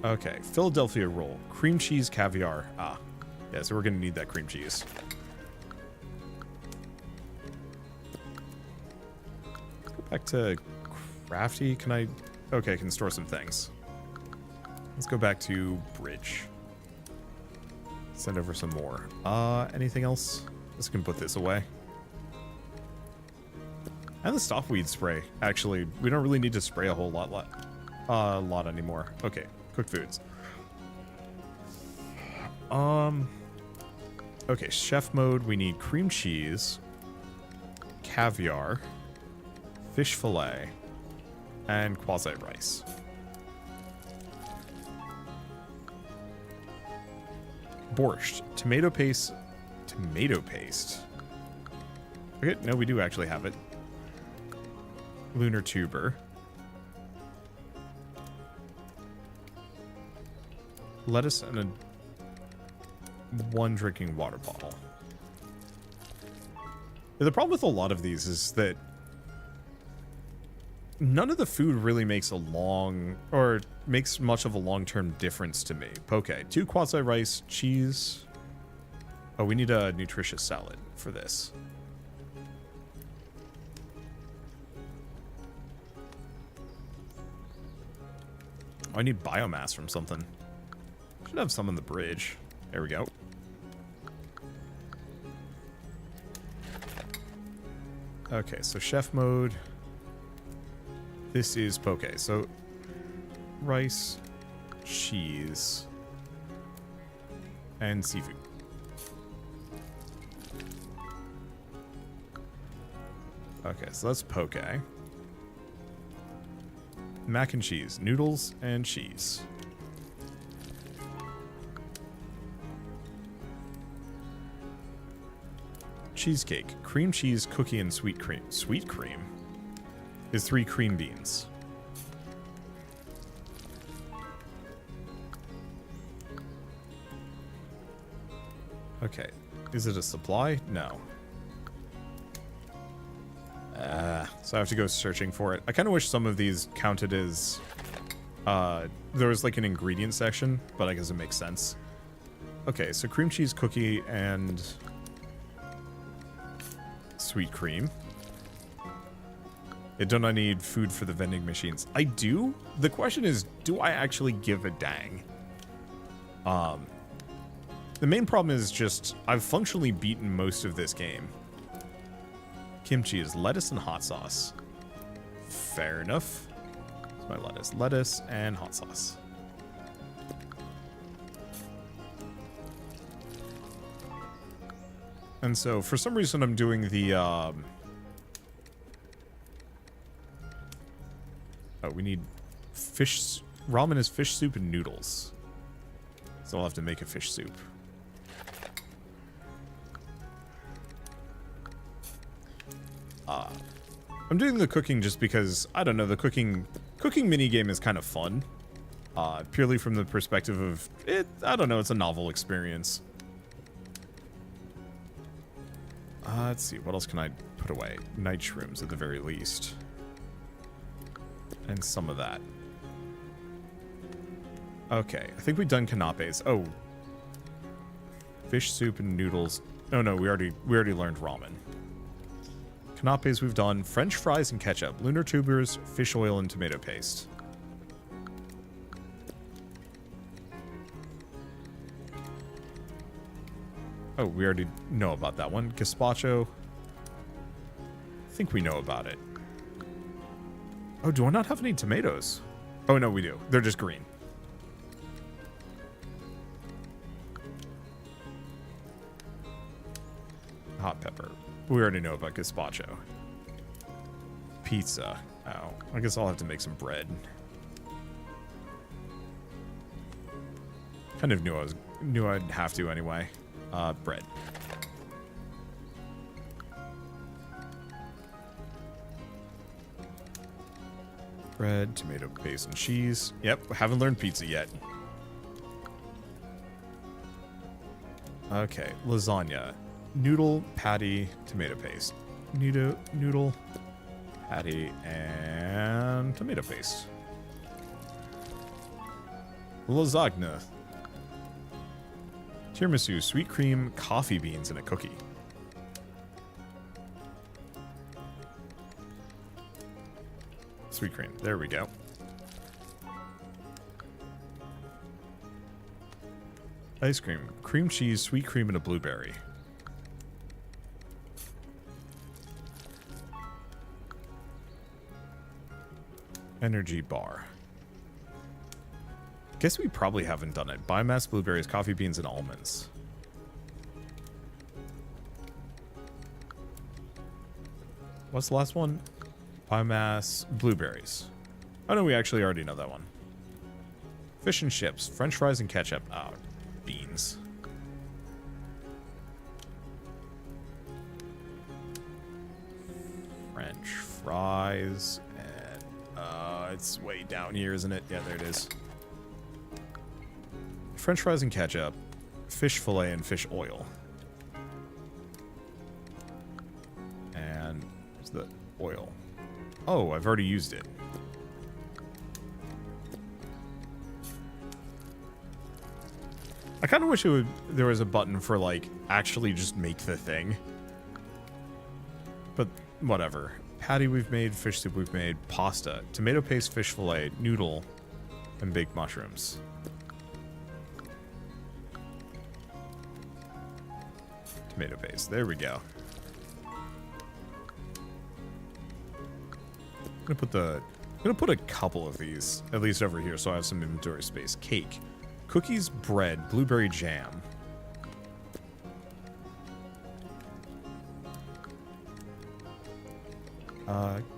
Okay, Philadelphia roll. Cream cheese, caviar. Ah, yeah, so we're going to need that cream cheese. Go back to crafty. Can I... Okay, I can store some things. Let's go back to bridge. Send over some more. Anything else? Let's can put this away. And the stockweed spray. Actually, we don't really need to spray a whole lot anymore. Okay, cooked foods. Okay, chef mode. We need cream cheese, caviar, fish fillet, and quasi rice. Borscht, tomato paste. Okay, no, we do actually have it. Lunar tuber. Lettuce and a 1 drinking water bottle. The problem with a lot of these is that none of the food really makes makes much of a long-term difference to me. Poke, 2 quasi rice, cheese. Oh, we need a nutritious salad for this. Oh, I need biomass from something. Should have some in the bridge. There we go. Okay, so chef mode. This is poke. So rice, cheese, and seafood. Okay, so that's poke. Mac and cheese, noodles and cheese. Cheesecake, cream cheese, cookie, and sweet cream. Sweet cream is 3 cream beans. Okay, is it a supply? No. So I have to go searching for it. I kind of wish some of these counted as... there was like an ingredient section, but I guess it makes sense. Okay, so cream cheese, cookie, and... sweet cream. Don't I need food for the vending machines? I do. The question is, do I actually give a dang? The main problem is just, I've functionally beaten most of this game. Kimchi is lettuce and hot sauce. Fair enough. It's my lettuce. Lettuce and hot sauce. And so, for some reason, I'm doing the, oh, we need fish... Ramen is fish soup and noodles. So I'll have to make a fish soup. I'm doing the cooking just because, I don't know, the cooking minigame is kind of fun. Purely from the perspective of, I don't know, it's a novel experience. Let's see, what else can I put away? Night shrooms at the very least. And some of that. Okay, I think we've done canapes. Oh. Fish soup and noodles. Oh no, we already learned ramen. Canapes we've done. French fries and ketchup. Lunar tubers, fish oil, and tomato paste. Oh, we already know about that one. Gazpacho. I think we know about it. Oh, do I not have any tomatoes? Oh, no, we do. They're just green. Hot pepper. We already know about gazpacho. Pizza. Oh, I guess I'll have to make some bread. Kind of knew I'd have to anyway. Bread. Bread, tomato paste, and cheese. Yep, haven't learned pizza yet. Okay, lasagna. Noodle, patty, tomato paste. Noodle, patty, and tomato paste. Lasagna. Tiramisu, sweet cream, coffee beans, and a cookie. Sweet cream. There we go. Ice cream. Cream cheese, sweet cream, and a blueberry. Energy bar. Guess we probably haven't done it. Biomass, blueberries, coffee beans, and almonds. What's the last one? Biomass, blueberries. Oh no, we actually already know that one. Fish and chips, french fries and ketchup. Oh, beans. French fries and it's way down here, isn't it? Yeah, there it is. French fries and ketchup, fish fillet and fish oil. And where's the oil? Oh, I've already used it. I kind of wish there was a button for, like, actually just make the thing. But whatever. Patty we've made, fish soup we've made, pasta, tomato paste, fish fillet, noodle, and baked mushrooms. Tomato paste. There we go. I'm gonna put a couple of these at least over here so I have some inventory space. Cake, cookies, bread, blueberry jam.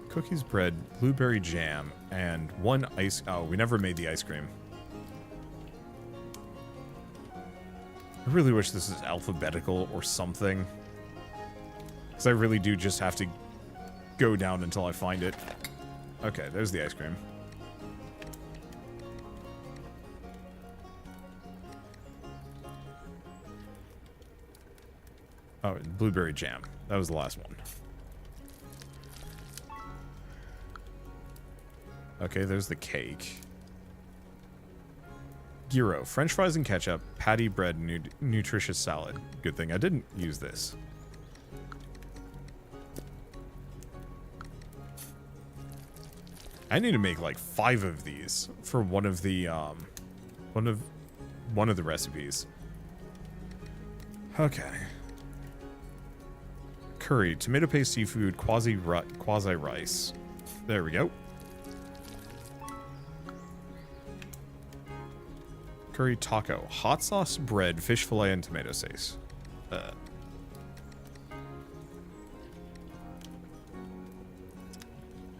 Cookies, bread, blueberry jam, and one ice. Oh, we never made the ice cream. I really wish this is alphabetical or something, because I really do just have to go down until I find it. Okay, there's the ice cream. Oh, blueberry jam. That was the last one. Okay, there's the cake. Gyro, french fries and ketchup, patty, bread, nutritious salad. Good thing I didn't use this. I need to make like 5 of these for one of the one of the recipes. Okay. Curry, tomato paste, seafood, quasi rice. There we go. Curry taco, hot sauce, bread, fish fillet, and tomato sauce.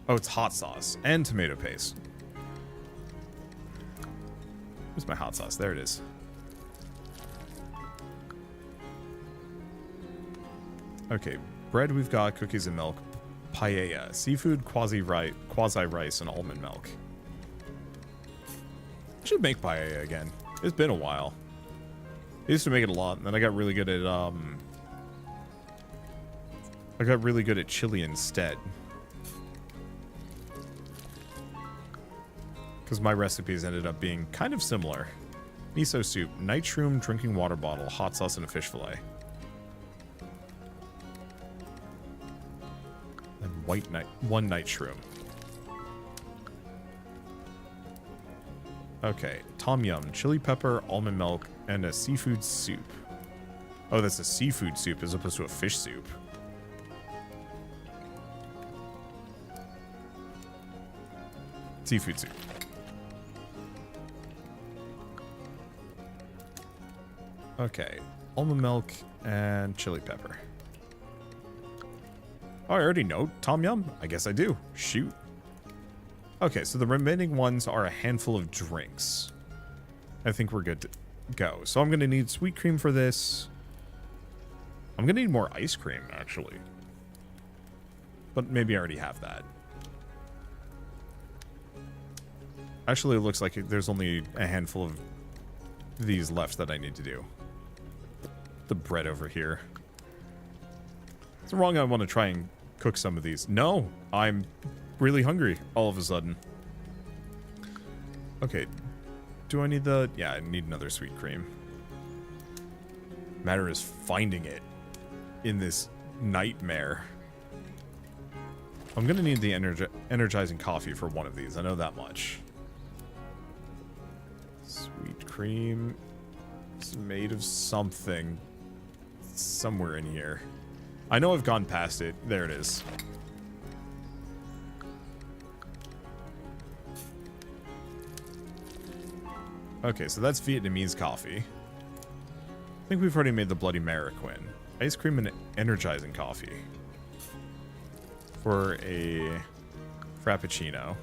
Oh, it's hot sauce and tomato paste. Where's my hot sauce? There it is. Okay, bread we've got, cookies and milk, paella, seafood, quasi rice, and almond milk. I should make paella again. It's been a while. I used to make it a lot, and then I got really good at chili instead. Because my recipes ended up being kind of similar. Miso soup, nitro drinking water bottle, hot sauce, and a fish fillet. And one night shroom. Okay, tom yum, chili pepper, almond milk, and a seafood soup. Oh, that's a seafood soup as opposed to a fish soup. Seafood soup. Okay, almond milk and chili pepper. Oh, I already know Tom Yum. I guess I do. Shoot. Okay, so the remaining ones are a handful of drinks. I think we're good to go. So I'm going to need sweet cream for this. I'm going to need more ice cream, actually. But maybe I already have that. Actually, it looks like there's only a handful of these left that I need to do. The bread over here. It's wrong. I want to try and cook some of these. No, I'm really hungry all of a sudden. Okay. Do I need the... Yeah, I need another sweet cream. Matter is finding it in this nightmare. I'm going to need the energizing coffee for one of these. I know that much. Sweet cream. It's made of something. Somewhere in here. I know I've gone past it. There it is. Okay, so that's Vietnamese coffee. I think we've already made the Bloody Mariquin. Ice cream and energizing coffee. For a Frappuccino.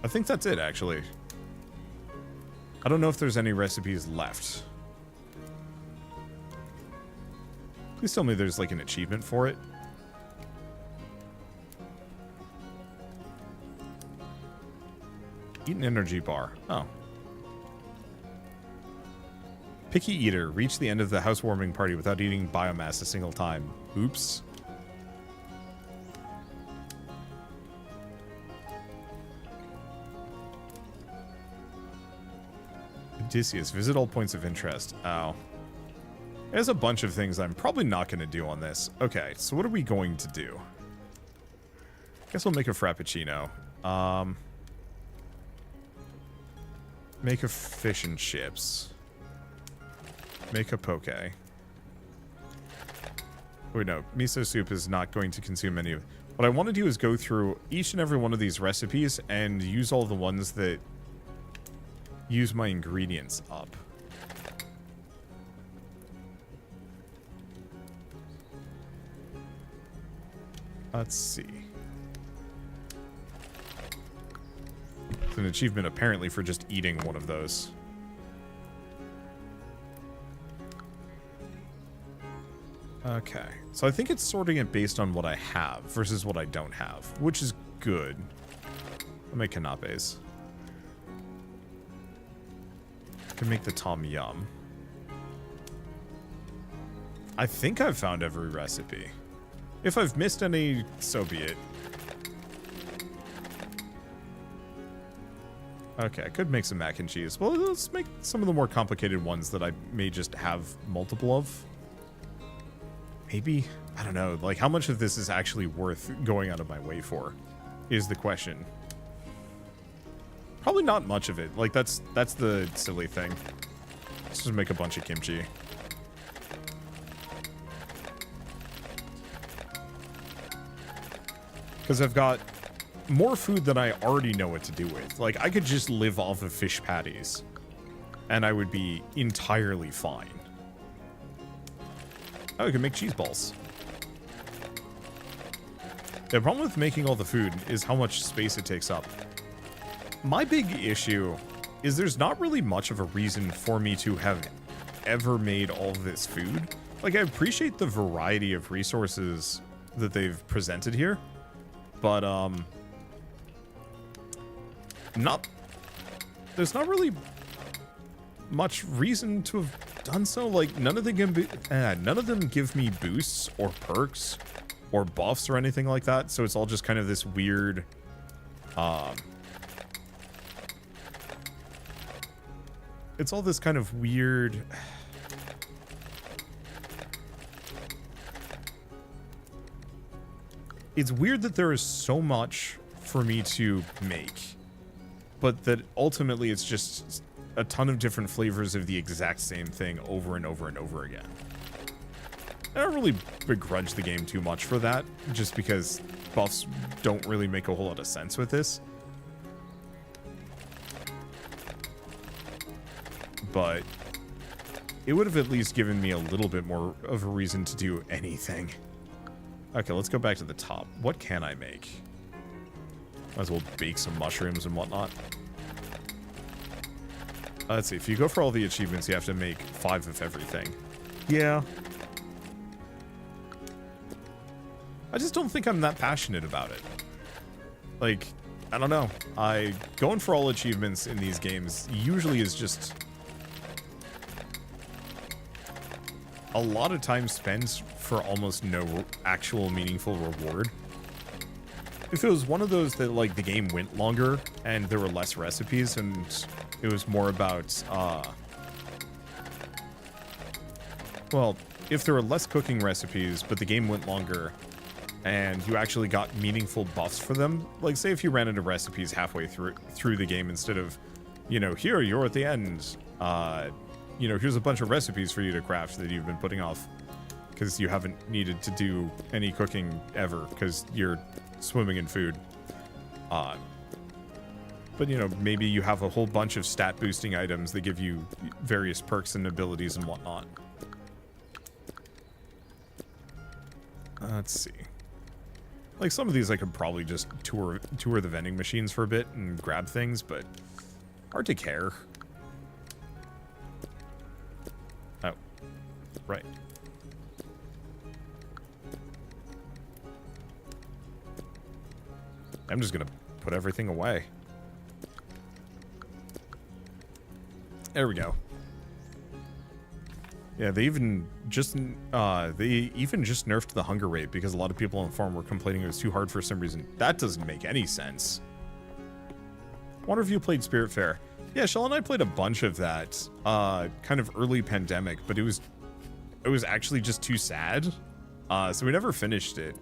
I think that's it, actually. I don't know if there's any recipes left. Please tell me there's like an achievement for it. Eat an energy bar. Oh. Picky eater. Reach the end of the housewarming party without eating biomass a single time. Oops. Odysseus. Visit all points of interest. Oh. There's a bunch of things I'm probably not going to do on this. Okay, so what are we going to do? Guess we'll make a Frappuccino. Make a fish and chips. Make a poke. Wait, no. Miso soup is not going to consume any of... What I want to do is go through each and every one of these recipes and use all the ones that use my ingredients up. Let's see. It's an achievement apparently for just eating one of those. Okay, so I think it's sorting it based on what I have versus what I don't have, which is good. I'll make canapes. I can make the tom yum. I think I've found every recipe. If I've missed any, so be it. Okay, I could make some mac and cheese. Well, let's make some of the more complicated ones that I may just have multiple of. Maybe? I don't know. Like, how much of this is actually worth going out of my way for, is the question. Probably not much of it. Like, that's the silly thing. Let's just make a bunch of kimchi. Because I've got more food than I already know what to do with. Like, I could just live off of fish patties, and I would be entirely fine. Oh, we can make cheese balls. The problem with making all the food is how much space it takes up. My big issue is there's not really much of a reason for me to have ever made all of this food. Like, I appreciate the variety of resources that they've presented here, but, there's not really much reason to have done so. Like, none of them give me boosts or perks or buffs or anything like that, so it's all just kind of this weird, it's all this kind of weird... It's weird that there is so much for me to make, but that ultimately it's just a ton of different flavors of the exact same thing over and over and over again. I don't really begrudge the game too much for that, just because buffs don't really make a whole lot of sense with this. but it would have at least given me a little bit more of a reason to do anything. Okay, let's go back to the top. What can I make? Might as well bake some mushrooms and whatnot. Let's see, if you go for all the achievements, you have to make 5 of everything. Yeah. I just don't think I'm that passionate about it. Like, I don't know. Going for all achievements in these games usually is just a lot of time spent for almost no actual meaningful reward. If it was one of those that, like, the game went longer and there were less recipes and it was more about, well, if there were less cooking recipes, but the game went longer and you actually got meaningful buffs for them, like, say if you ran into recipes halfway through the game instead of, you know, here, you're at the end, you know, here's a bunch of recipes for you to craft that you've been putting off because you haven't needed to do any cooking ever because you're swimming in food. But, you know, maybe you have a whole bunch of stat boosting items that give you various perks and abilities and whatnot. Let's see. Like, some of these I could probably just tour the vending machines for a bit and grab things, but hard to care. Oh, right. I'm just gonna put everything away. There we go. Yeah, they even just nerfed the hunger rate because a lot of people on the farm were complaining it was too hard for some reason. That doesn't make any sense. I wonder if you played Spiritfarer. Yeah, Shell and I played a bunch of that, kind of early pandemic, but it was actually just too sad. So we never finished it.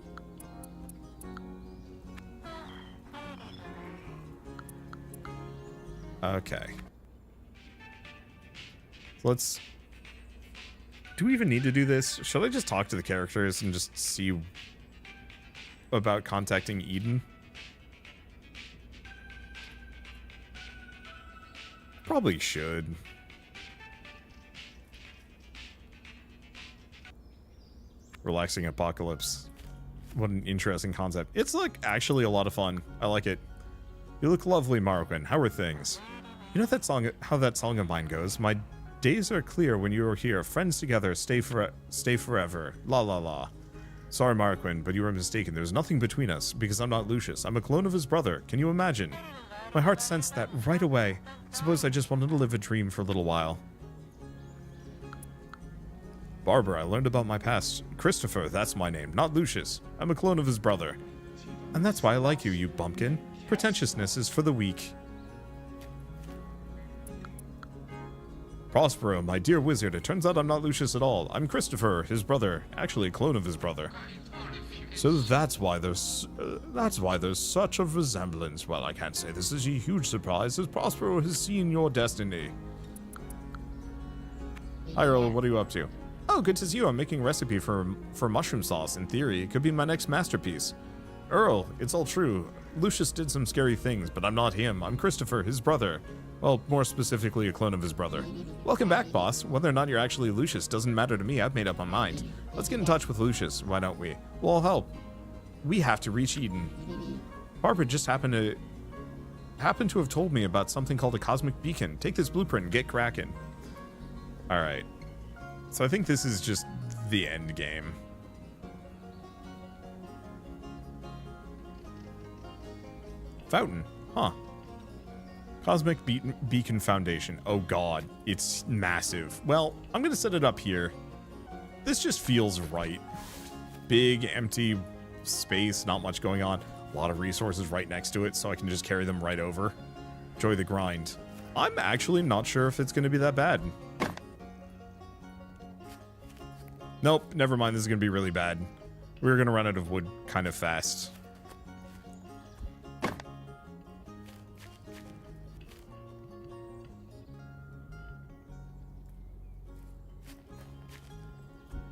Okay. Let's... Do we even need to do this? Should I just talk to the characters and just see about contacting Eden? Probably should. Relaxing apocalypse. What an interesting concept. It's, like, actually a lot of fun. I like it. You look lovely, Marquin. How are things? You know that song, how that song of mine goes? My days are clear when you are here. Friends together, stay forever. La la la. Sorry, Marquin, but you were mistaken. There's nothing between us, because I'm not Lucius. I'm a clone of his brother. Can you imagine? My heart sensed that right away. Suppose I just wanted to live a dream for a little while. Barbara, I learned about my past. Christopher, that's my name, not Lucius. I'm a clone of his brother. And that's why I like you, you bumpkin. Pretentiousness is for the weak. Prospero, my dear wizard, it turns out I'm not Lucius at all. I'm Christopher, his brother. Actually, a clone of his brother. So that's why there's such a resemblance. Well, I can't say this is a huge surprise, as Prospero has seen your destiny. Hi, Earl, what are you up to? Oh, good to see you. I'm making a recipe for mushroom sauce. In theory, it could be my next masterpiece. Earl, it's all true. Lucius did some scary things, but I'm not him. I'm Christopher, his brother. Well, more specifically, a clone of his brother. Welcome back, boss. Whether or not you're actually Lucius doesn't matter to me. I've made up my mind. Let's get in touch with Lucius, why don't we? We'll all help. We have to reach Eden. Barbara just happened to have told me about something called a cosmic beacon. Take this blueprint and get cracking. Alright. So I think this is just the end game. Fountain. Huh. Cosmic Beacon Foundation. Oh god, it's massive. Well, I'm gonna set it up here. This just feels right. Big, empty space, not much going on. A lot of resources right next to it, so I can just carry them right over. Enjoy the grind. I'm actually not sure if it's gonna be that bad. Nope, never mind, this is gonna be really bad. We're gonna run out of wood kind of fast.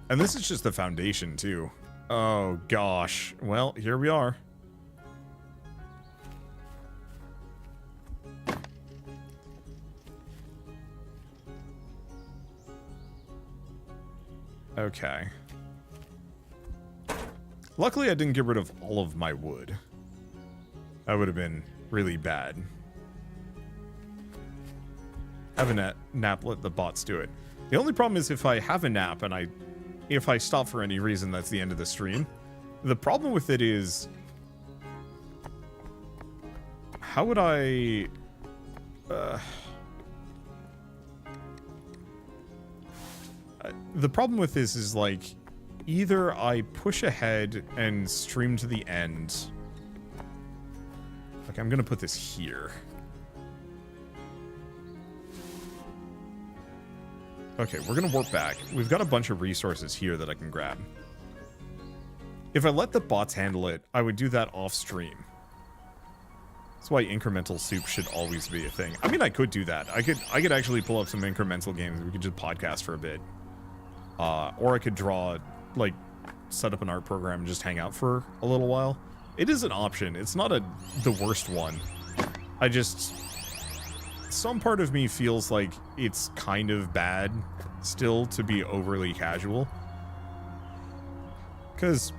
And this is just the foundation, too. Oh, gosh. Well, here we are. Okay. Luckily, I didn't get rid of all of my wood. That would have been really bad. Have a nap, let the bots do it. The only problem is if I have a nap and if I stop for any reason, that's the end of the stream. The problem with it is, how would I... the problem with this is, like, either I push ahead and stream to the end. Okay, I'm gonna put this here. Okay, we're gonna warp back. We've got a bunch of resources here that I can grab. If I let the bots handle it, I would do that off stream. That's why incremental soup should always be a thing. I mean, I could do that. I could actually pull up some incremental games. We could just podcast for a bit. Or I could draw, like, set up an art program and just hang out for a little while. It is an option. It's not the worst one. I just... Some part of me feels like it's kind of bad still to be overly casual. Because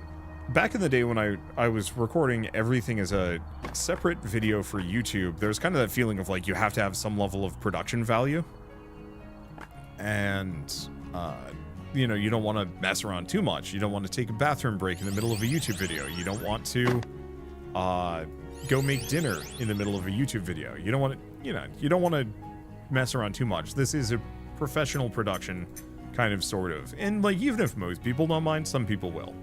back in the day when I was recording everything as a separate video for YouTube, there's kind of that feeling of, like, you have to have some level of production value. And, you know, you don't want to mess around too much. You don't want to take a bathroom break in the middle of a YouTube video. You don't want to go make dinner in the middle of a YouTube video. You don't want to, you don't want to mess around too much. This is a professional production, kind of, sort of. And, like, even if most people don't mind, some people will.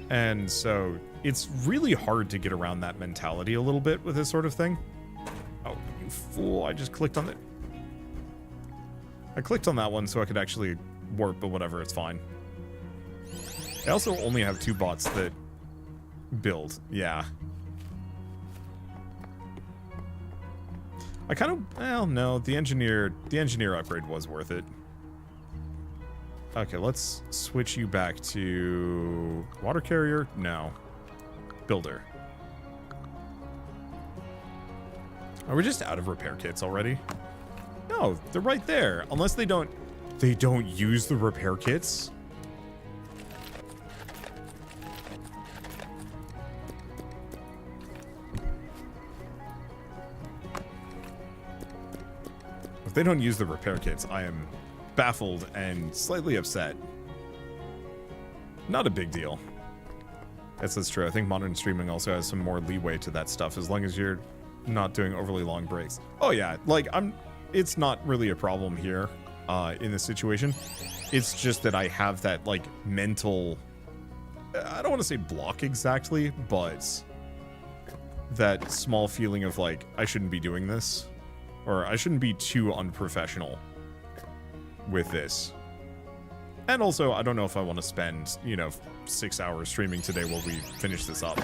And so it's really hard to get around that mentality a little bit with this sort of thing. Oh, you fool, I just clicked on it. I clicked on that one so I could actually warp, but whatever, it's fine. I also only have 2 bots that build. Yeah. I kind of... Well, no, the engineer upgrade was worth it. Okay, let's switch you back to... Water carrier? No. Builder. Are we just out of repair kits already? No, they're right there. Unless they don't use the repair kits. If they don't use the repair kits, I am baffled and slightly upset. Not a big deal. Yes, that's true. I think modern streaming also has some more leeway to that stuff, as long as you're not doing overly long breaks. Oh yeah, like, it's not really a problem here in this situation. It's just that I have that, like, mental, I don't want to say block exactly, but that small feeling of, like, I shouldn't be doing this, or I shouldn't be too unprofessional with this. And also, I don't know if I want to spend, 6 hours streaming today while we finish this up.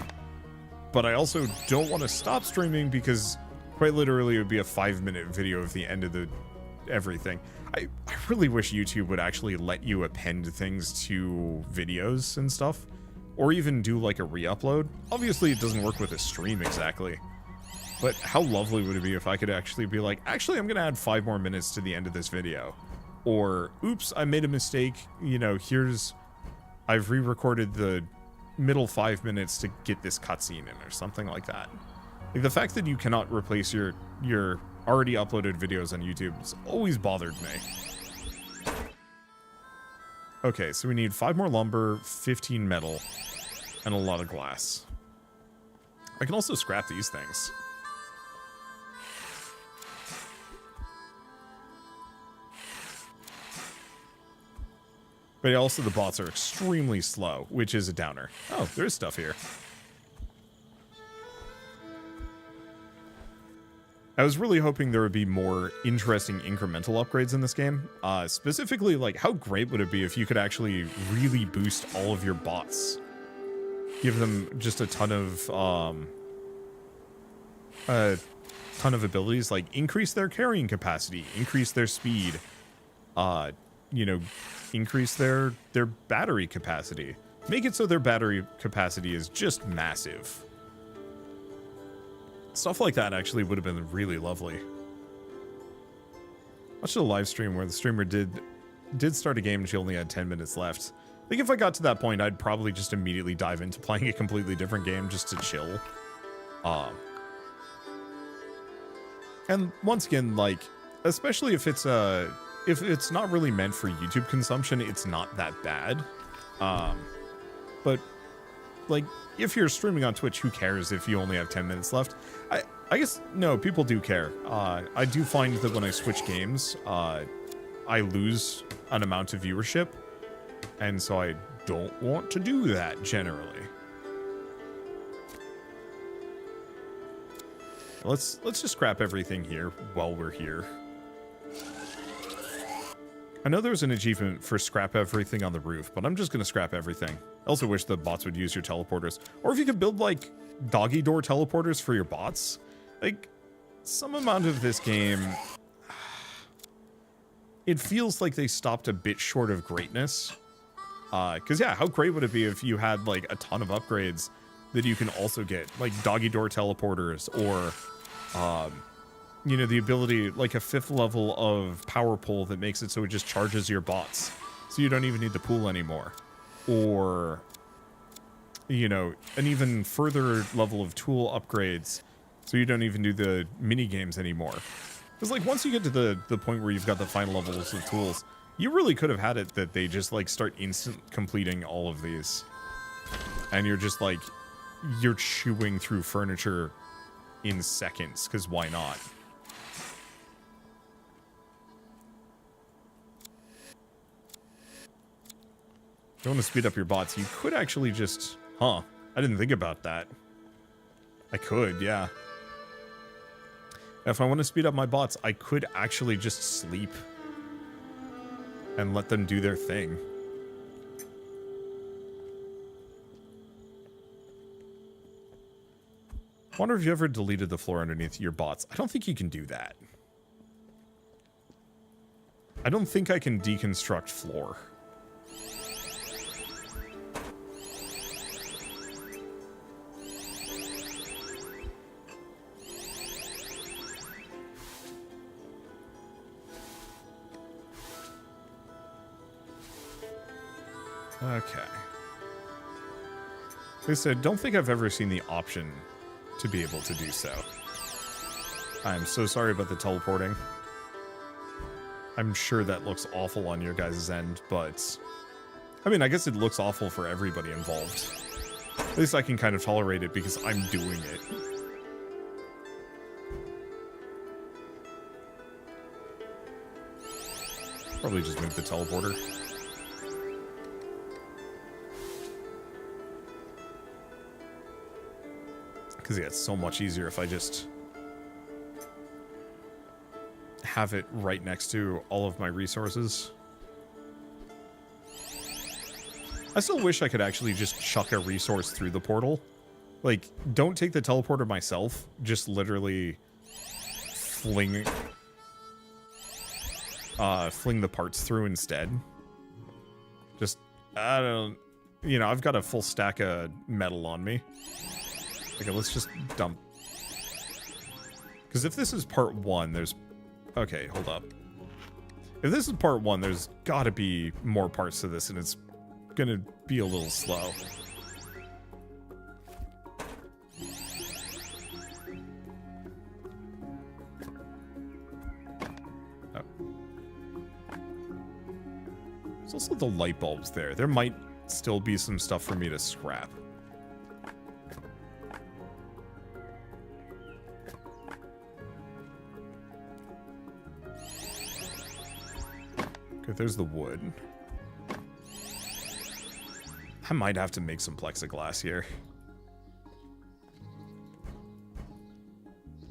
But I also don't want to stop streaming because quite literally it would be a 5-minute video of the end of everything. I really wish YouTube would actually let you append things to videos and stuff. Or even do, like, a re-upload. Obviously, it doesn't work with a stream exactly. But how lovely would it be if I could actually be like, actually, I'm going to add 5 more minutes to the end of this video. Or, oops, I made a mistake. I've re-recorded the middle 5 minutes to get this cutscene in, or something like that. Like, the fact that you cannot replace your already uploaded videos on YouTube has always bothered me. Okay, so we need 5 more lumber, 15 metal, and a lot of glass. I can also scrap these things. But also the bots are extremely slow, which is a downer. Oh, there is stuff here. I was really hoping there would be more interesting incremental upgrades in this game. Specifically, like, how great would it be if you could actually really boost all of your bots? Give them just a ton of abilities, like increase their carrying capacity, increase their speed, increase their battery capacity. Make it so their battery capacity is just massive. Stuff like that actually would have been really lovely. Watched a live stream where the streamer did start a game and she only had 10 minutes left. I think if I got to that point, I'd probably just immediately dive into playing a completely different game just to chill. And once again, like, especially if it's not really meant for YouTube consumption, it's not that bad. But like, if you're streaming on Twitch, who cares if you only have 10 minutes left? I guess, no, people do care. I do find that when I switch games, I lose an amount of viewership, and so I don't want to do that generally. Let's just scrap everything here while we're here. I know there's an achievement for scrap everything on the roof, but I'm just gonna scrap everything. I also wish the bots would use your teleporters, or if you could build like doggy door teleporters for your bots. Like, some amount of this game, it feels like they stopped a bit short of greatness. Because yeah, how great would it be if you had like a ton of upgrades that you can also get, like doggy door teleporters, or you know, the ability, like a 5th level of power pull that makes it so it just charges your bots, so you don't even need the pool anymore. Or, you know, an even further level of tool upgrades, so you don't even do the mini games anymore. Because like, once you get to the point where you've got the final levels of tools, you really could have had it that they just like start instant completing all of these, and you're just like, you're chewing through furniture in seconds, because why not? If you want to speed up your bots, you could actually just... Huh. I didn't think about that. I could, yeah. If I want to speed up my bots, I could actually just sleep and let them do their thing. I wonder if you ever deleted the floor underneath your bots. I don't think you can do that. I don't think I can deconstruct floor. Okay. Like I said, don't think I've ever seen the option to be able to do so. I'm so sorry about the teleporting. I'm sure that looks awful on your guys' end, but... I mean, I guess it looks awful for everybody involved. At least I can kind of tolerate it because I'm doing it. Probably just move the teleporter. Because yeah, it's so much easier if I just have it right next to all of my resources. I still wish I could actually just chuck a resource through the portal. Like, don't take the teleporter myself, just literally fling the parts through instead. Just, I don't, you know, I've got a full stack of metal on me. Okay, let's just dump. Because if this is part 1, there's... Okay, hold up. If this is part 1, there's gotta be more parts to this, and it's gonna be a little slow. Oh. There's also the light bulbs there. There might still be some stuff for me to scrap. There's the wood. I might have to make some plexiglass here.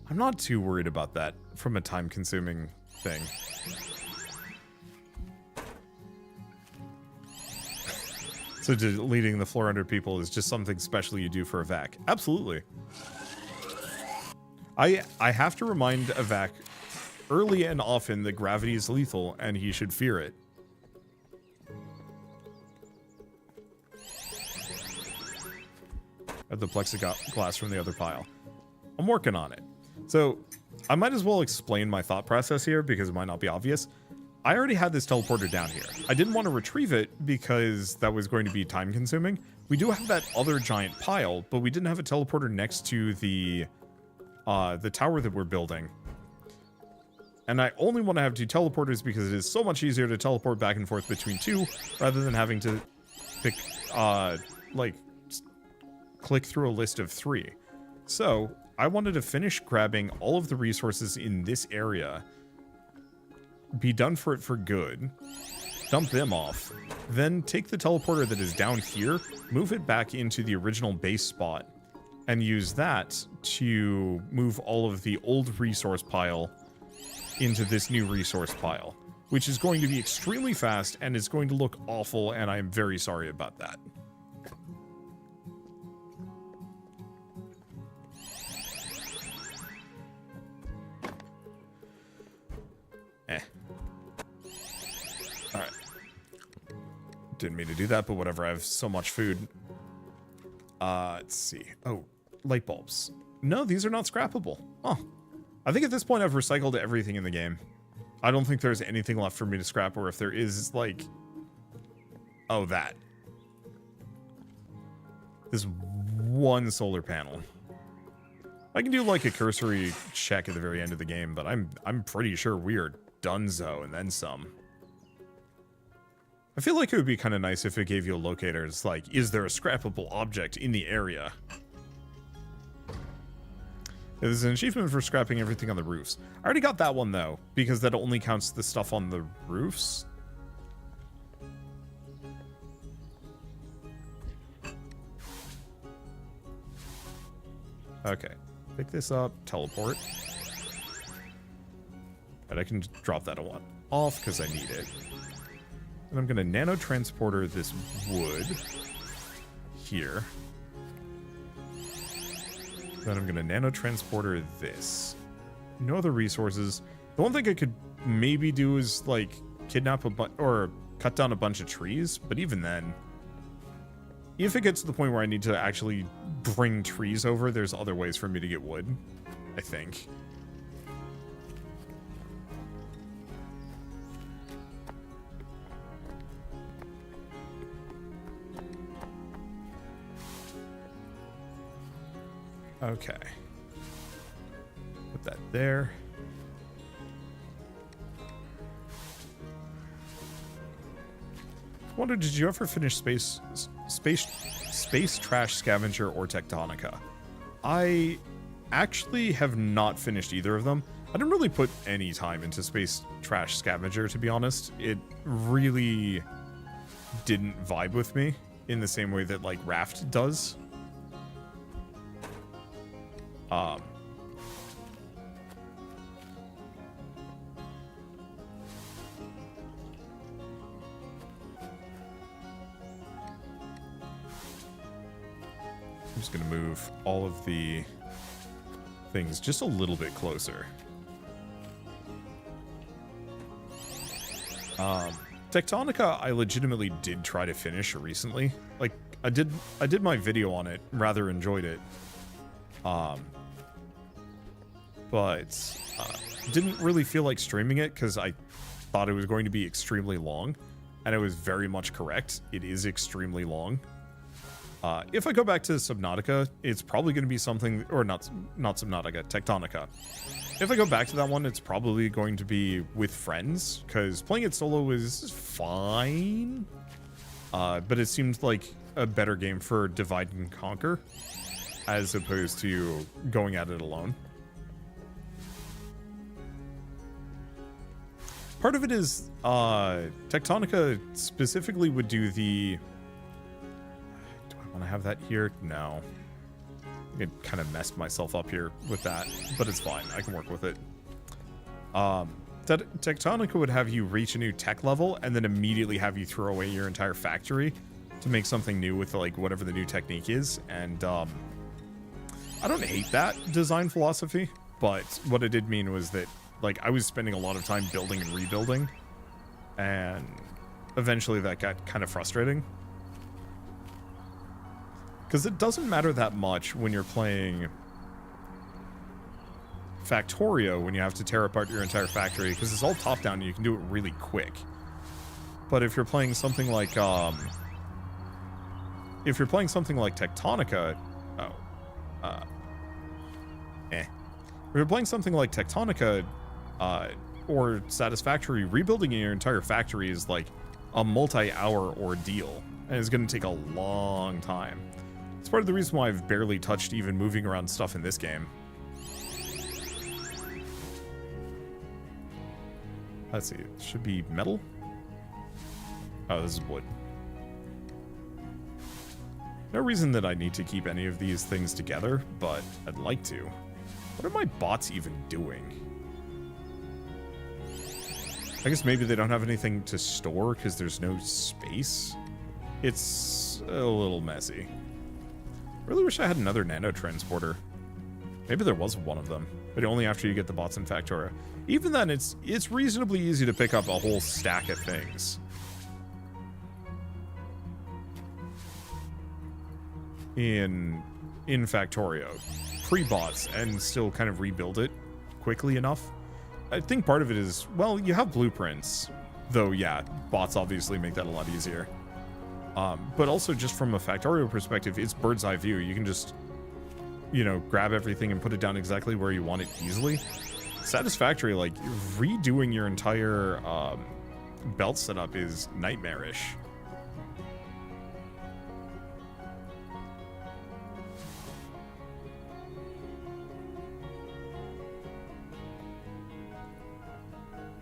I'm not too worried about that from a time-consuming thing. So deleting the floor under people is just something special you do for a vac. Absolutely. I have to remind a vac early and often that gravity is lethal and he should fear it. At the plexiglass from the other pile. I'm working on it. So I might as well explain my thought process here because it might not be obvious. I already had this teleporter down here. I didn't want to retrieve it because that was going to be time consuming. We do have that other giant pile, but we didn't have a teleporter next to the tower that we're building. And I only want to have 2 teleporters because it is so much easier to teleport back and forth between 2 rather than having to pick, like, click through a list of 3. So I wanted to finish grabbing all of the resources in this area, be done for it for good, dump them off, then take the teleporter that is down here, move it back into the original base spot, and use that to move all of the old resource pile into this new resource pile, which is going to be extremely fast and is going to look awful, and I am very sorry about that. Alright. Didn't mean to do that, but whatever. I have so much food. Let's see. Oh, light bulbs. No, these are not scrappable. Oh. I think at this point I've recycled everything in the game. I don't think there's anything left for me to scrap, or if there is, like... Oh, that. This one solar panel. I can do, like, a cursory check at the very end of the game, but I'm pretty sure we are donezo and then some. I feel like it would be kind of nice if it gave you a locator. It's like, is there a scrappable object in the area? There's an achievement for scrapping everything on the roofs. I already got that one, though, because that only counts the stuff on the roofs. Okay. Pick this up, teleport. And I can drop that one off because I need it. And I'm going to nano-transporter this wood here. Then I'm going to nano-transporter this. No other resources. The one thing I could maybe do is, like, kidnap or cut down a bunch of trees. But even then, if it gets to the point where I need to actually bring trees over, there's other ways for me to get wood, I think. Okay. Put that there. I wonder, did you ever finish Space Trash Scavenger or Tectonica? I actually have not finished either of them. I didn't really put any time into Space Trash Scavenger, to be honest. It really didn't vibe with me in the same way that, like, Raft does. I'm just going to move all of the things just a little bit closer. Tectonica, I legitimately did try to finish recently. Like, I did my video on it, rather enjoyed it. But didn't really feel like streaming it because I thought it was going to be extremely long, and it was very much correct. It is extremely long. If I go back to Subnautica, it's probably going to be something, or not Subnautica, Tectonica. If I go back to that one, it's probably going to be with friends, because playing it solo is fine, but it seems like a better game for divide and conquer, as opposed to going at it alone. Part of it is, Tectonica specifically would do the... Do I want to have that here? No. I kind of messed myself up here with that, but it's fine. I can work with it. Tectonica would have you reach a new tech level and then immediately have you throw away your entire factory to make something new with, like, whatever the new technique is. And, I don't hate that design philosophy, but what it did mean was that, like, I was spending a lot of time building and rebuilding, and eventually that got kind of frustrating. Because it doesn't matter that much when you're playing Factorio, when you have to tear apart your entire factory, because it's all top-down and you can do it really quick. But if you're playing something like, Tectonica... If you're playing something like Tectonica, or Satisfactory, rebuilding your entire factory is like a multi-hour ordeal, and it's going to take a long time. It's part of the reason why I've barely touched even moving around stuff in this game. Let's see, it should be metal? Oh, this is wood. No reason that I need to keep any of these things together, but I'd like to. What are my bots even doing? I guess maybe they don't have anything to store because there's no space. It's a little messy. Really wish I had another nano transporter. Maybe there was one of them, but only after you get the bots in Factoria. Even then, it's reasonably easy to pick up a whole stack of things. In Factorio, pre-bots, and still kind of rebuild it quickly enough. I think part of it is, well, you have blueprints, though, yeah, bots obviously make that a lot easier. But also just from a Factorio perspective, it's bird's eye view. You can just, you know, grab everything and put it down exactly where you want it easily. Satisfactory, like, redoing your entire belt setup is nightmarish.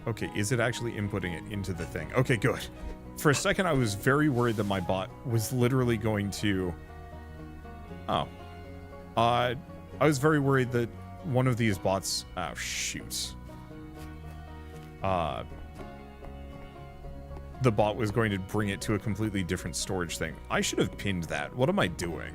Okay, is it actually inputting it into the thing? Okay, good. For a second, I was very worried that my bot was literally going to... Oh. I was very worried that one of these bots... Oh, shoot. The bot was going to bring it to a completely different storage thing. I should have pinned that. What am I doing?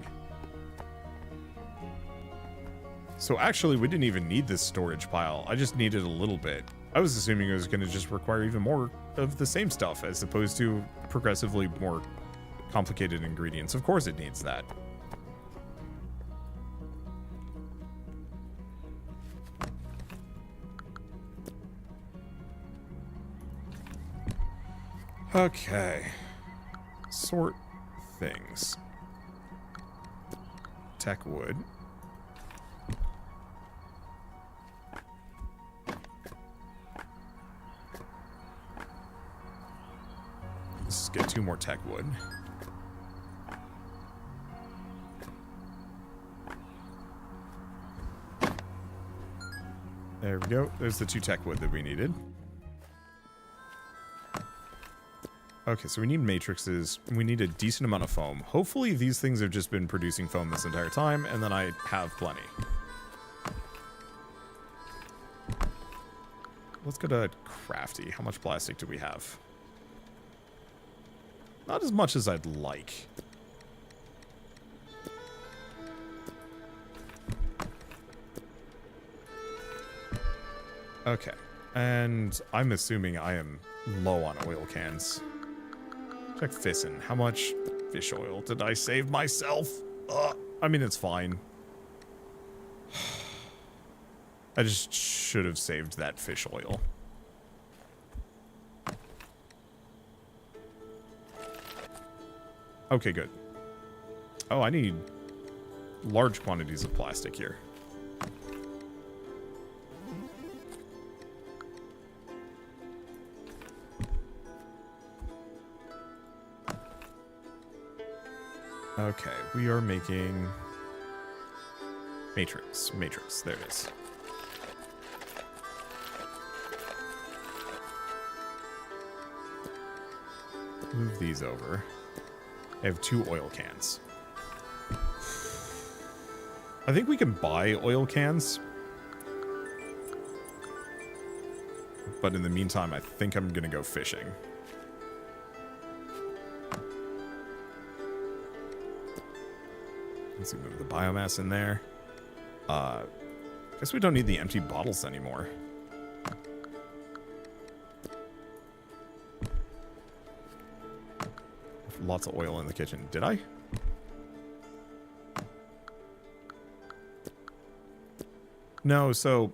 So actually, we didn't even need this storage pile. I just needed a little bit. I was assuming it was going to just require even more of the same stuff, as opposed to progressively more complicated ingredients. Of course it needs that. Okay. Sort things. Tech wood. Let's get 2 more tech wood. There we go. There's the 2 tech wood that we needed. Okay, so we need matrices. We need a decent amount of foam. Hopefully these things have just been producing foam this entire time, and then I have plenty. Let's go to crafty. How much plastic do we have? Not as much as I'd like. Okay. And I'm assuming I am low on oil cans. Check fissin'. How much fish oil did I save myself? I mean, it's fine. I just should have saved that fish oil. Okay, good. Oh, I need large quantities of plastic here. Okay, we are making matrix. Matrix, there it is. Move these over. I have 2 oil cans. I think we can buy oil cans. But in the meantime, I think I'm gonna go fishing. Let's see, move the biomass in there. Guess we don't need the empty bottles anymore. Lots of oil in the kitchen. Did I? No, so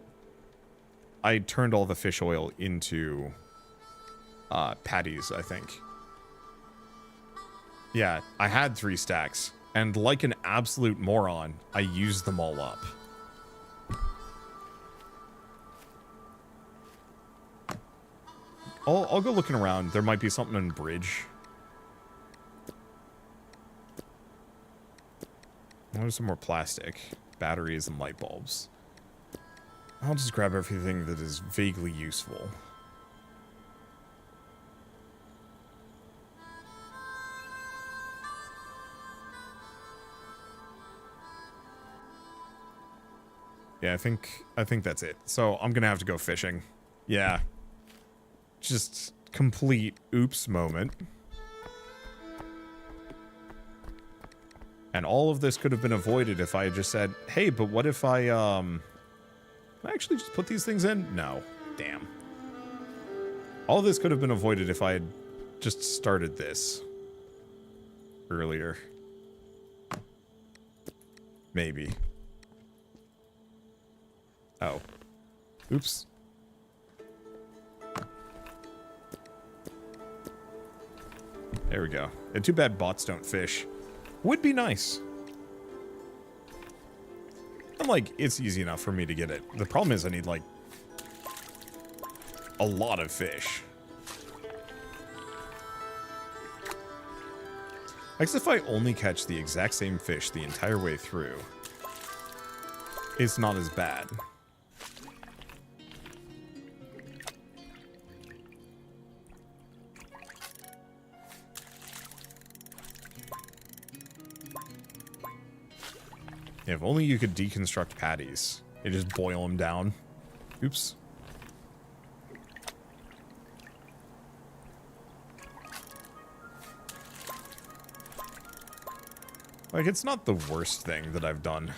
I turned all the fish oil into patties, I think. Yeah, I had 3 stacks, and like an absolute moron, I used them all up. I'll go looking around. There might be something in bridge. There's some more plastic, batteries, and light bulbs. I'll just grab everything that is vaguely useful. Yeah, I think that's it. So I'm gonna have to go fishing. Yeah. Just complete oops moment. And all of this could have been avoided if I had just said, hey, but what if I actually just put these things in? No. Damn. All of this could have been avoided if I had just started this earlier. Maybe. Oh. Oops. There we go. And too bad bots don't fish. Would be nice. And like, it's easy enough for me to get it. The problem is I need like a lot of fish. I guess if I only catch the exact same fish the entire way through, it's not as bad. If only you could deconstruct patties. You just boil them down. Oops. Like, it's not the worst thing that I've done. I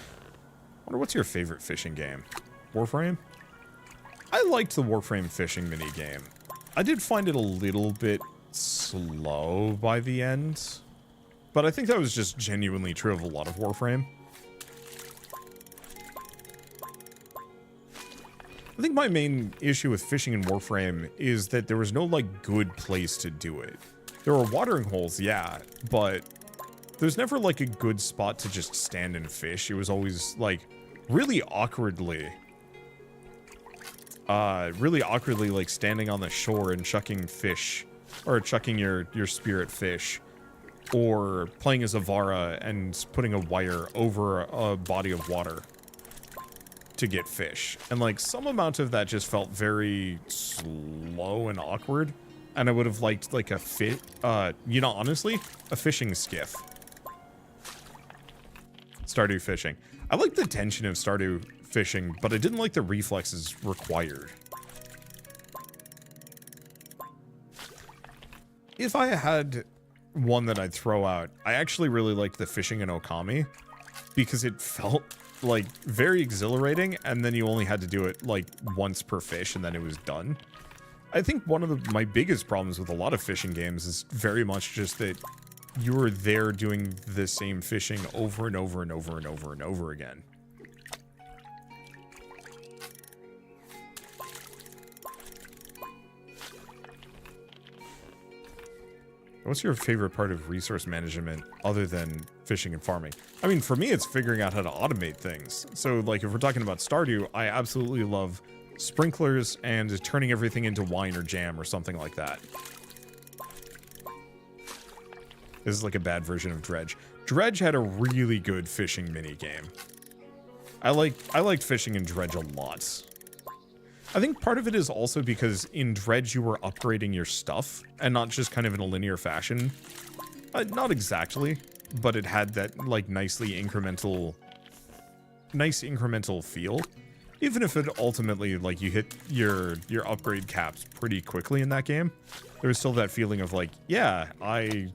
wonder what's your favorite fishing game? Warframe? I liked the Warframe fishing minigame. I did find it a little bit slow by the end. But I think that was just genuinely true of a lot of Warframe. I think my main issue with fishing in Warframe is that there was no, like, good place to do it. There were watering holes, yeah, but there's never, like, a good spot to just stand and fish. It was always, like, really awkwardly, like, standing on the shore and chucking fish, or chucking your spirit fish, or playing as a Vara and putting a wire over a body of water to get fish. And like some amount of that just felt very slow and awkward, and I would have liked like you know, honestly, a fishing skiff. Stardew fishing. I like the tension of Stardew fishing, but I didn't like the reflexes required. If I had one that I'd throw out, I actually really liked the fishing in Okami, because it felt like very exhilarating, and then you only had to do it like once per fish and then it was done. I think one of my biggest problems with a lot of fishing games is very much just that you're there doing the same fishing over and over and over and over and over again. What's your favorite part of resource management other than fishing and farming? I mean, for me, it's figuring out how to automate things. So, like, if we're talking about Stardew, I absolutely love sprinklers and turning everything into wine or jam or something like that. This is like a bad version of Dredge. Dredge had a really good fishing minigame. I liked fishing in Dredge a lot. I think part of it is also because in Dredge you were upgrading your stuff and not just kind of in a linear fashion. Not exactly, but it had that like nice incremental feel. Even if it ultimately like you hit your upgrade caps pretty quickly in that game, there was still that feeling of like, yeah, I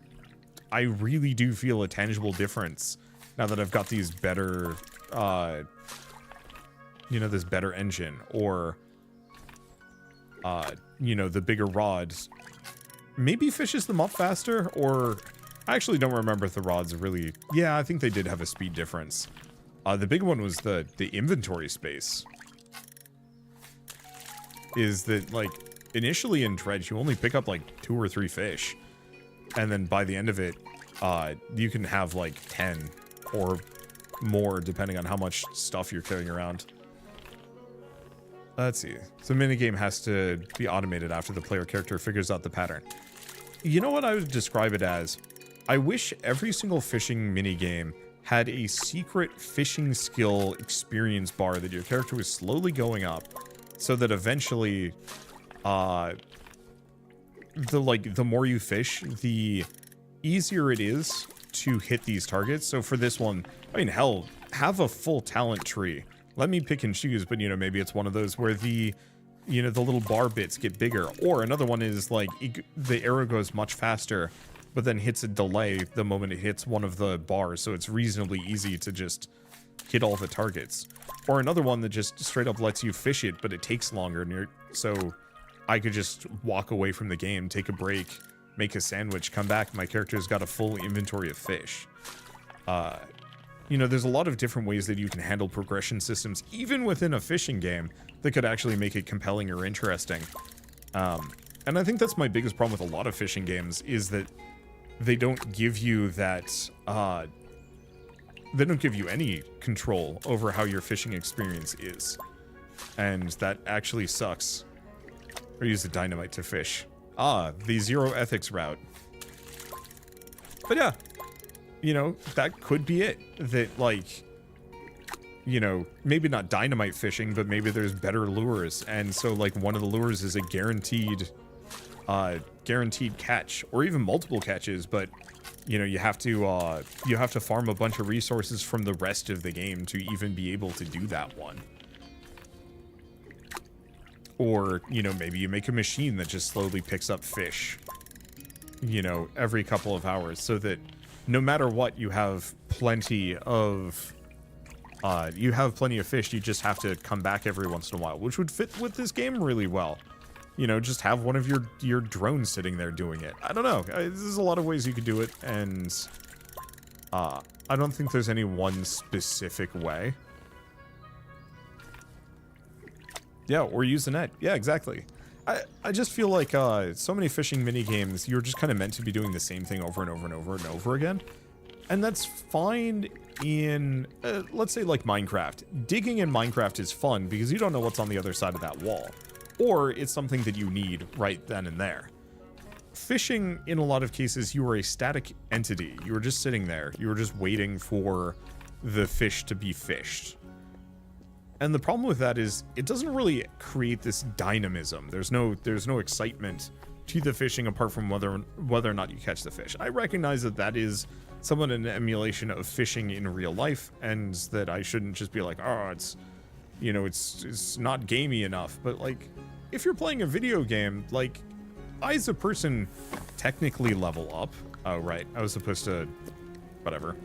really do feel a tangible difference now that I've got these better you know, this better engine, or you know, the bigger rods maybe fishes them up faster, or I actually don't remember if the rods really, yeah, I think they did have a speed difference. The big one was the inventory space. is that, like, initially in Dredge, you only pick up, like, 2 or 3 fish. And then by the end of it, you can have, like, 10 or more, depending on how much stuff you're carrying around. Let's see. So minigame has to be automated after the player character figures out the pattern. You know what I would describe it as? I wish every single fishing minigame had a secret fishing skill experience bar that your character was slowly going up, so that eventually, the more you fish, the easier it is to hit these targets. So for this one, I mean, hell, have a full talent tree. Let me pick and choose, but, you know, maybe it's one of those where the little bar bits get bigger. Or another one is, like, the arrow goes much faster, but then hits a delay the moment it hits one of the bars, so it's reasonably easy to just hit all the targets. Or another one that just straight up lets you fish it, but it takes longer, so I could just walk away from the game, take a break, make a sandwich, come back, my character's got a full inventory of fish. You know, there's a lot of different ways that you can handle progression systems, even within a fishing game, that could actually make it compelling or interesting. And I think that's my biggest problem with a lot of fishing games, is that they don't give you that, they don't give you any control over how your fishing experience is. And that actually sucks. Or use the dynamite to fish. The zero ethics route. But yeah, you know, that could be it. That, like, you know, maybe not dynamite fishing, but maybe there's better lures. And so, like, one of the lures is a guaranteed catch, or even multiple catches, but, you know, you have to farm a bunch of resources from the rest of the game to even be able to do that one. Or, you know, maybe you make a machine that just slowly picks up fish, you know, every couple of hours, so that no matter what, you have plenty of fish. You just have to come back every once in a while, which would fit with this game really well. You know, just have one of your drones sitting there doing it. I don't know. There's a lot of ways you could do it, and I don't think there's any one specific way. Yeah, or use the net. Yeah, exactly. I just feel like so many fishing mini games, you're just kind of meant to be doing the same thing over and over and over and over again. And that's fine in, let's say, like Minecraft. Digging in Minecraft is fun because you don't know what's on the other side of that wall. Or it's something that you need right then and there. Fishing, in a lot of cases, you are a static entity. You are just sitting there. You are just waiting for the fish to be fished. And the problem with that is it doesn't really create this dynamism. There's no excitement to the fishing apart from whether or not you catch the fish. I recognize that is somewhat an emulation of fishing in real life, and that I shouldn't just be like, oh, it's, you know, it's not gamey enough. But, like, if you're playing a video game, like, I as a person technically level up. Oh, right. I was supposed to, whatever.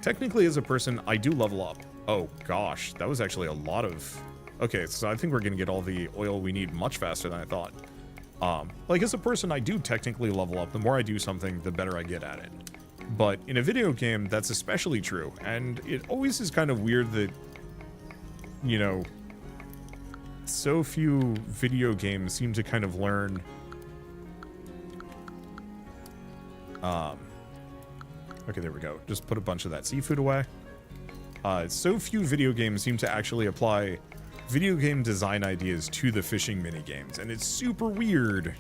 Technically as a person, I do level up. Oh gosh, that was actually a lot of... Okay, so I think we're gonna get all the oil we need much faster than I thought. Like, as a person, I do technically level up. The more I do something, the better I get at it. But in a video game, that's especially true. And it always is kind of weird that, you know, so few video games seem to kind of learn... Okay, there we go. Just put a bunch of that seafood away. So few video games seem to actually apply video game design ideas to the fishing minigames, and it's super weird.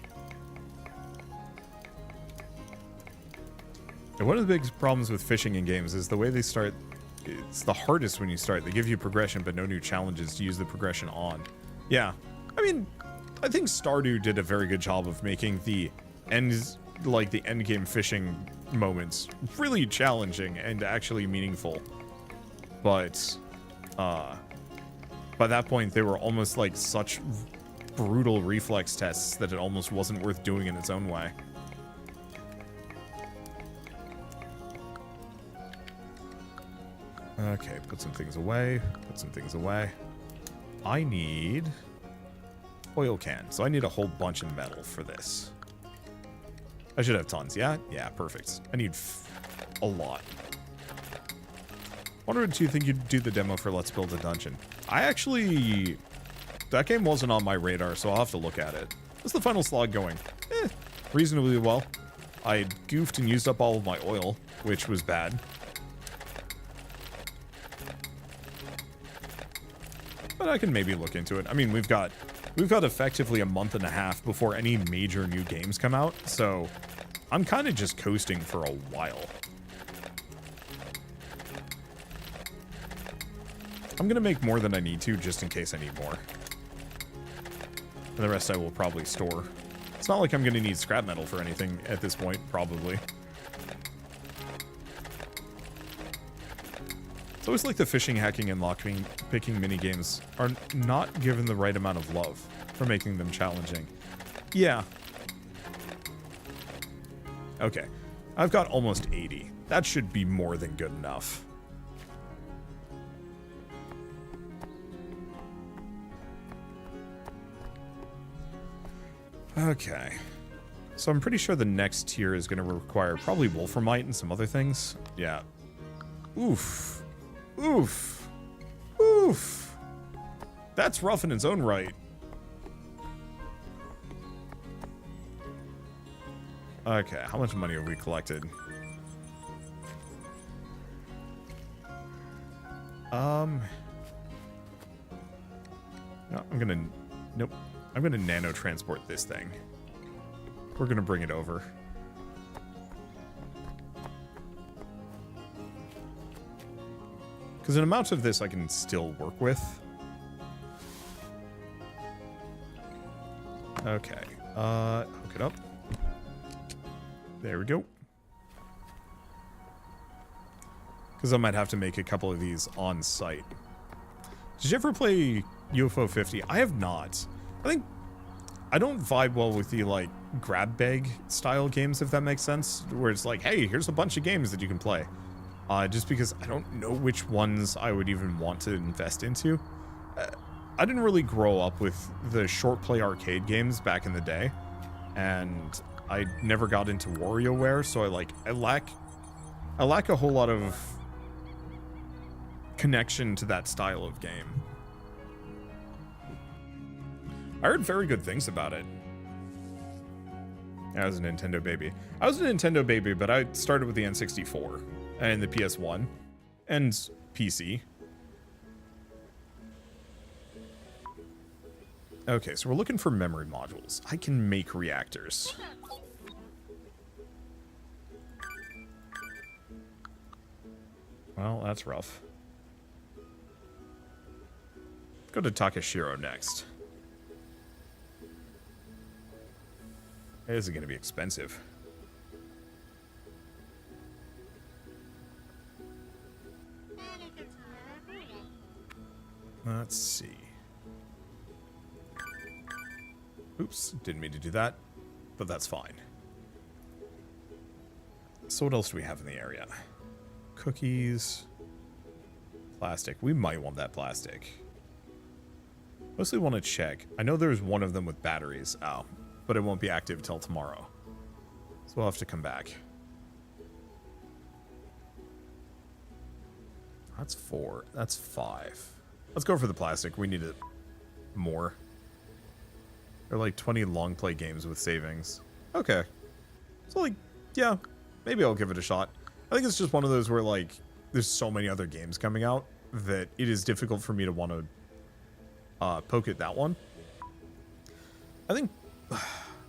And one of the big problems with fishing in games is the way they start. It's the hardest when you start. They give you progression, but no new challenges to use the progression on. Yeah, I mean, I think Stardew did a very good job of making the end game fishing moments really challenging and actually meaningful. But by that point, they were almost like such brutal reflex tests that it almost wasn't worth doing in its own way. Okay, put some things away. Put some things away. I need oil can, so I need a whole bunch of metal for this. I should have tons, yeah? Yeah, perfect. I need a lot. Wonder, do you think you'd do the demo for Let's Build a Dungeon? I actually That game wasn't on my radar, so I'll have to look at it. How's the final slog going? Reasonably well. I goofed and used up all of my oil, which was bad. But I can maybe look into it. I mean, we've got effectively a month and a half before any major new games come out, so I'm kind of just coasting for a while. I'm gonna make more than I need to, just in case I need more. And the rest I will probably store. It's not like I'm gonna need scrap metal for anything at this point, probably. It's always like the fishing, hacking, and lockpicking minigames are not given the right amount of love for making them challenging. Yeah. Okay. I've got almost 80. That should be more than good enough. Okay. So I'm pretty sure the next tier is going to require probably wolframite and some other things. Yeah. Oof. Oof. Oof. That's rough in its own right. Okay, how much money have we collected? No, nope. I'm gonna nano transport this thing. We're gonna bring it over. Because an amount of this I can still work with. Okay, hook it up. There we go. Because I might have to make a couple of these on site. Did you ever play UFO 50? I have not. I don't vibe well with the, like, grab bag style games, if that makes sense. Where it's like, hey, here's a bunch of games that you can play. Just because I don't know which ones I would even want to invest into. I didn't really grow up with the short play arcade games back in the day. And I never got into WarioWare, so I lack a whole lot of connection to that style of game. I heard very good things about it. I was a Nintendo baby. But I started with the N64 and the PS1 and PC. Okay, so we're looking for memory modules. I can make reactors. Well, that's rough. Go to Takashiro next. This is going to be expensive. Let's see. Oops, didn't mean to do that, but that's fine. So what else do we have in the area? Cookies. Plastic. We might want that plastic. Mostly want to check. I know there's one of them with batteries. Oh. But it won't be active till tomorrow. So we'll have to come back. That's 4. That's 5. Let's go for the plastic. We need it more. There are like 20 long play games with savings. Okay. So like, yeah, maybe I'll give it a shot. I think it's just one of those where like, there's so many other games coming out that it is difficult for me to want to poke at that one. I think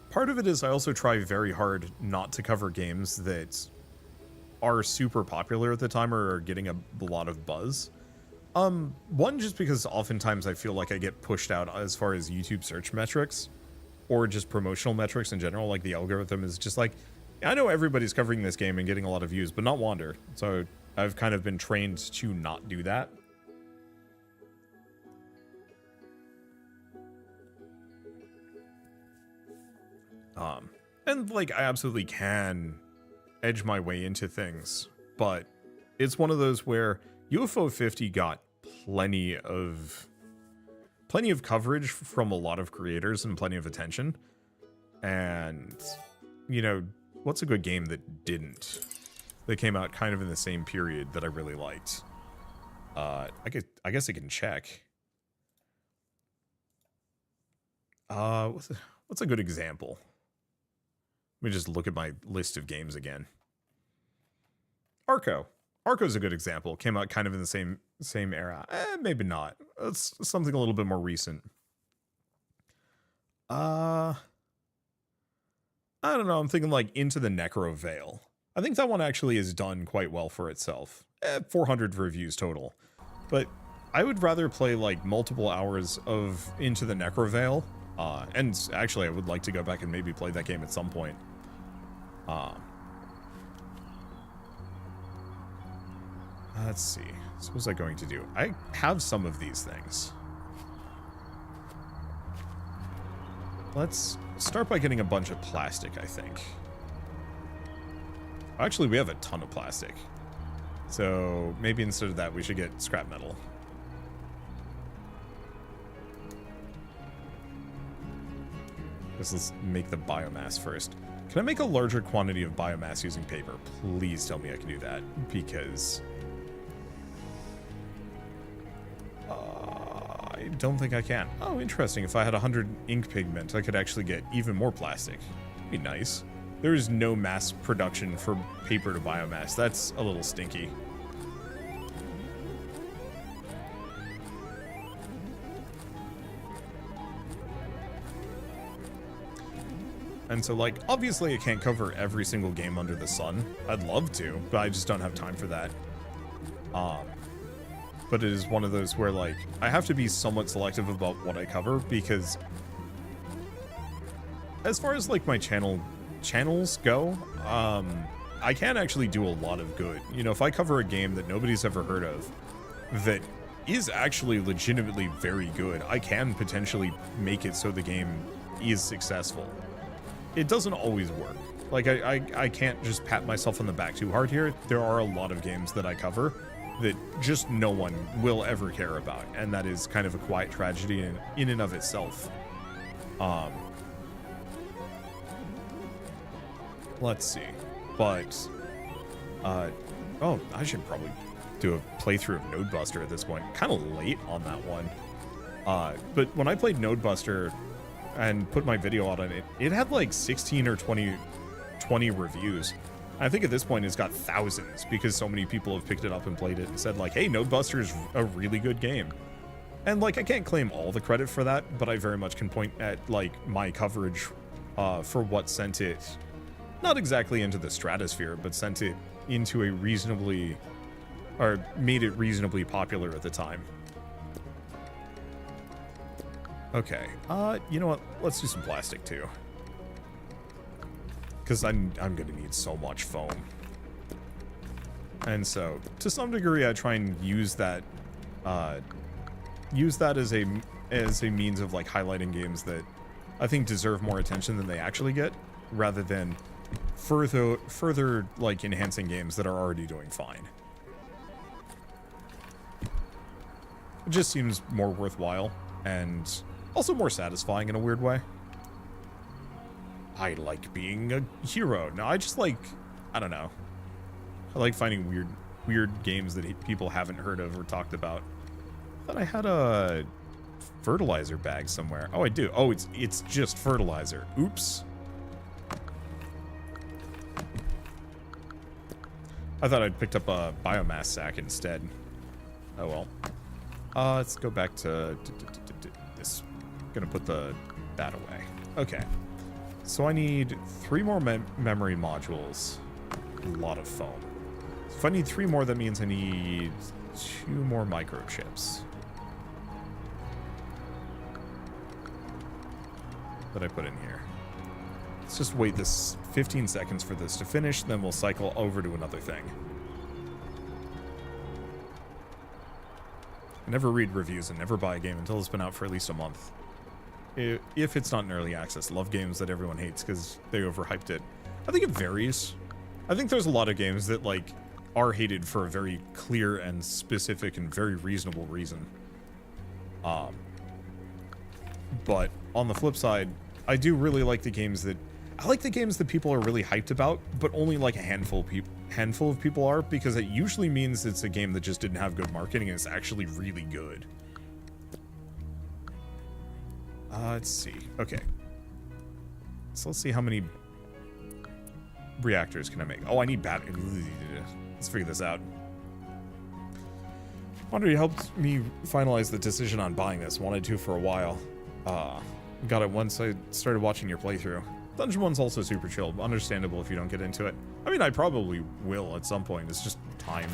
part of it is I also try very hard not to cover games that are super popular at the time or are getting a lot of buzz. One, just because oftentimes I feel like I get pushed out as far as YouTube search metrics or just promotional metrics in general. Like the algorithm is just like, I know everybody's covering this game and getting a lot of views, but not Wander. So I've kind of been trained to not do that. And like I absolutely can edge my way into things, but it's one of those where UFO 50 got plenty of coverage from a lot of creators and plenty of attention. And you know, what's a good game that didn't? That came out kind of in the same period that I really liked. I guess I can check. What's a good example? Let me just look at my list of games again. Arco. Arco's a good example. Came out kind of in the same era. Maybe not. It's something a little bit more recent. I don't know. I'm thinking like Into the Necro Veil. I think that one actually is done quite well for itself. 400 reviews total. But I would rather play like multiple hours of Into the Necro Veil. And actually I would like to go back and maybe play that game at some point. Let's see. So what was I going to do? I have some of these things. Let's start by getting a bunch of plastic, I think. Actually, we have a ton of plastic. So maybe instead of that, we should get scrap metal. Let's make the biomass first. Can I make a larger quantity of biomass using paper? Please tell me I can do that, because I don't think I can. Oh, interesting. If I had 100 ink pigment, I could actually get even more plastic. Be nice. There is no mass production for paper to biomass. That's a little stinky. And so, like, obviously I can't cover every single game under the sun. I'd love to, but I just don't have time for that. But it is one of those where, like, I have to be somewhat selective about what I cover, because as far as, like, my channels go, I can actually do a lot of good. You know, if I cover a game that nobody's ever heard of, that is actually legitimately very good, I can potentially make it so the game is successful. It doesn't always work. Like, I can't just pat myself on the back too hard here. There are a lot of games that I cover that just no one will ever care about, and that is kind of a quiet tragedy in and of itself. Let's see. But, oh, I should probably do a playthrough of Nodebuster at this point. Kind of late on that one. But when I played Nodebuster and put my video out on it, it had like 16 or 20 reviews. I think at this point it's got thousands, because so many people have picked it up and played it and said like, hey, Nodebuster is a really good game. And like, I can't claim all the credit for that, but I very much can point at like my coverage for what sent it, not exactly into the stratosphere, but sent it into a reasonably, or made it reasonably popular at the time. Okay, you know what? Let's do some plastic too, because I'm gonna need so much foam. And so, to some degree, I try and use that as a means of like highlighting games that I think deserve more attention than they actually get, rather than further like enhancing games that are already doing fine. It just seems more worthwhile and also more satisfying in a weird way. I like being a hero. No, I just like, I don't know. I like finding weird games that people haven't heard of or talked about. I thought I had a fertilizer bag somewhere. Oh, I do. Oh, it's just fertilizer. Oops. I thought I'd picked up a biomass sack instead. Oh well. Let's go back to this. Gonna put that away. Okay. So I need 3 more memory modules. A lot of foam. If I need 3 more, that means I need 2 more microchips. That I put in here. Let's just wait this 15 seconds for this to finish, then we'll cycle over to another thing. I never read reviews and never buy a game until it's been out for at least a month. If it's not in early access. Love games that everyone hates because they overhyped it. I think it varies. I think there's a lot of games that like are hated for a very clear and specific and very reasonable reason. But on the flip side, I do really like the games that people are really hyped about, but only like a handful of people are, because it usually means it's a game that just didn't have good marketing and it's actually really good. Let's see. Okay. So let's see how many reactors can I make. Oh, I need battery. Let's figure this out. Wonder you helped me finalize the decision on buying this. Wanted to for a while. Got it once I started watching your playthrough. Dungeon 1's also super chill. Understandable if you don't get into it. I mean, I probably will at some point. It's just time.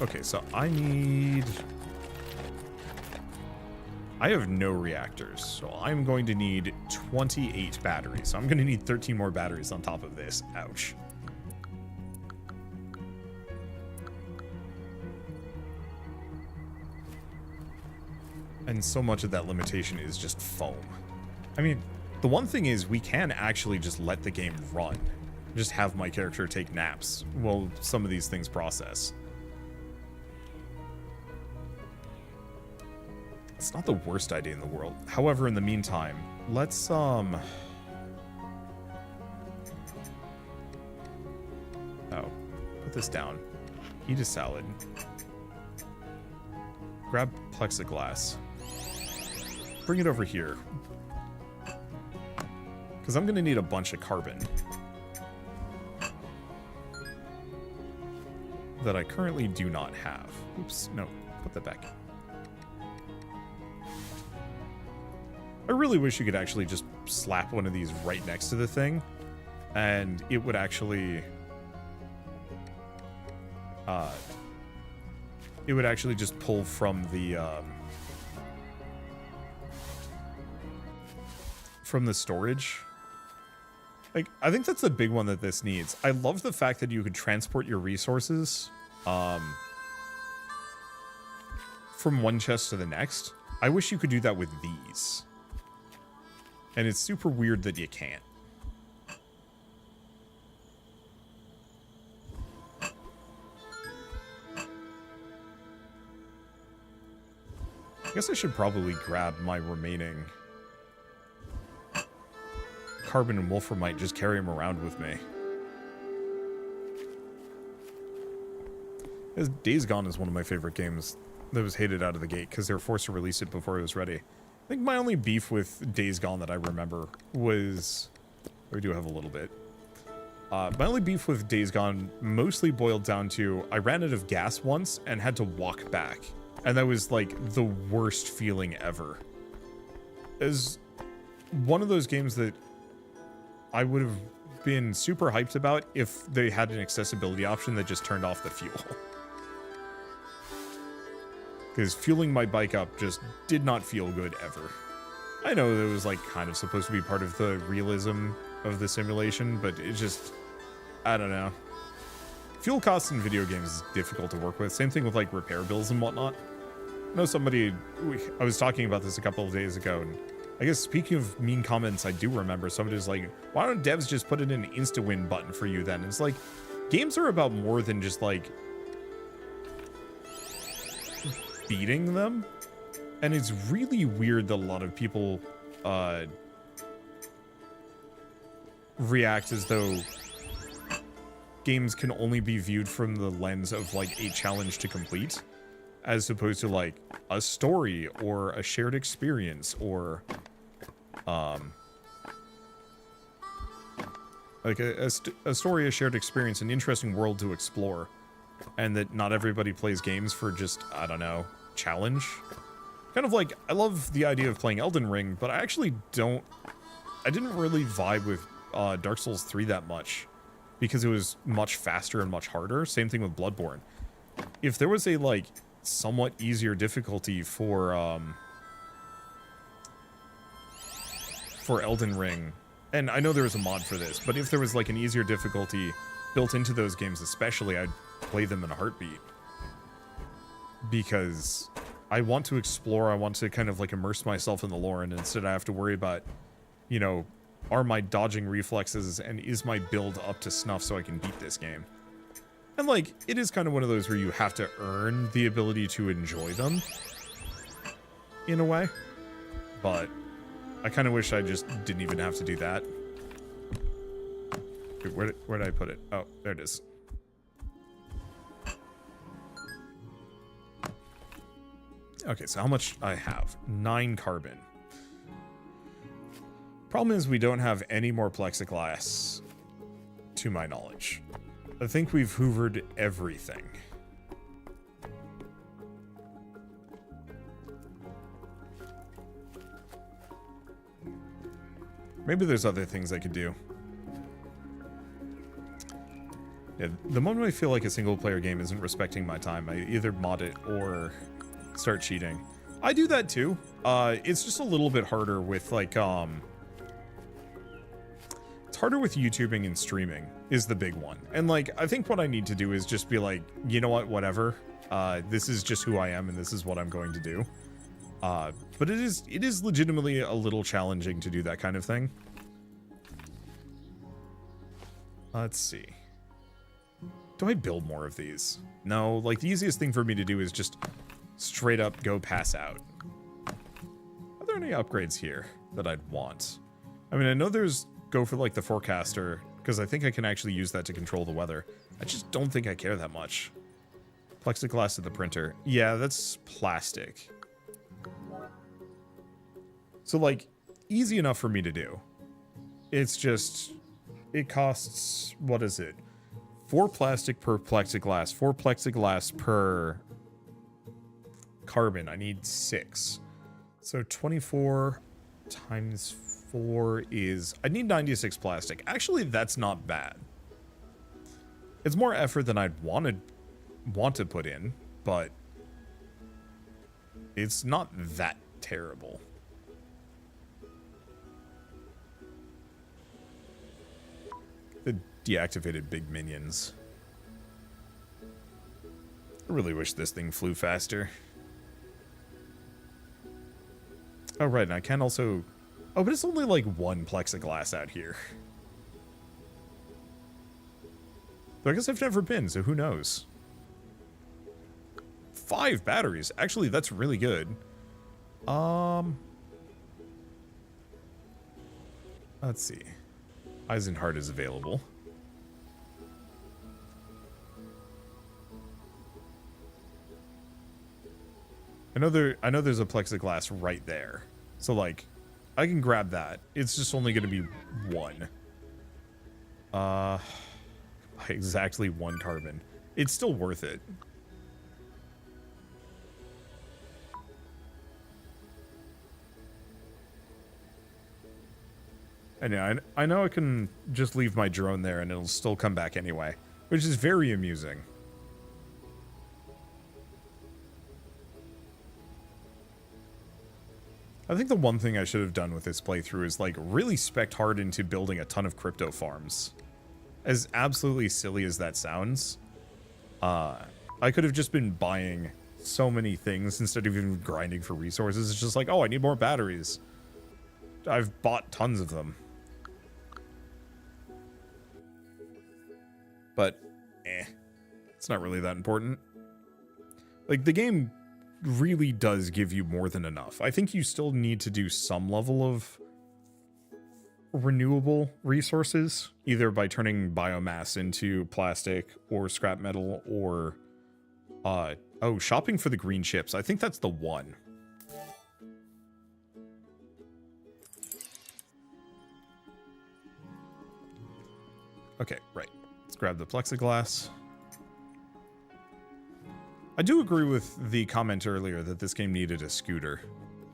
Okay, so I have no reactors, so I'm going to need 28 batteries. So I'm going to need 13 more batteries on top of this. Ouch. And so much of that limitation is just foam. I mean, the one thing is we can actually just let the game run. Just have my character take naps while some of these things process. It's not the worst idea in the world. However, in the meantime, let's oh, put this down. Eat a salad. Grab plexiglass. Bring it over here. Because I'm going to need a bunch of carbon. That I currently do not have. Oops, no, put that back. I really wish you could actually just slap one of these right next to the thing. And it would actually... just pull from the storage. Like, I think that's the big one that this needs. I love the fact that you could transport your resources from one chest to the next. I wish you could do that with these. And it's super weird that you can't. I guess I should probably grab my remaining carbon and wolframite, just carry them around with me. Days Gone is one of my favorite games that was hated out of the gate because they were forced to release it before it was ready. I think my only beef with Days Gone that I remember was... We do have a little bit. My only beef with Days Gone mostly boiled down to I ran out of gas once and had to walk back. And that was like the worst feeling ever. As one of those games that I would have been super hyped about if they had an accessibility option that just turned off the fuel. Because fueling my bike up just did not feel good ever. I know it was like kind of supposed to be part of the realism of the simulation, but it just, I don't know. Fuel costs in video games is difficult to work with. Same thing with like repair bills and whatnot. I know somebody, I was talking about this a couple of days ago, and I guess speaking of mean comments, I do remember somebody's like, why don't devs just put in an insta-win button for you then? It's like, games are about more than just like beating them. And it's really weird that a lot of people react as though games can only be viewed from the lens of like a challenge to complete, as opposed to like a story or a shared experience or like a story, a shared experience, an interesting world to explore, and that not everybody plays games for just, I don't know, challenge. Kind of like, I love the idea of playing Elden Ring, but I actually don't, I didn't really vibe with Dark Souls 3 that much because it was much faster and much harder. Same thing with Bloodborne. If there was a like somewhat easier difficulty for Elden Ring, and I know there was a mod for this, but if there was like an easier difficulty built into those games especially, I'd play them in a heartbeat. Because I want to explore, I want to kind of like immerse myself in the lore, and instead I have to worry about, you know, are my dodging reflexes and is my build up to snuff so I can beat this game? And like, it is kind of one of those where you have to earn the ability to enjoy them, in a way. But I kind of wish I just didn't even have to do that. Wait, where did I put it? Oh, there it is. Okay, so how much I have? 9 carbon. Problem is we don't have any more plexiglass, to my knowledge. I think we've hoovered everything. Maybe there's other things I could do. Yeah, the moment I feel like a single-player game isn't respecting my time, I either mod it or start cheating. I do that too. It's just a little bit harder with, like, it's harder with YouTubing and streaming is the big one. And, like, I think what I need to do is just be like, you know what, whatever. This is just who I am and this is what I'm going to do. But it is legitimately a little challenging to do that kind of thing. Let's see. Do I build more of these? No, like the easiest thing for me to do is just straight up go pass out. Are there any upgrades here that I'd want? I mean, I know there's go for like the forecaster because I think I can actually use that to control the weather. I just don't think I care that much. Plexiglass at the printer. Yeah, that's plastic. So, like, easy enough for me to do. It's just, it costs, what is it? 4 plastic per plexiglass, 4 plexiglass per carbon. I need 6. So 24 times 4 is, I need 96 plastic. Actually, that's not bad. It's more effort than I'd want to put in, but it's not that terrible. The deactivated big minions. I really wish this thing flew faster. Oh, right, and I can also... Oh, but it's only like 1 plexiglass out here. But I guess I've never been, so who knows? 5 batteries. Actually, that's really good. Let's see. Eisenhart is available. I know there's a plexiglass right there. So like I can grab that. It's just only going to be 1. Exactly 1 carbon. It's still worth it. And yeah, I know I can just leave my drone there and it'll still come back anyway, which is very amusing. I think the one thing I should have done with this playthrough is like really spec'd hard into building a ton of crypto farms. As absolutely silly as that sounds, I could have just been buying so many things instead of even grinding for resources. It's just like, oh, I need more batteries. I've bought tons of them. But, it's not really that important. Like, the game really does give you more than enough. I think you still need to do some level of renewable resources, either by turning biomass into plastic or scrap metal or, oh, shopping for the green chips. I think that's the one. Okay, right. Let's grab the plexiglass. I do agree with the comment earlier that this game needed a scooter.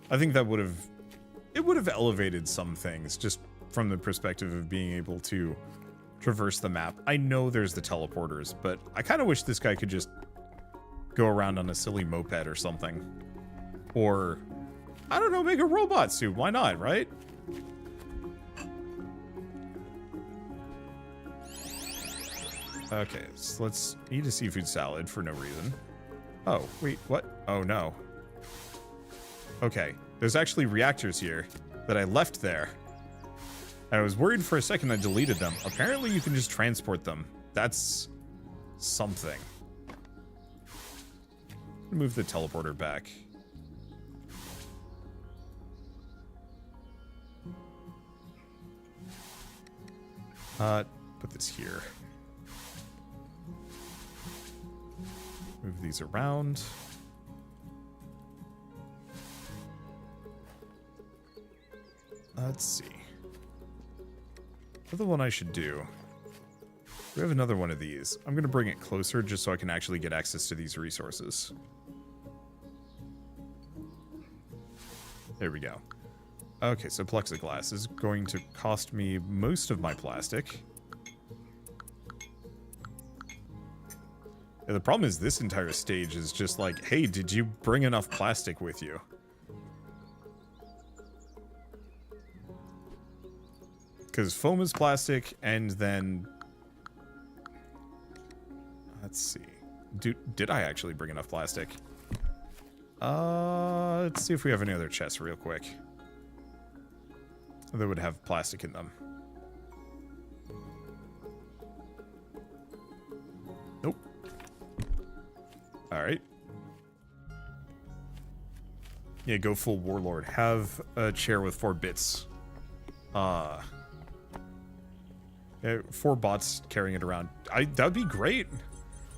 I think that would have elevated some things just from the perspective of being able to traverse the map. I know there's the teleporters, but I kind of wish this guy could just go around on a silly moped or something. Or, I don't know, make a robot suit. Why not, right? Okay, so let's eat a seafood salad for no reason. Oh, wait, what? Oh, no. Okay, there's actually reactors here that I left there. I was worried for a second I deleted them. Apparently you can just transport them. That's something. Move the teleporter back. Put this here. Move these around. Let's see. The other one I should do. We have another one of these. I'm going to bring it closer just so I can actually get access to these resources. There we go. Okay, so plexiglass is going to cost me most of my plastic. Yeah, the problem is this entire stage is just like, hey, did you bring enough plastic with you? Because foam is plastic, and then... Let's see. Did I actually bring enough plastic? Let's see if we have any other chests real quick. That would have plastic in them. Nope. Alright. Yeah, go full warlord. Have a chair with 4 bits. Yeah, 4 bots carrying it around. That'd be great.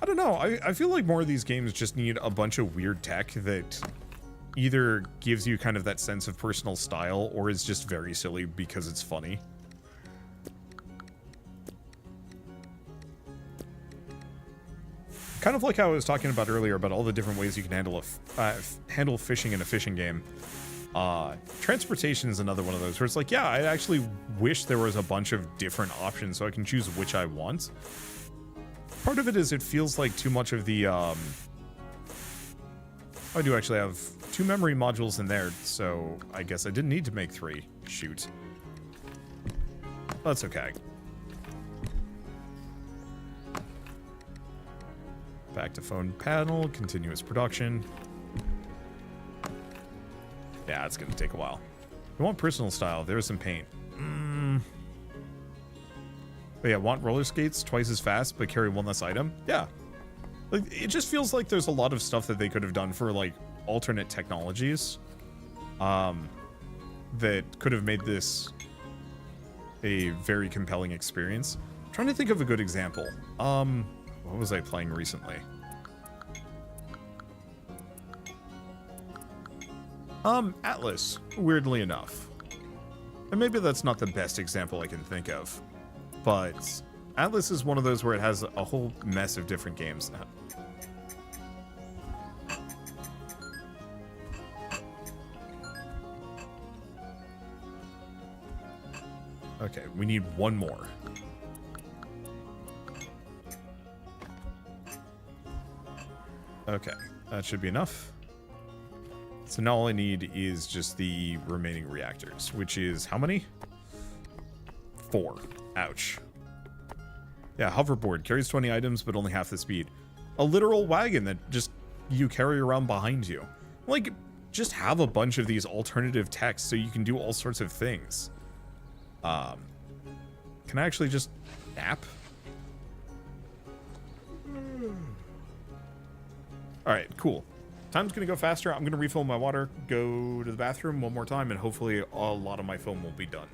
I don't know. I feel like more of these games just need a bunch of weird tech that either gives you kind of that sense of personal style or is just very silly because it's funny. Kind of like how I was talking about earlier about all the different ways you can handle fishing in a fishing game. Transportation is another one of those where it's like, yeah, I actually wish there was a bunch of different options so I can choose which I want. Part of it is it feels like too much of the, I do actually have 2 memory modules in there, so I guess I didn't need to make 3. Shoot. That's okay. Back to phone panel, continuous production. Yeah, it's gonna take a while. I want personal style. There's some paint. But yeah, want roller skates twice as fast, but carry 1 less item. Yeah, like it just feels like there's a lot of stuff that they could have done for like alternate technologies, that could have made this a very compelling experience. I'm trying to think of a good example. What was I playing recently? Atlas, weirdly enough. And maybe that's not the best example I can think of, but Atlas is one of those where it has a whole mess of different games. Okay, we need 1 more. Okay, that should be enough. So now all I need is just the remaining reactors, which is how many? 4. Ouch. Yeah, hoverboard carries 20 items, but only half the speed. A literal wagon that just you carry around behind you. Like, just have a bunch of these alternative techs so you can do all sorts of things. Can I actually just nap? Alright, cool. Time's gonna go faster. I'm gonna refill my water, go to the bathroom 1 more time, and hopefully a lot of my film will be done.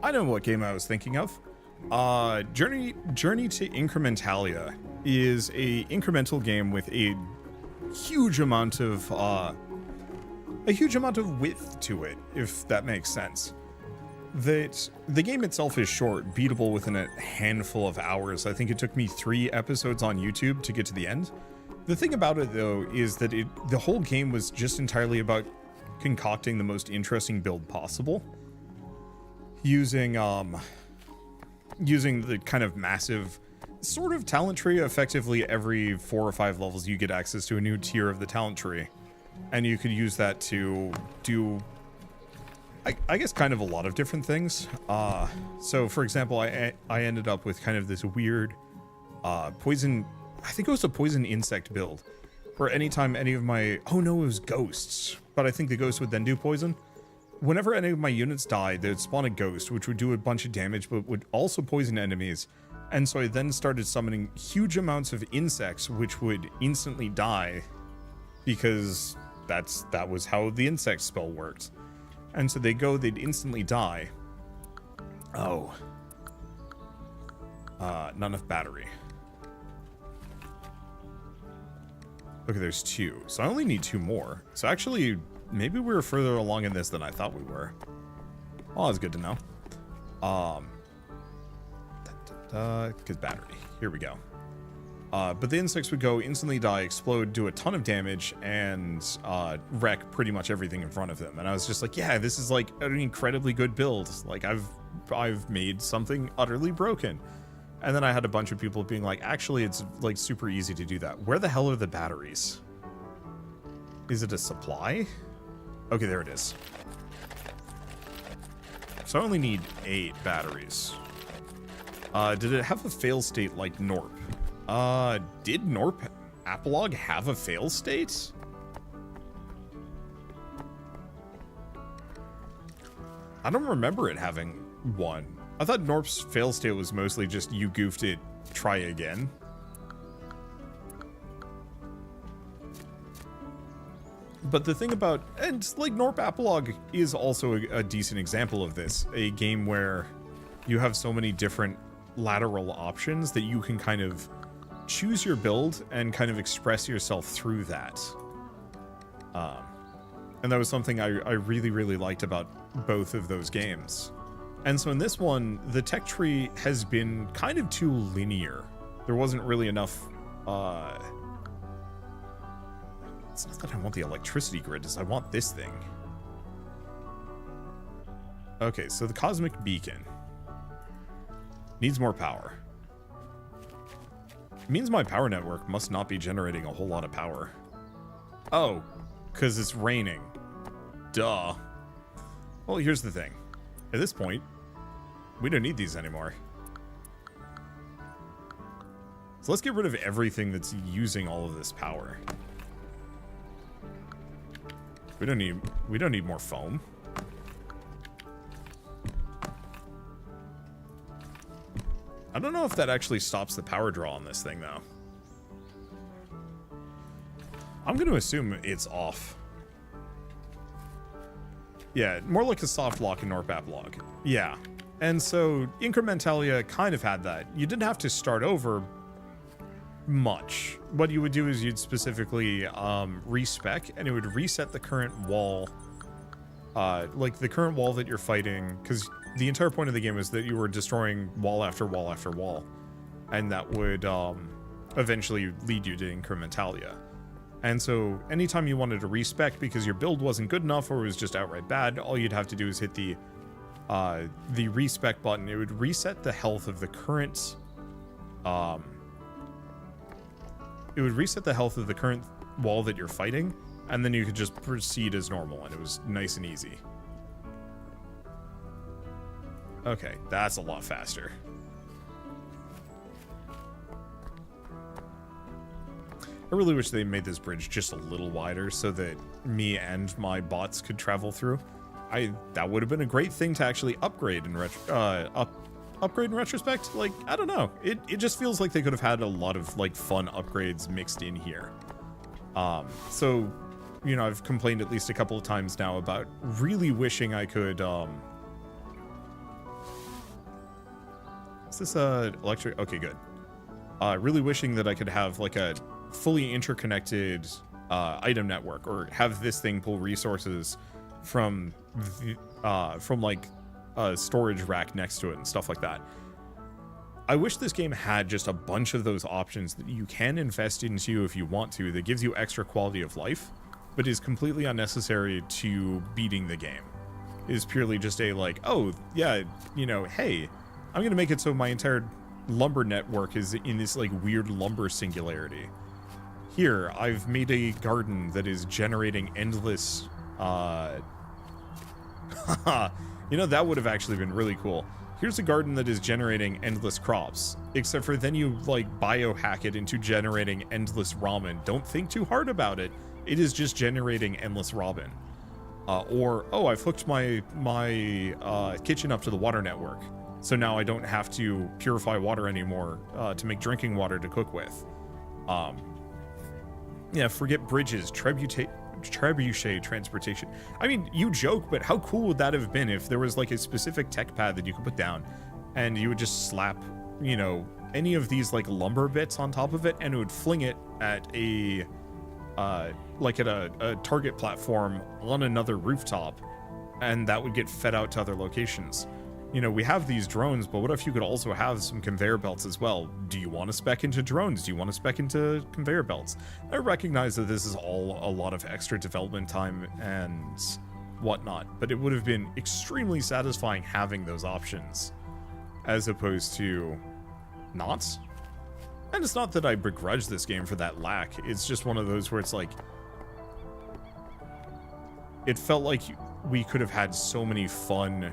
I know what game I was thinking of. Journey to Incrementalia is a incremental game with a huge amount of width to it, if that makes sense. That the game itself is short, beatable within a handful of hours. I think it took me 3 episodes on YouTube to get to the end. The thing about it, though, is that the whole game was just entirely about concocting the most interesting build possible, using the kind of massive sort of talent tree. Effectively, every 4 or 5 levels, you get access to a new tier of the talent tree, and you could use that to do, I guess, kind of a lot of different things. So, for example, I ended up with kind of this weird poison. I think it was a poison insect build, where anytime any of my, oh no, it was ghosts, but I think the ghost would then do poison. Whenever any of my units died, they'd spawn a ghost, which would do a bunch of damage, but would also poison enemies. And so I then started summoning huge amounts of insects, which would instantly die, because that was how the insect spell worked. And so they'd instantly die. Oh. Not enough battery. Okay, there's 2. So I only need 2 more. So actually, maybe we were further along in this than I thought we were. Well, that's good to know. Good battery. Here we go. But the insects would go, instantly die, explode, do a ton of damage, and wreck pretty much everything in front of them. And I was just like, yeah, this is like an incredibly good build. Like, I've made something utterly broken. And then I had a bunch of people being like, actually, it's like super easy to do that. Where the hell are the batteries? Is it a supply? Okay, there it is. So I only need 8 batteries. Did it have a fail state like Norp? Did Norp Apolog have a fail state? I don't remember it having one. I thought Norp's fail state was mostly just you goofed it, try again. But the thing about, and like Norp Apolog is also a decent example of this, a game where you have so many different lateral options that you can kind of choose your build and kind of express yourself through that. And that was something I really, really liked about both of those games. And so in this one, the tech tree has been kind of too linear. There wasn't really enough, it's not that I want the electricity grid, it's I want this thing. Okay, so the cosmic beacon needs more power. It means my power network must not be generating a whole lot of power. Oh, because it's raining. Duh. Well, here's the thing. At this point, we don't need these anymore. So let's get rid of everything that's using all of this power. We don't need more foam. I don't know if that actually stops the power draw on this thing, though. I'm going to assume it's off. Yeah, more like a soft lock in Norp Apolog. Yeah. And so Incrementalia kind of had that. You didn't have to start over much. What you would do is you'd specifically respec, and it would reset the current wall. Like the current wall that you're fighting, because the entire point of the game is that you were destroying wall after wall after wall. And that would eventually lead you to Incrementalia. And so anytime you wanted to respec because your build wasn't good enough or was just outright bad, all you'd have to do is hit the respec button. It would reset the health of the current wall that you're fighting, and then you could just proceed as normal, and it was nice and easy. Okay, that's a lot faster. I really wish they made this bridge just a little wider so that me and my bots could travel through. That would have been a great thing to actually upgrade in retrospect. Like, I don't know. It just feels like they could have had a lot of like fun upgrades mixed in here. So, you know, I've complained at least a couple of times now about really wishing I could Is this electric? Okay, good. Really wishing that I could have like a fully interconnected item network, or have this thing pull resources from like a storage rack next to it and stuff like that. I wish this game had just a bunch of those options that you can invest into if you want to, that gives you extra quality of life, but is completely unnecessary to beating the game. It is purely just a like, oh yeah, you know, hey, I'm gonna make it so my entire lumber network is in this like weird lumber singularity. Here, I've made a garden that is generating endless, you know, that would have actually been really cool. Here's a garden that is generating endless crops, except for then you like biohack it into generating endless ramen. Don't think too hard about it. It is just generating endless ramen. Or, oh, I've hooked my kitchen up to the water network, so now I don't have to purify water anymore to make drinking water to cook with. Yeah, forget bridges, trebuchet transportation. I mean, you joke, but how cool would that have been if there was like a specific tech pad that you could put down and you would just slap, you know, any of these like lumber bits on top of it, and it would fling it at a like at a target platform on another rooftop, and that would get fed out to other locations. You know, we have these drones, but what if you could also have some conveyor belts as well? Do you want to spec into drones? Do you want to spec into conveyor belts? I recognize that this is all a lot of extra development time and whatnot, but it would have been extremely satisfying having those options as opposed to not. And it's not that I begrudge this game for that lack. It's just one of those where it's like, it felt like we could have had so many fun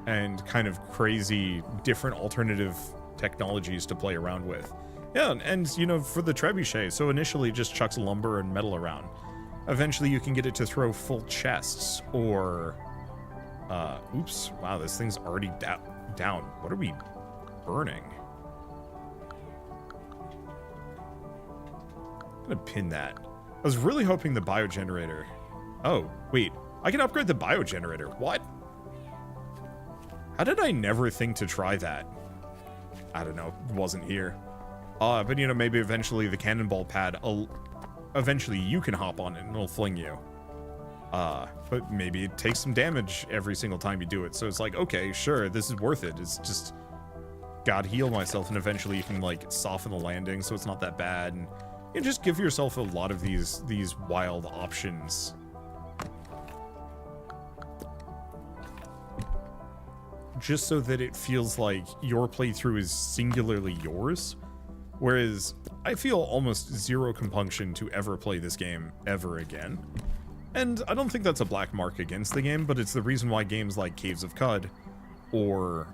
and kind of crazy different alternative technologies to play around with. Yeah, and you know, for the trebuchet, so initially it just chucks lumber and metal around. Eventually you can get it to throw full chests, or oops, wow, this thing's already down. What are we burning? I'm gonna pin that. I was really hoping the biogenerator. Oh, wait, I can upgrade the biogenerator. What? How did I never think to try that? I don't know, wasn't here. But you know, maybe eventually the cannonball pad, eventually you can hop on it and it'll fling you. But maybe it takes some damage every single time you do it. So it's like, okay, sure, this is worth it. It's just, God heal myself, and eventually you can like soften the landing so it's not that bad. And you just give yourself a lot of these wild options. Just so that it feels like your playthrough is singularly yours. Whereas I feel almost zero compunction to ever play this game ever again. And I don't think that's a black mark against the game, but it's the reason why games like Caves of Cud or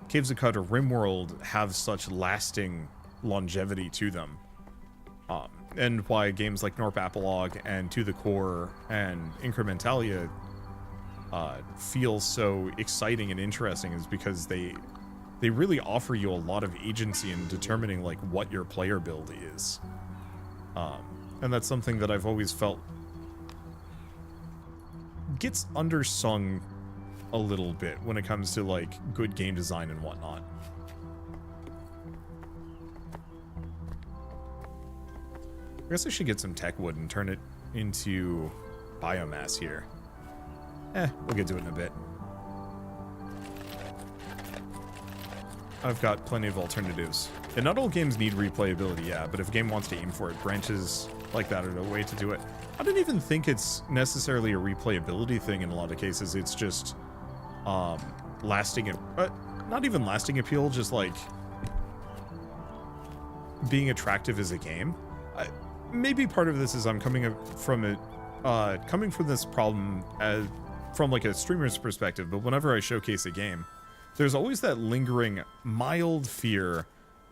RimWorld have such lasting longevity to them. And why games like Norp Apolog and To the Core and Incrementalia feel so exciting and interesting, is because they really offer you a lot of agency in determining like what your player build is. And that's something that I've always felt gets undersung a little bit when it comes to like good game design and whatnot. I guess I should get some tech wood and turn it into biomass here. We'll get to it in a bit. I've got plenty of alternatives. And not all games need replayability, yeah, but if a game wants to aim for it, branches like that are the way to do it. I don't even think it's necessarily a replayability thing in a lot of cases. It's just lasting, not even lasting appeal, just like being attractive as a game. Maybe part of this is I'm coming from this problem from like a streamer's perspective, but whenever I showcase a game, there's always that lingering mild fear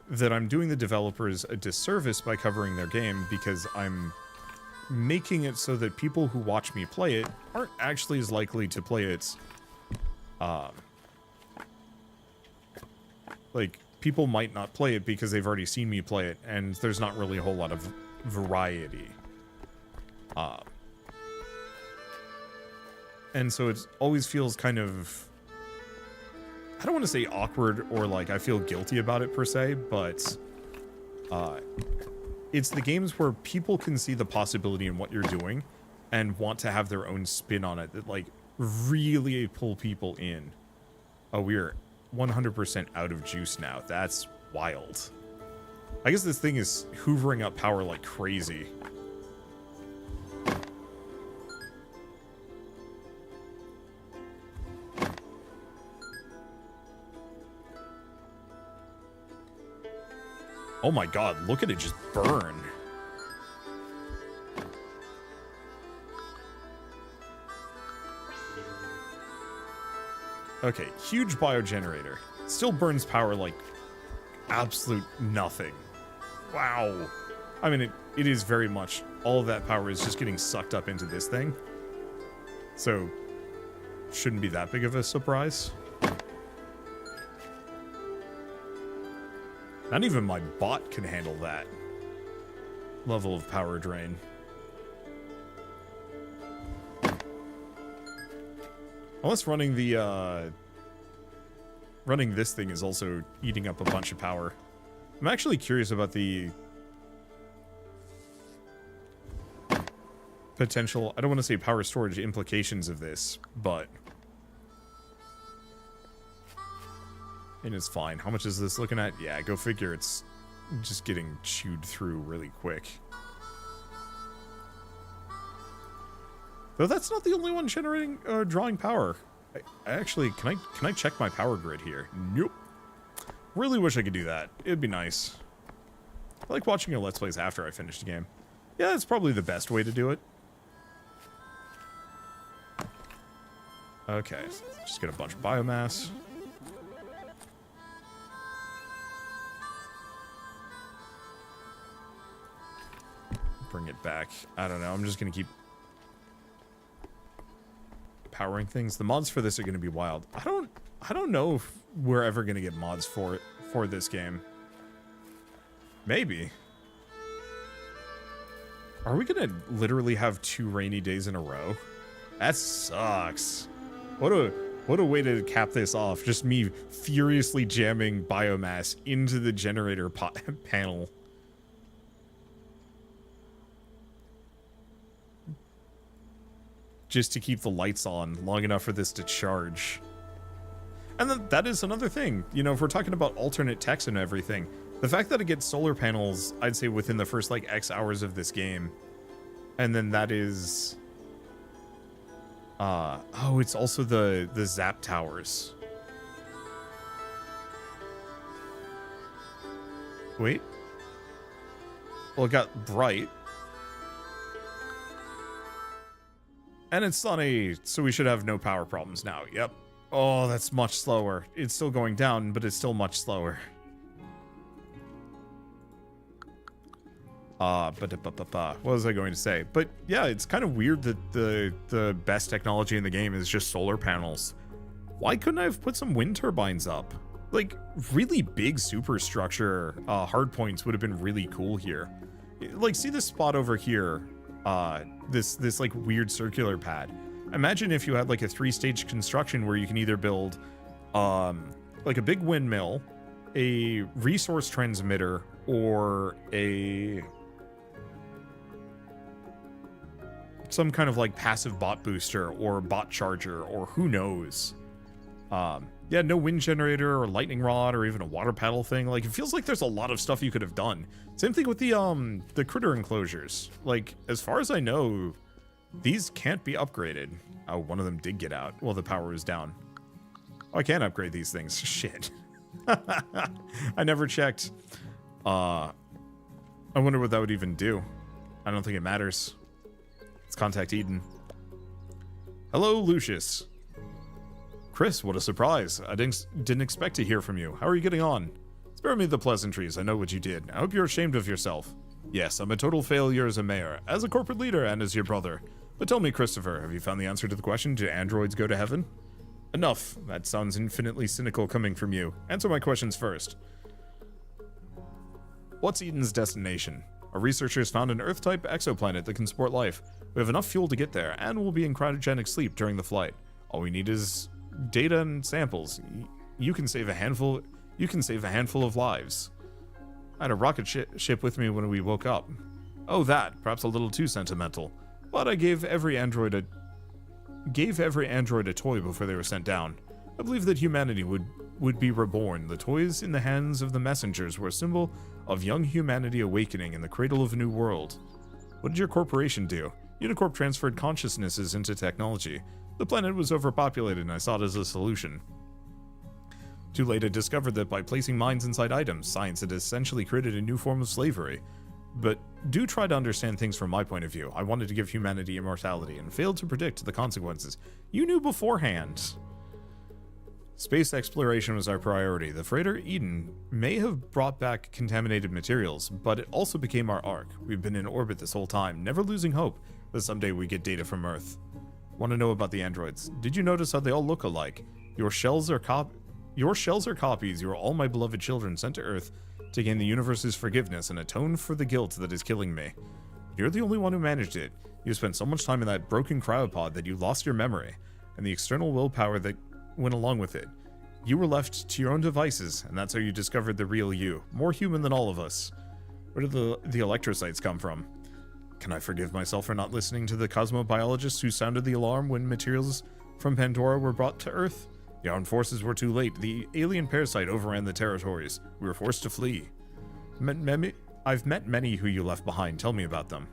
that I'm doing the developers a disservice by covering their game, because I'm making it so that people who watch me play it aren't actually as likely to play it. Like, people might not play it because they've already seen me play it, and there's not really a whole lot of variety. And so it always feels kind of I don't want to say awkward or like I feel guilty about it per se, but it's the games where people can see the possibility in what you're doing and want to have their own spin on it that like really pull people in. Oh, we're 100% out of juice now. That's wild. I guess this thing is hoovering up power like crazy. Oh my god, look at it just burn. Okay, huge biogenerator. Still burns power like absolute nothing. Wow. I mean, it is very much, all of that power is just getting sucked up into this thing. So, shouldn't be that big of a surprise. Not even my bot can handle that level of power drain. Unless running the, running this thing is also eating up a bunch of power. I'm actually curious about the potential, I don't want to say power storage implications of this, but... And it's fine. How much is this looking at? Yeah, go figure. It's just getting chewed through really quick. Though that's not the only one generating drawing power. I actually, can I check my power grid here? Nope. Really wish I could do that. It'd be nice. I like watching your Let's Plays after I finish the game. Yeah, that's probably the best way to do it. Okay, just get a bunch of biomass. Bring it back. I don't know. I'm just gonna keep powering things. The mods for this are gonna be wild. I don't know if we're ever gonna get mods for this game. Maybe. Are we gonna literally have 2 rainy days in a row? That sucks. What a way to cap this off. Just me furiously jamming biomass into the generator panel. Just to keep the lights on long enough for this to charge. And then that is another thing. You know, if we're talking about alternate techs and everything, the fact that it gets solar panels, I'd say within the first like X hours of this game. And then that is... oh, it's also the zap towers. Wait. Well, it got bright. And it's sunny, so we should have no power problems now. Yep. Oh, that's much slower. It's still going down, but it's still much slower. What was I going to say? But yeah, it's kind of weird that the best technology in the game is just solar panels. Why couldn't I have put some wind turbines up? Like, really big superstructure hardpoints would have been really cool here. Like, see this spot over here? This like weird circular pad. Imagine if you had like a 3-stage construction where you can either build like a big windmill, a resource transmitter, or some kind of like passive bot booster or bot charger, or who knows. Yeah, no wind generator or lightning rod or even a water paddle thing. Like, it feels like there's a lot of stuff you could have done. Same thing with the critter enclosures. Like, as far as I know, these can't be upgraded. Oh, one of them did get out. Well, the power was down. Oh, I can't upgrade these things. Shit. I never checked. I wonder what that would even do. I don't think it matters. Let's contact Eden. Hello, Lucius. Chris, what a surprise. I didn't expect to hear from you. How are you getting on? Spare me the pleasantries. I know what you did. I hope you're ashamed of yourself. Yes, I'm a total failure as a mayor, as a corporate leader, and as your brother. But tell me, Christopher, have you found the answer to the question, do androids go to heaven? Enough. That sounds infinitely cynical coming from you. Answer my questions first. What's Eden's destination? Our researchers found an Earth-type exoplanet that can support life. We have enough fuel to get there, and we'll be in cryogenic sleep during the flight. All we need is data and samples. you can save a handful of lives. I had a rocket ship with me when we woke up. Oh, that, perhaps a little too sentimental. But I gave every android a toy before they were sent down. I believe that humanity would be reborn. The toys in the hands of the messengers were a symbol of young humanity awakening in the cradle of a new world. What did your corporation do? Unicorp transferred consciousnesses into technology. The planet was overpopulated and I saw it as a solution. Too late, I discovered that by placing minds inside items, science had essentially created a new form of slavery. But do try to understand things from my point of view. I wanted to give humanity immortality and failed to predict the consequences. You knew beforehand. Space exploration was our priority. The freighter Eden may have brought back contaminated materials, but it also became our ark. We've been in orbit this whole time, never losing hope that someday we get data from Earth. Want to know about the androids? Did you notice how they all look alike? Your shells are copies. You are all my beloved children sent to Earth to gain the universe's forgiveness and atone for the guilt that is killing me. You're the only one who managed it. You spent so much time in that broken cryopod that you lost your memory, and the external willpower that went along with it. You were left to your own devices, and that's how you discovered the real you. More human than all of us. Where did the electrocytes come from? Can I forgive myself for not listening to the cosmobiologists who sounded the alarm when materials from Pandora were brought to Earth? The armed forces were too late. The alien parasite overran the territories. We were forced to flee. I've met many who you left behind. Tell me about them.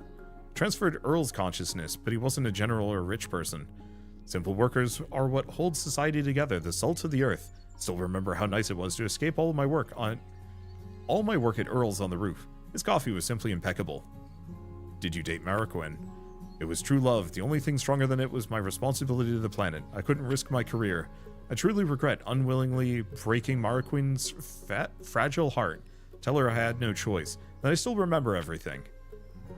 Transferred Earl's consciousness, but he wasn't a general or a rich person. Simple workers are what holds society together, the salt of the earth. Still remember how nice it was to escape all my work at Earl's on the roof. His coffee was simply impeccable. Did you date Mariquin? It was true love. The only thing stronger than it was my responsibility to the planet. I couldn't risk my career. I truly regret unwillingly breaking Mariquin's fragile heart. Tell her I had no choice, that I still remember everything.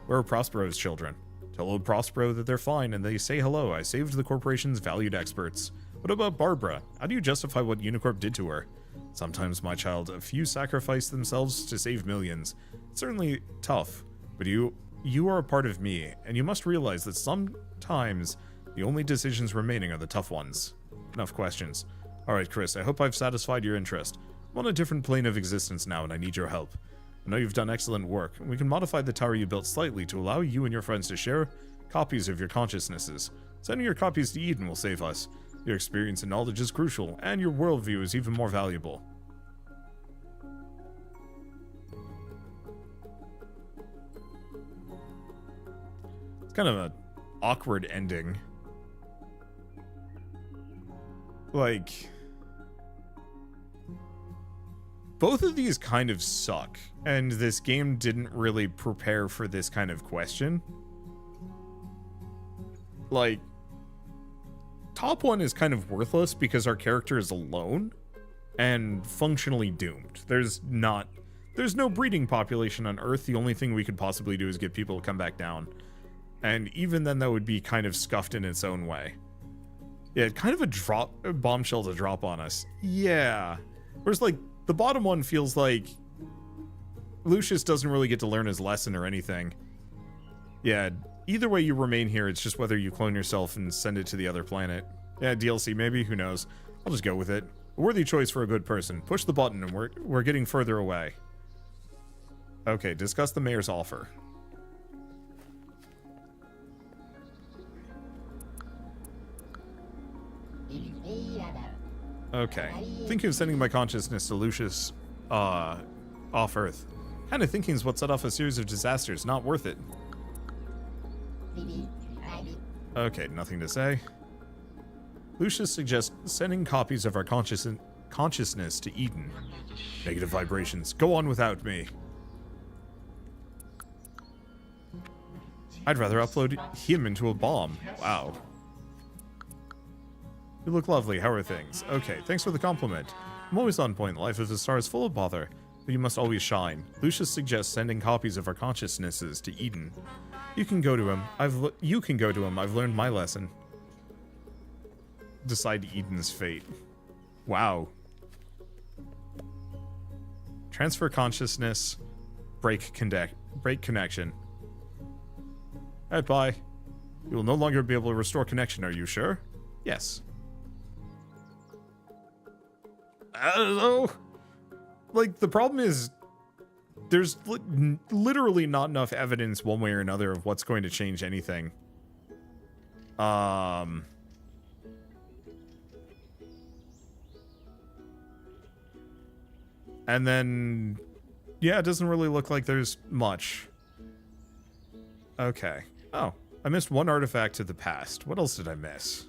Where are Prospero's children? Tell old Prospero that they're fine and they say hello. I saved the corporation's valued experts. What about Barbara? How do you justify what Unicorp did to her? Sometimes, my child, a few sacrifice themselves to save millions. It's certainly tough, but you are a part of me, and you must realize that sometimes the only decisions remaining are the tough ones. Enough questions. Alright, Chris, I hope I've satisfied your interest. I'm on a different plane of existence now, and I need your help. I know you've done excellent work. We can modify the tower you built slightly to allow you and your friends to share copies of your consciousnesses. Sending your copies to Eden will save us. Your experience and knowledge is crucial, and your worldview is even more valuable. It's kind of an awkward ending. Like, both of these kind of suck, and this game didn't really prepare for this kind of question. Like, top one is kind of worthless because our character is alone and functionally doomed. There's no breeding population on Earth. The only thing we could possibly do is get people to come back down. And even then, that would be kind of scuffed in its own way. Yeah, kind of a bombshell to drop on us. Yeah. Whereas, like, the bottom one feels like Lucius doesn't really get to learn his lesson or anything. Yeah, either way you remain here, it's just whether you clone yourself and send it to the other planet. Yeah, DLC maybe, who knows. I'll just go with it. A worthy choice for a good person. Push the button and we're getting further away. Okay, discuss the mayor's offer. Okay. Thinking of sending my consciousness to Lucius, off Earth. Kind of thinking is what set off a series of disasters. Not worth it. Okay, nothing to say. Lucius suggests sending copies of our consciousness to Eden. Negative vibrations. Go on without me. I'd rather upload him into a bomb. Wow. You look lovely. How are things? Okay, thanks for the compliment. I'm always on point. Life as a star is full of bother, but you must always shine. Lucius suggests sending copies of our consciousnesses to Eden. You can go to him. You can go to him. I've learned my lesson. Decide Eden's fate. Wow. Transfer consciousness. Break connection. Alright, bye. You will no longer be able to restore connection, are you sure? Yes. I don't know. Like, the problem is, there's literally not enough evidence one way or another of what's going to change anything. And then, yeah, it doesn't really look like there's much. Okay. Oh, I missed one artifact to the past. What else did I miss?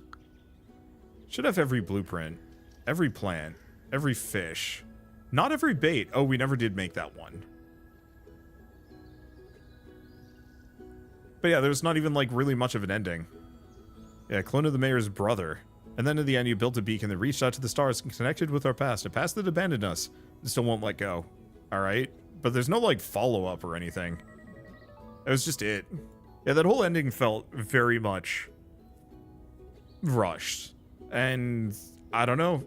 Should have every blueprint, every plant, every fish. Not every bait. Oh, we never did make that one. But yeah, there's not even, like, really much of an ending. Yeah, clone of the mayor's brother. And then in the end, you built a beacon that reached out to the stars and connected with our past. A past that abandoned us. It still won't let go. Alright? But there's no, like, follow-up or anything. It was just it. Yeah, that whole ending felt very much rushed. And I don't know.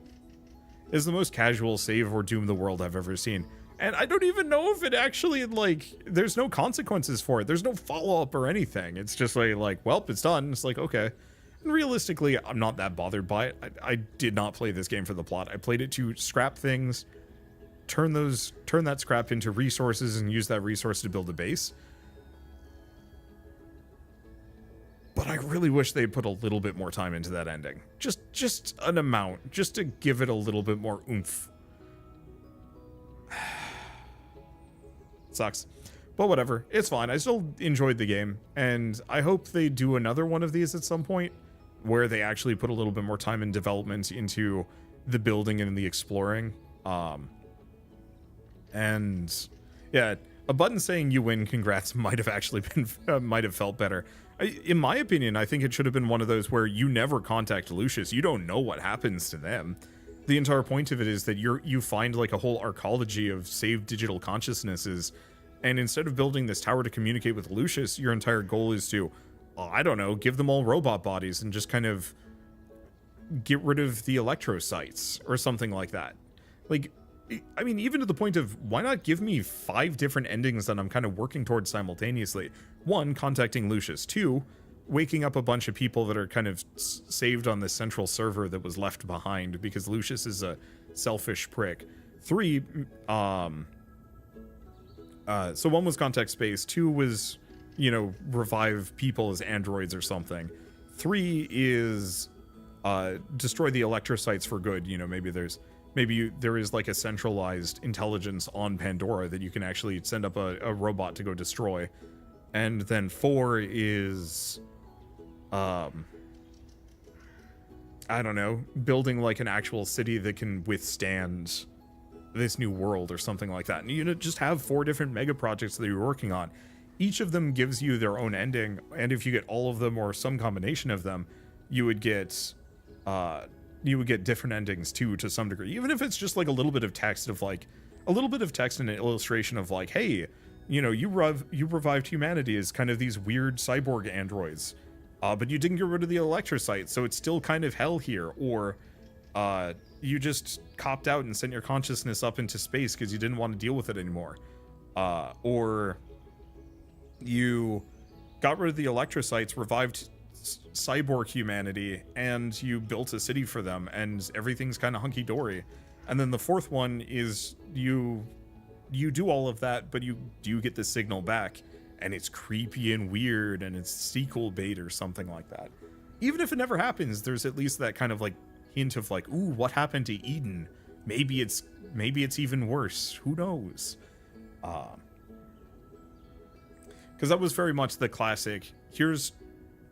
It's the most casual save or doom the world I've ever seen. And I don't even know if it actually, like, there's no consequences for it. There's no follow-up or anything. It's just like, well, it's done. It's like, okay. And realistically, I'm not that bothered by it. I did not play this game for the plot. I played it to scrap things, turn that scrap into resources, and use that resource to build a base. But I really wish they put a little bit more time into that ending. Just an amount, just to give it a little bit more oomph. Sucks. But whatever, it's fine. I still enjoyed the game, and I hope they do another one of these at some point, where they actually put a little bit more time and development into the building and the exploring. And yeah, a button saying you win, congrats, might have actually been, might have felt better. In my opinion, I think it should have been one of those where you never contact Lucius. You don't know what happens to them. The entire point of it is that you find like a whole arcology of saved digital consciousnesses, and instead of building this tower to communicate with Lucius, your entire goal is to, I don't know, give them all robot bodies and just kind of get rid of the electrosites or something like that. Like, I mean, even to the point of, why not give me 5 different endings that I'm kind of working towards simultaneously? 1, contacting Lucius. 2, waking up a bunch of people that are kind of saved on this central server that was left behind because Lucius is a selfish prick. 3, so 1 was contact space. 2 was, you know, revive people as androids or something. 3 is destroy the electrocytes for good. You know, maybe there is like a centralized intelligence on Pandora that you can actually send up a robot to go destroy. And then 4 is I don't know, building like an actual city that can withstand this new world or something like that. And you know, just have 4 different mega projects that you're working on. Each of them gives you their own ending, and if you get all of them or some combination of them, you would get different endings too, to some degree. Even if it's just like a little bit of text of like a little bit of text and an illustration of like, hey, you know, you revived humanity as kind of these weird cyborg androids, but you didn't get rid of the electrocytes, so it's still kind of hell here. Or you just copped out and sent your consciousness up into space because you didn't want to deal with it anymore. Or you got rid of the electrocytes, revived cyborg humanity, and you built a city for them, and everything's kind of hunky-dory. And then the 4th one is you do all of that, but you get the signal back, and it's creepy and weird, and it's sequel bait or something like that. Even if it never happens, there's at least that kind of like hint of like, ooh, what happened to Eden? Maybe it's even worse. Who knows? Because that was very much the classic,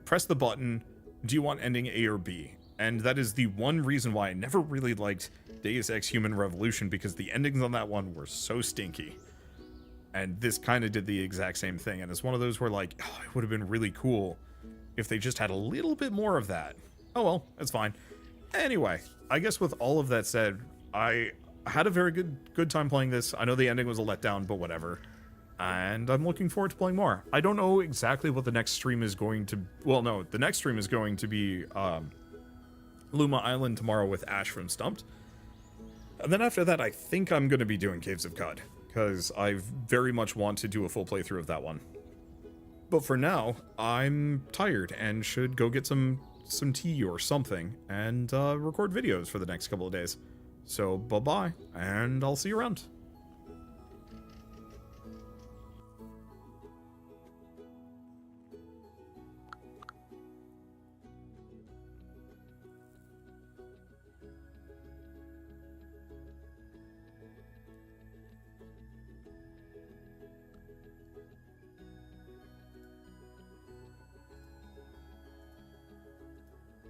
press the button, do you want ending A or B? And that is the one reason why I never really liked Deus Ex Human Revolution, because the endings on that one were so stinky. And this kind of did the exact same thing, and it's one of those where like, oh, it would have been really cool if they just had a little bit more of that. Oh well, it's fine. Anyway, I guess with all of that said, I had a very good time playing this. I know the ending was a letdown, but whatever. And I'm looking forward to playing more. I don't know exactly what the next stream is going to... Well, no, the next stream is going to be Luma Island tomorrow with Ash from Stumped. And then after that, I think I'm going to be doing Caves of Cud, because I very much want to do a full playthrough of that one. But for now, I'm tired and should go get some tea or something and record videos for the next couple of days. So bye-bye, and I'll see you around.